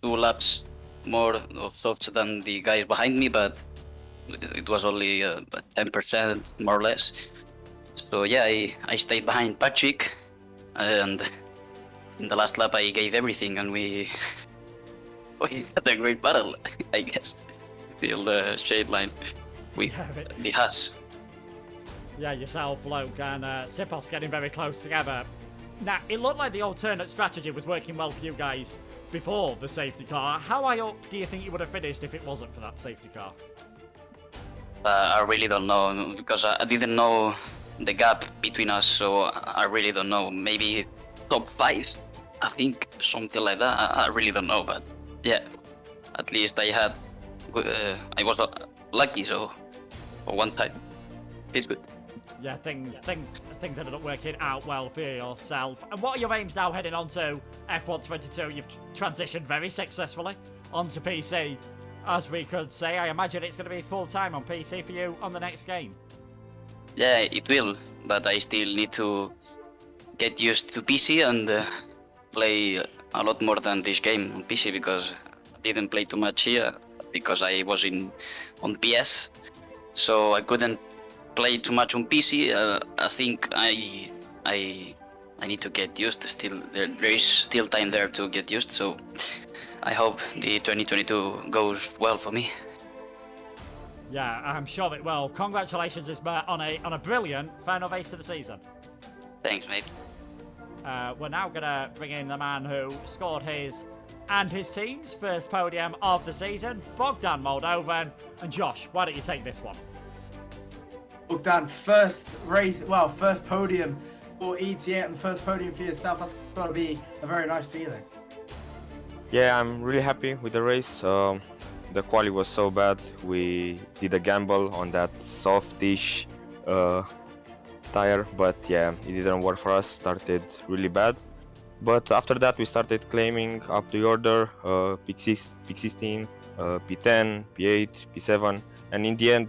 2 laps more of softs than the guys behind me, but it was only 10% more or less. So yeah, I stayed behind Patrick, and in the last lap I gave everything, and we had a great battle, I guess, till the straight line with the Haas. Yeah, yourself, Luke, and Sipos getting very close together. Now, it looked like the alternate strategy was working well for you guys before the safety car. How high up do you think you would have finished if it wasn't for that safety car? I really don't know, because I didn't know the gap between us, so I really don't know. Maybe top 5, I think, something like that. I really don't know, but yeah, at least I was lucky, so for one time, it's good. Yeah, things ended up working out well for yourself. And what are your aims now heading on to F1 22? You've transitioned very successfully onto PC, as we could say. I imagine it's going to be full-time on PC for you on the next game. Yeah, it will, but I still need to get used to PC and play a lot more than this game on PC, because I didn't play too much here because I was on PS, so I couldn't play too much on PC. I think I need to get used. Still, there is still time there to get used. So I hope the 2022 goes well for me. Yeah, I'm sure it will. Congratulations, Isma, on a brilliant final race of the season. Thanks, mate. We're now gonna bring in the man who scored his and his team's first podium of the season, Bogdan Moldovan. And Josh, why don't you take this one? Bogdan, first podium for ETA and the first podium for yourself. That's got to be a very nice feeling. Yeah, I'm really happy with the race. the quali was so bad. We did a gamble on that softish tire, but yeah, it didn't work for us. Started really bad. But after that, we started claiming up the order, P16, P10, P8, P7, and in the end,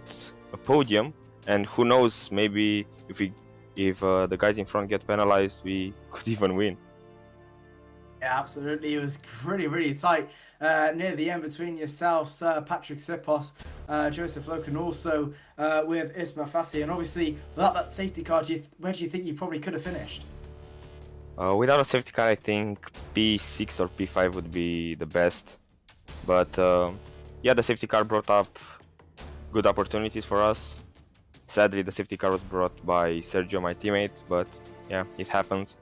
a podium. And who knows, maybe if the guys in front get penalized, we could even win. Yeah, absolutely. It was really tight near the end between yourselves, Patrick Sipos, Joseph Loken, also with Isma Fassi. And obviously, without that safety car, where do you think you probably could have finished? Without a safety car, I think P6 or P5 would be the best. But yeah, the safety car brought up good opportunities for us. Sadly, the safety car was brought by Sergio, my teammate, but yeah, it happens.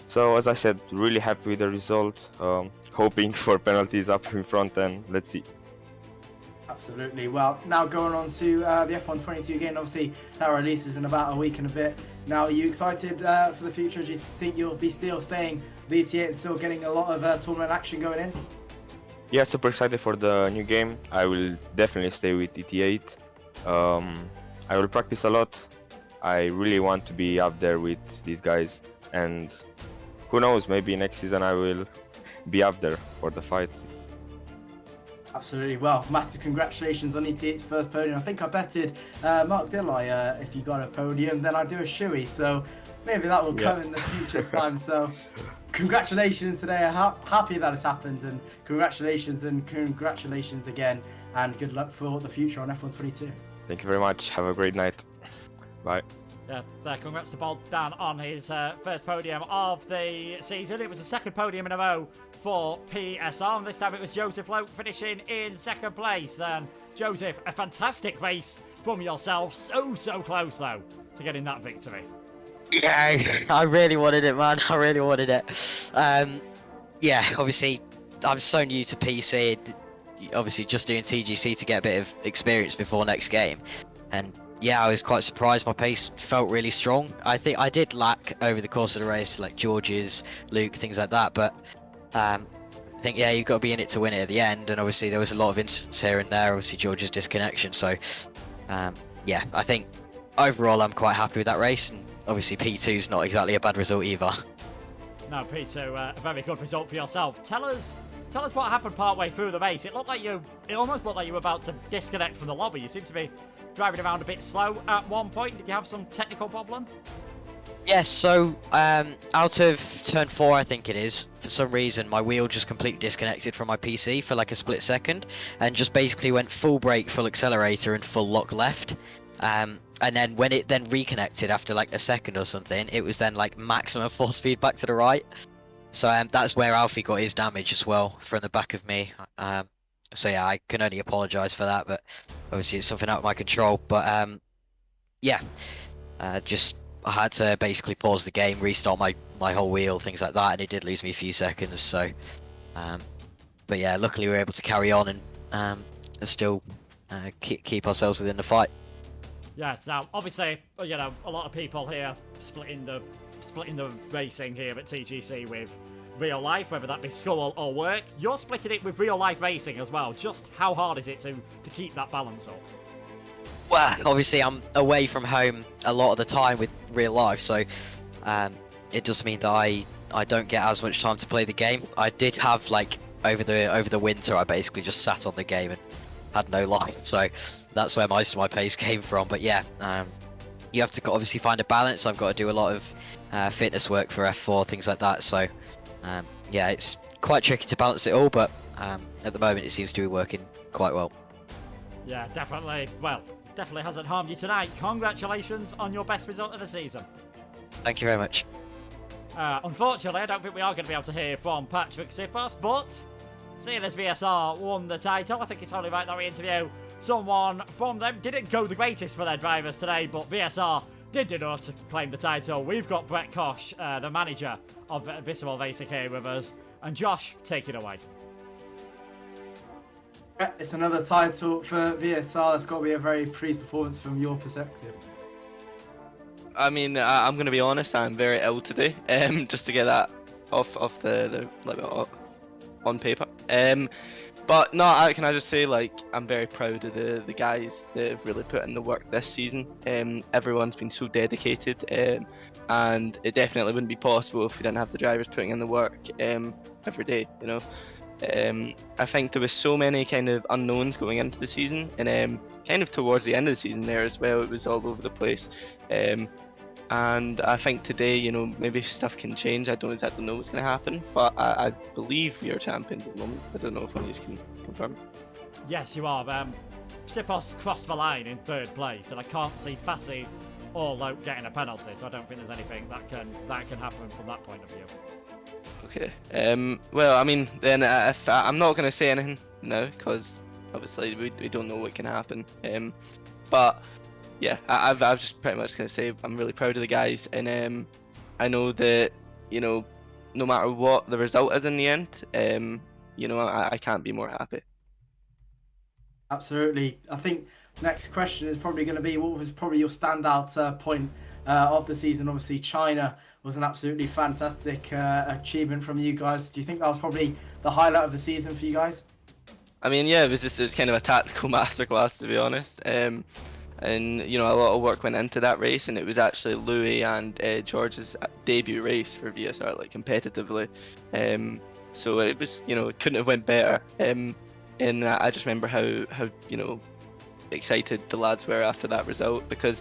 So as I said, really happy with the result. Hoping for penalties up in front, and let's see. Absolutely. Well, now going on to the F1 22 again. Obviously, that releases in about a week and a bit. Now, are you excited for the future? Do you think you'll be still staying the ET8 and still getting a lot of tournament action going in? Yeah, super excited for the new game. I will definitely stay with ET8. I will practice a lot. I really want to be up there with these guys, and who knows, maybe next season I will be up there for the fight. Absolutely. Well, massive congratulations on ET8's first podium. I think I betted Mark Dillai if you got a podium, then I'd do a shoey. So maybe that will come in the future time. So congratulations today. I'm happy that it's happened, and congratulations again, and good luck for the future on F1 22. Thank you very much. Have a great night. Bye. Yeah, congrats to Bogdan on his first podium of the season. It was the second podium in a row for PSR, and this time it was Joseph Loke finishing in second place. And Joseph, a fantastic race from yourself. So close, though, to getting that victory. Yeah, I really wanted it, man. I really wanted it. Yeah, obviously, I'm so new to PC. Obviously, just doing TGC to get a bit of experience before next game. And yeah, I was quite surprised. My pace felt really strong. I think I did lack over the course of the race, like George's, Luke, things like that. But I think, yeah, you've got to be in it to win it at the end. And obviously, there was a lot of incidents here and there. Obviously, George's disconnection. So, yeah, I think overall, I'm quite happy with that race. And obviously, P2 is not exactly a bad result either. No, P2, a very good result for yourself. Tell us what happened partway through the race. It almost looked like you were about to disconnect from the lobby. You seem to be driving around a bit slow at one point. Did you have some technical problem? Yes, so out of turn 4, I think it is, for some reason my wheel just completely disconnected from my PC for like a split second and just basically went full brake, full accelerator and full lock left. And then when it then reconnected after like a second or something, it was then like maximum force feed back to the right. So that's where Alfie got his damage as well from the back of me. So yeah, I can only apologise for that, but obviously it's something out of my control. But yeah, just I had to basically pause the game, restart my whole wheel, things like that, and it did lose me a few seconds. So, but yeah, luckily we were able to carry on and still keep ourselves within the fight. Yes. Now, obviously, you know, a lot of people here splitting the racing here at TGC with real life, whether that be school or work. You're splitting it with real life racing as well. Just how hard is it to keep that balance up? Well, obviously I'm away from home a lot of the time with real life, so it does mean that I don't get as much time to play the game. I did have like over the winter, I basically just sat on the game and had no life, so that's where most of my pace came from. But yeah, you have to obviously find a balance. I've got to do a lot of fitness work for F4, things like that. So yeah, it's quite tricky to balance it all, but at the moment it seems to be working quite well. Yeah, definitely. Well, definitely hasn't harmed you tonight. Congratulations on your best result of the season. Thank you very much. Unfortunately, I don't think we are going to be able to hear from Patrick Sipos, but seeing as VSR won the title, I think it's only right that we interview someone from them. Didn't go the greatest for their drivers today, but VSR did enough to claim the title. We've got Brett Koch, the manager of Visceral Racing, here with us. And Josh, take it away. It's another title for VSR. That's got to be a very pleased performance from your perspective. I mean, I'm gonna be honest. I'm very ill today. Just to get that off the like on paper. But no, can I just say, like, I'm very proud of the guys that have really put in the work this season. Everyone's been so dedicated, and it definitely wouldn't be possible if we didn't have the drivers putting in the work every day, you know. I think there was so many kind of unknowns going into the season, and kind of towards the end of the season there as well, it was all over the place. And I think today, you know, maybe stuff can change. I don't exactly know what's going to happen, but I believe we are champions at the moment. I don't know if one of you can confirm. Yes, you are. Sipos crossed the line in 3rd place, and I can't see Fassi or Loke getting a penalty, so I don't think there's anything that can happen from that point of view. Okay. Well, I mean, then if I'm not going to say anything now, because obviously we don't know what can happen. But yeah, I've just pretty much going to say I'm really proud of the guys, and I know that, you know, no matter what the result is in the end, you know, I can't be more happy. Absolutely. I think next question is probably going to be, what was probably your standout point of the season? Obviously, China was an absolutely fantastic achievement from you guys. Do you think that was probably the highlight of the season for you guys? I mean, yeah, it was kind of a tactical masterclass, to be honest. And you know, a lot of work went into that race, and it was actually Louis and George's debut race for VSR, like, competitively. So it was, you know, it couldn't have went better. And I just remember how you know, excited the lads were after that result, because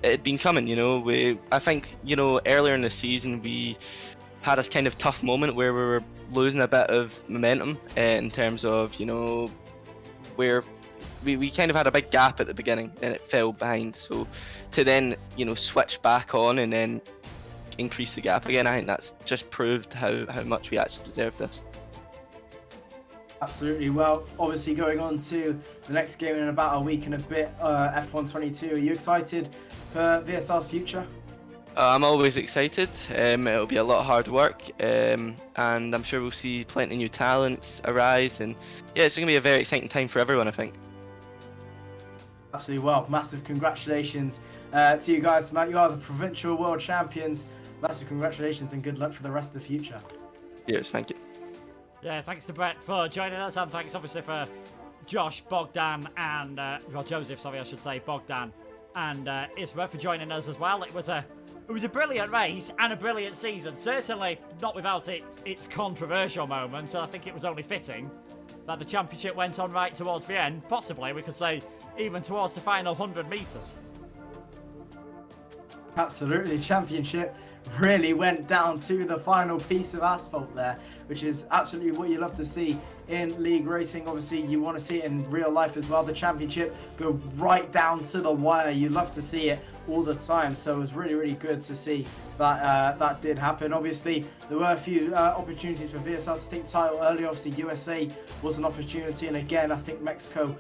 it had been coming, you know. I think, you know, earlier in the season we had a kind of tough moment where we were losing a bit of momentum in terms of, you know, where we kind of had a big gap at the beginning and it fell behind. So to then, you know, switch back on and then increase the gap again, I think that's just proved how much we actually deserve this. Absolutely. Well, obviously going on to the next game in about a week and a bit, F1 22. Are you excited for VSR's future? I'm always excited. It'll be a lot of hard work, and I'm sure we'll see plenty of new talents arise, and yeah, it's going to be a very exciting time for everyone, I think. Absolutely. Well, massive congratulations to you guys tonight. You are the provincial world champions. Massive congratulations and good luck for the rest of the future. Yes, thank you. Yeah, thanks to Brett for joining us, and thanks obviously for Josh, Bogdan, and well, Joseph, sorry, I should say, Bogdan and Isma for joining us as well. It was a brilliant race and a brilliant season. Certainly not without its controversial moments, and I think it was only fitting that the championship went on right towards the end. Possibly, we could say, even towards the final 100 metres. Absolutely. Championship really went down to the final piece of asphalt there, which is absolutely what you love to see in league racing. Obviously, you want to see it in real life as well. The championship go right down to the wire. You love to see it all the time. So it was really, really good to see that that did happen. Obviously, there were a few opportunities for VSR to take the title earlier. Obviously, USA was an opportunity, and again, I think Mexico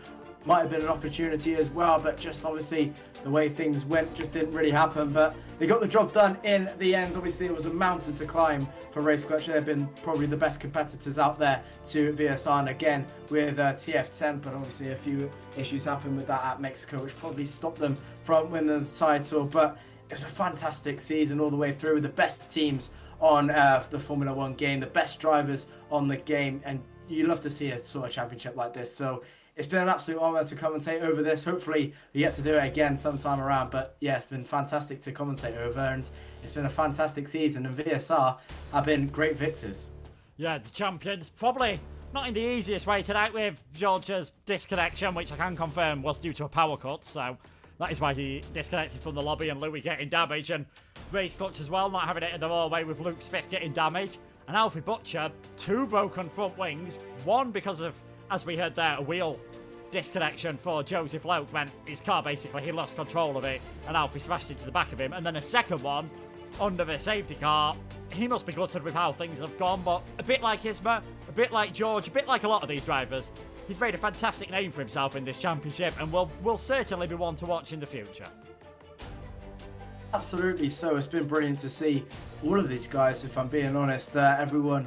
might have been an opportunity as well, but just obviously the way things went just didn't really happen. But they got the job done in the end. Obviously, it was a mountain to climb for Race Clutch. They've been probably the best competitors out there to VSR, and again with TF10, but obviously a few issues happened with that at Mexico, which probably stopped them from winning the title. But it was a fantastic season all the way through, with the best teams on the Formula One game, the best drivers on the game, and you love to see a sort of championship like this. So it's been an absolute honour to commentate over this. Hopefully we get to do it again sometime around. But yeah, it's been fantastic to commentate over, and it's been a fantastic season, and VSR have been great victors. Yeah, the champions probably not in the easiest way tonight, with George's disconnection, which I can confirm was due to a power cut. So that is why he disconnected from the lobby, and Louis getting damage, and Race Clutch as well, not having it in the raw way, with Luke Smith getting damage. And Alfie Butcher, 2 broken front wings, one because of, as we heard there, a wheel disconnection for Joseph Loke meant his car basically, he lost control of it and Alfie smashed into the back of him. And then a second one under the safety car. He must be gutted with how things have gone, but a bit like Isma, a bit like George, a bit like a lot of these drivers, he's made a fantastic name for himself in this championship, and will certainly be one to watch in the future. Absolutely. So it's been brilliant to see all of these guys, if I'm being honest. Everyone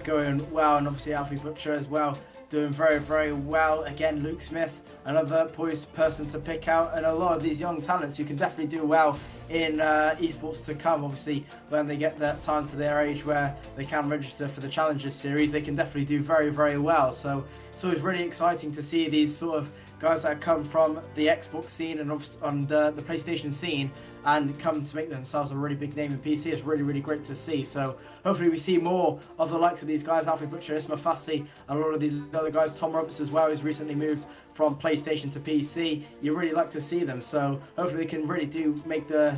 going well, and obviously Alfie Butcher as well, doing very, very well. Again, Luke Smith, another poised person to pick out, and a lot of these young talents, you can definitely do well in esports to come. Obviously, when they get that time to their age where they can register for the Challengers Series, they can definitely do very, very well. So it's always really exciting to see these sort of guys that come from the Xbox scene and on the PlayStation scene and come to make themselves a really big name in PC. It's really, really great to see. So hopefully we see more of the likes of these guys, Alfie Butcher, Isma Fassi, and a lot of these other guys, Tom Roberts as well, who's recently moved from PlayStation to PC. You really like to see them. So hopefully they can really do make I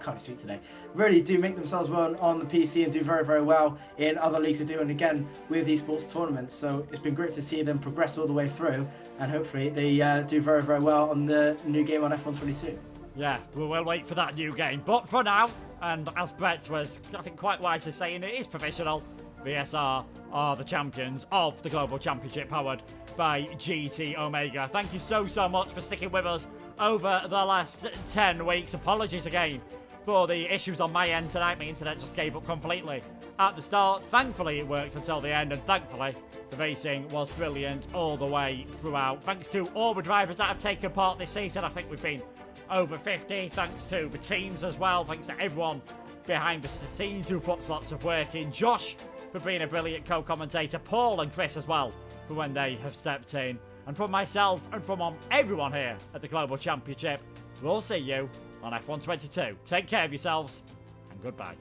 can't speak today. Really do make themselves well on the PC and do very, very well in other leagues they do, and again with esports tournaments. So it's been great to see them progress all the way through, and hopefully they do very, very well on the new game on F1 22. Yeah, we'll wait for that new game. But for now, and as Brett was, I think, quite wisely saying, it is provisional. VSR are the champions of the Global Championship powered by GT Omega. Thank you so much for sticking with us over the last 10 weeks. Apologies again for the issues on my end tonight. My internet just gave up completely at the start. Thankfully, it worked until the end, and thankfully, the racing was brilliant all the way throughout. Thanks to all the drivers that have taken part this season. I think we've been over 50. Thanks to the teams as well. Thanks to everyone behind the scenes who puts lots of work in. Josh for being a brilliant co-commentator. Paul and Chris as well for when they have stepped in. And from myself and from everyone here at the Global Championship, we'll see you on F1 22. Take care of yourselves and goodbye.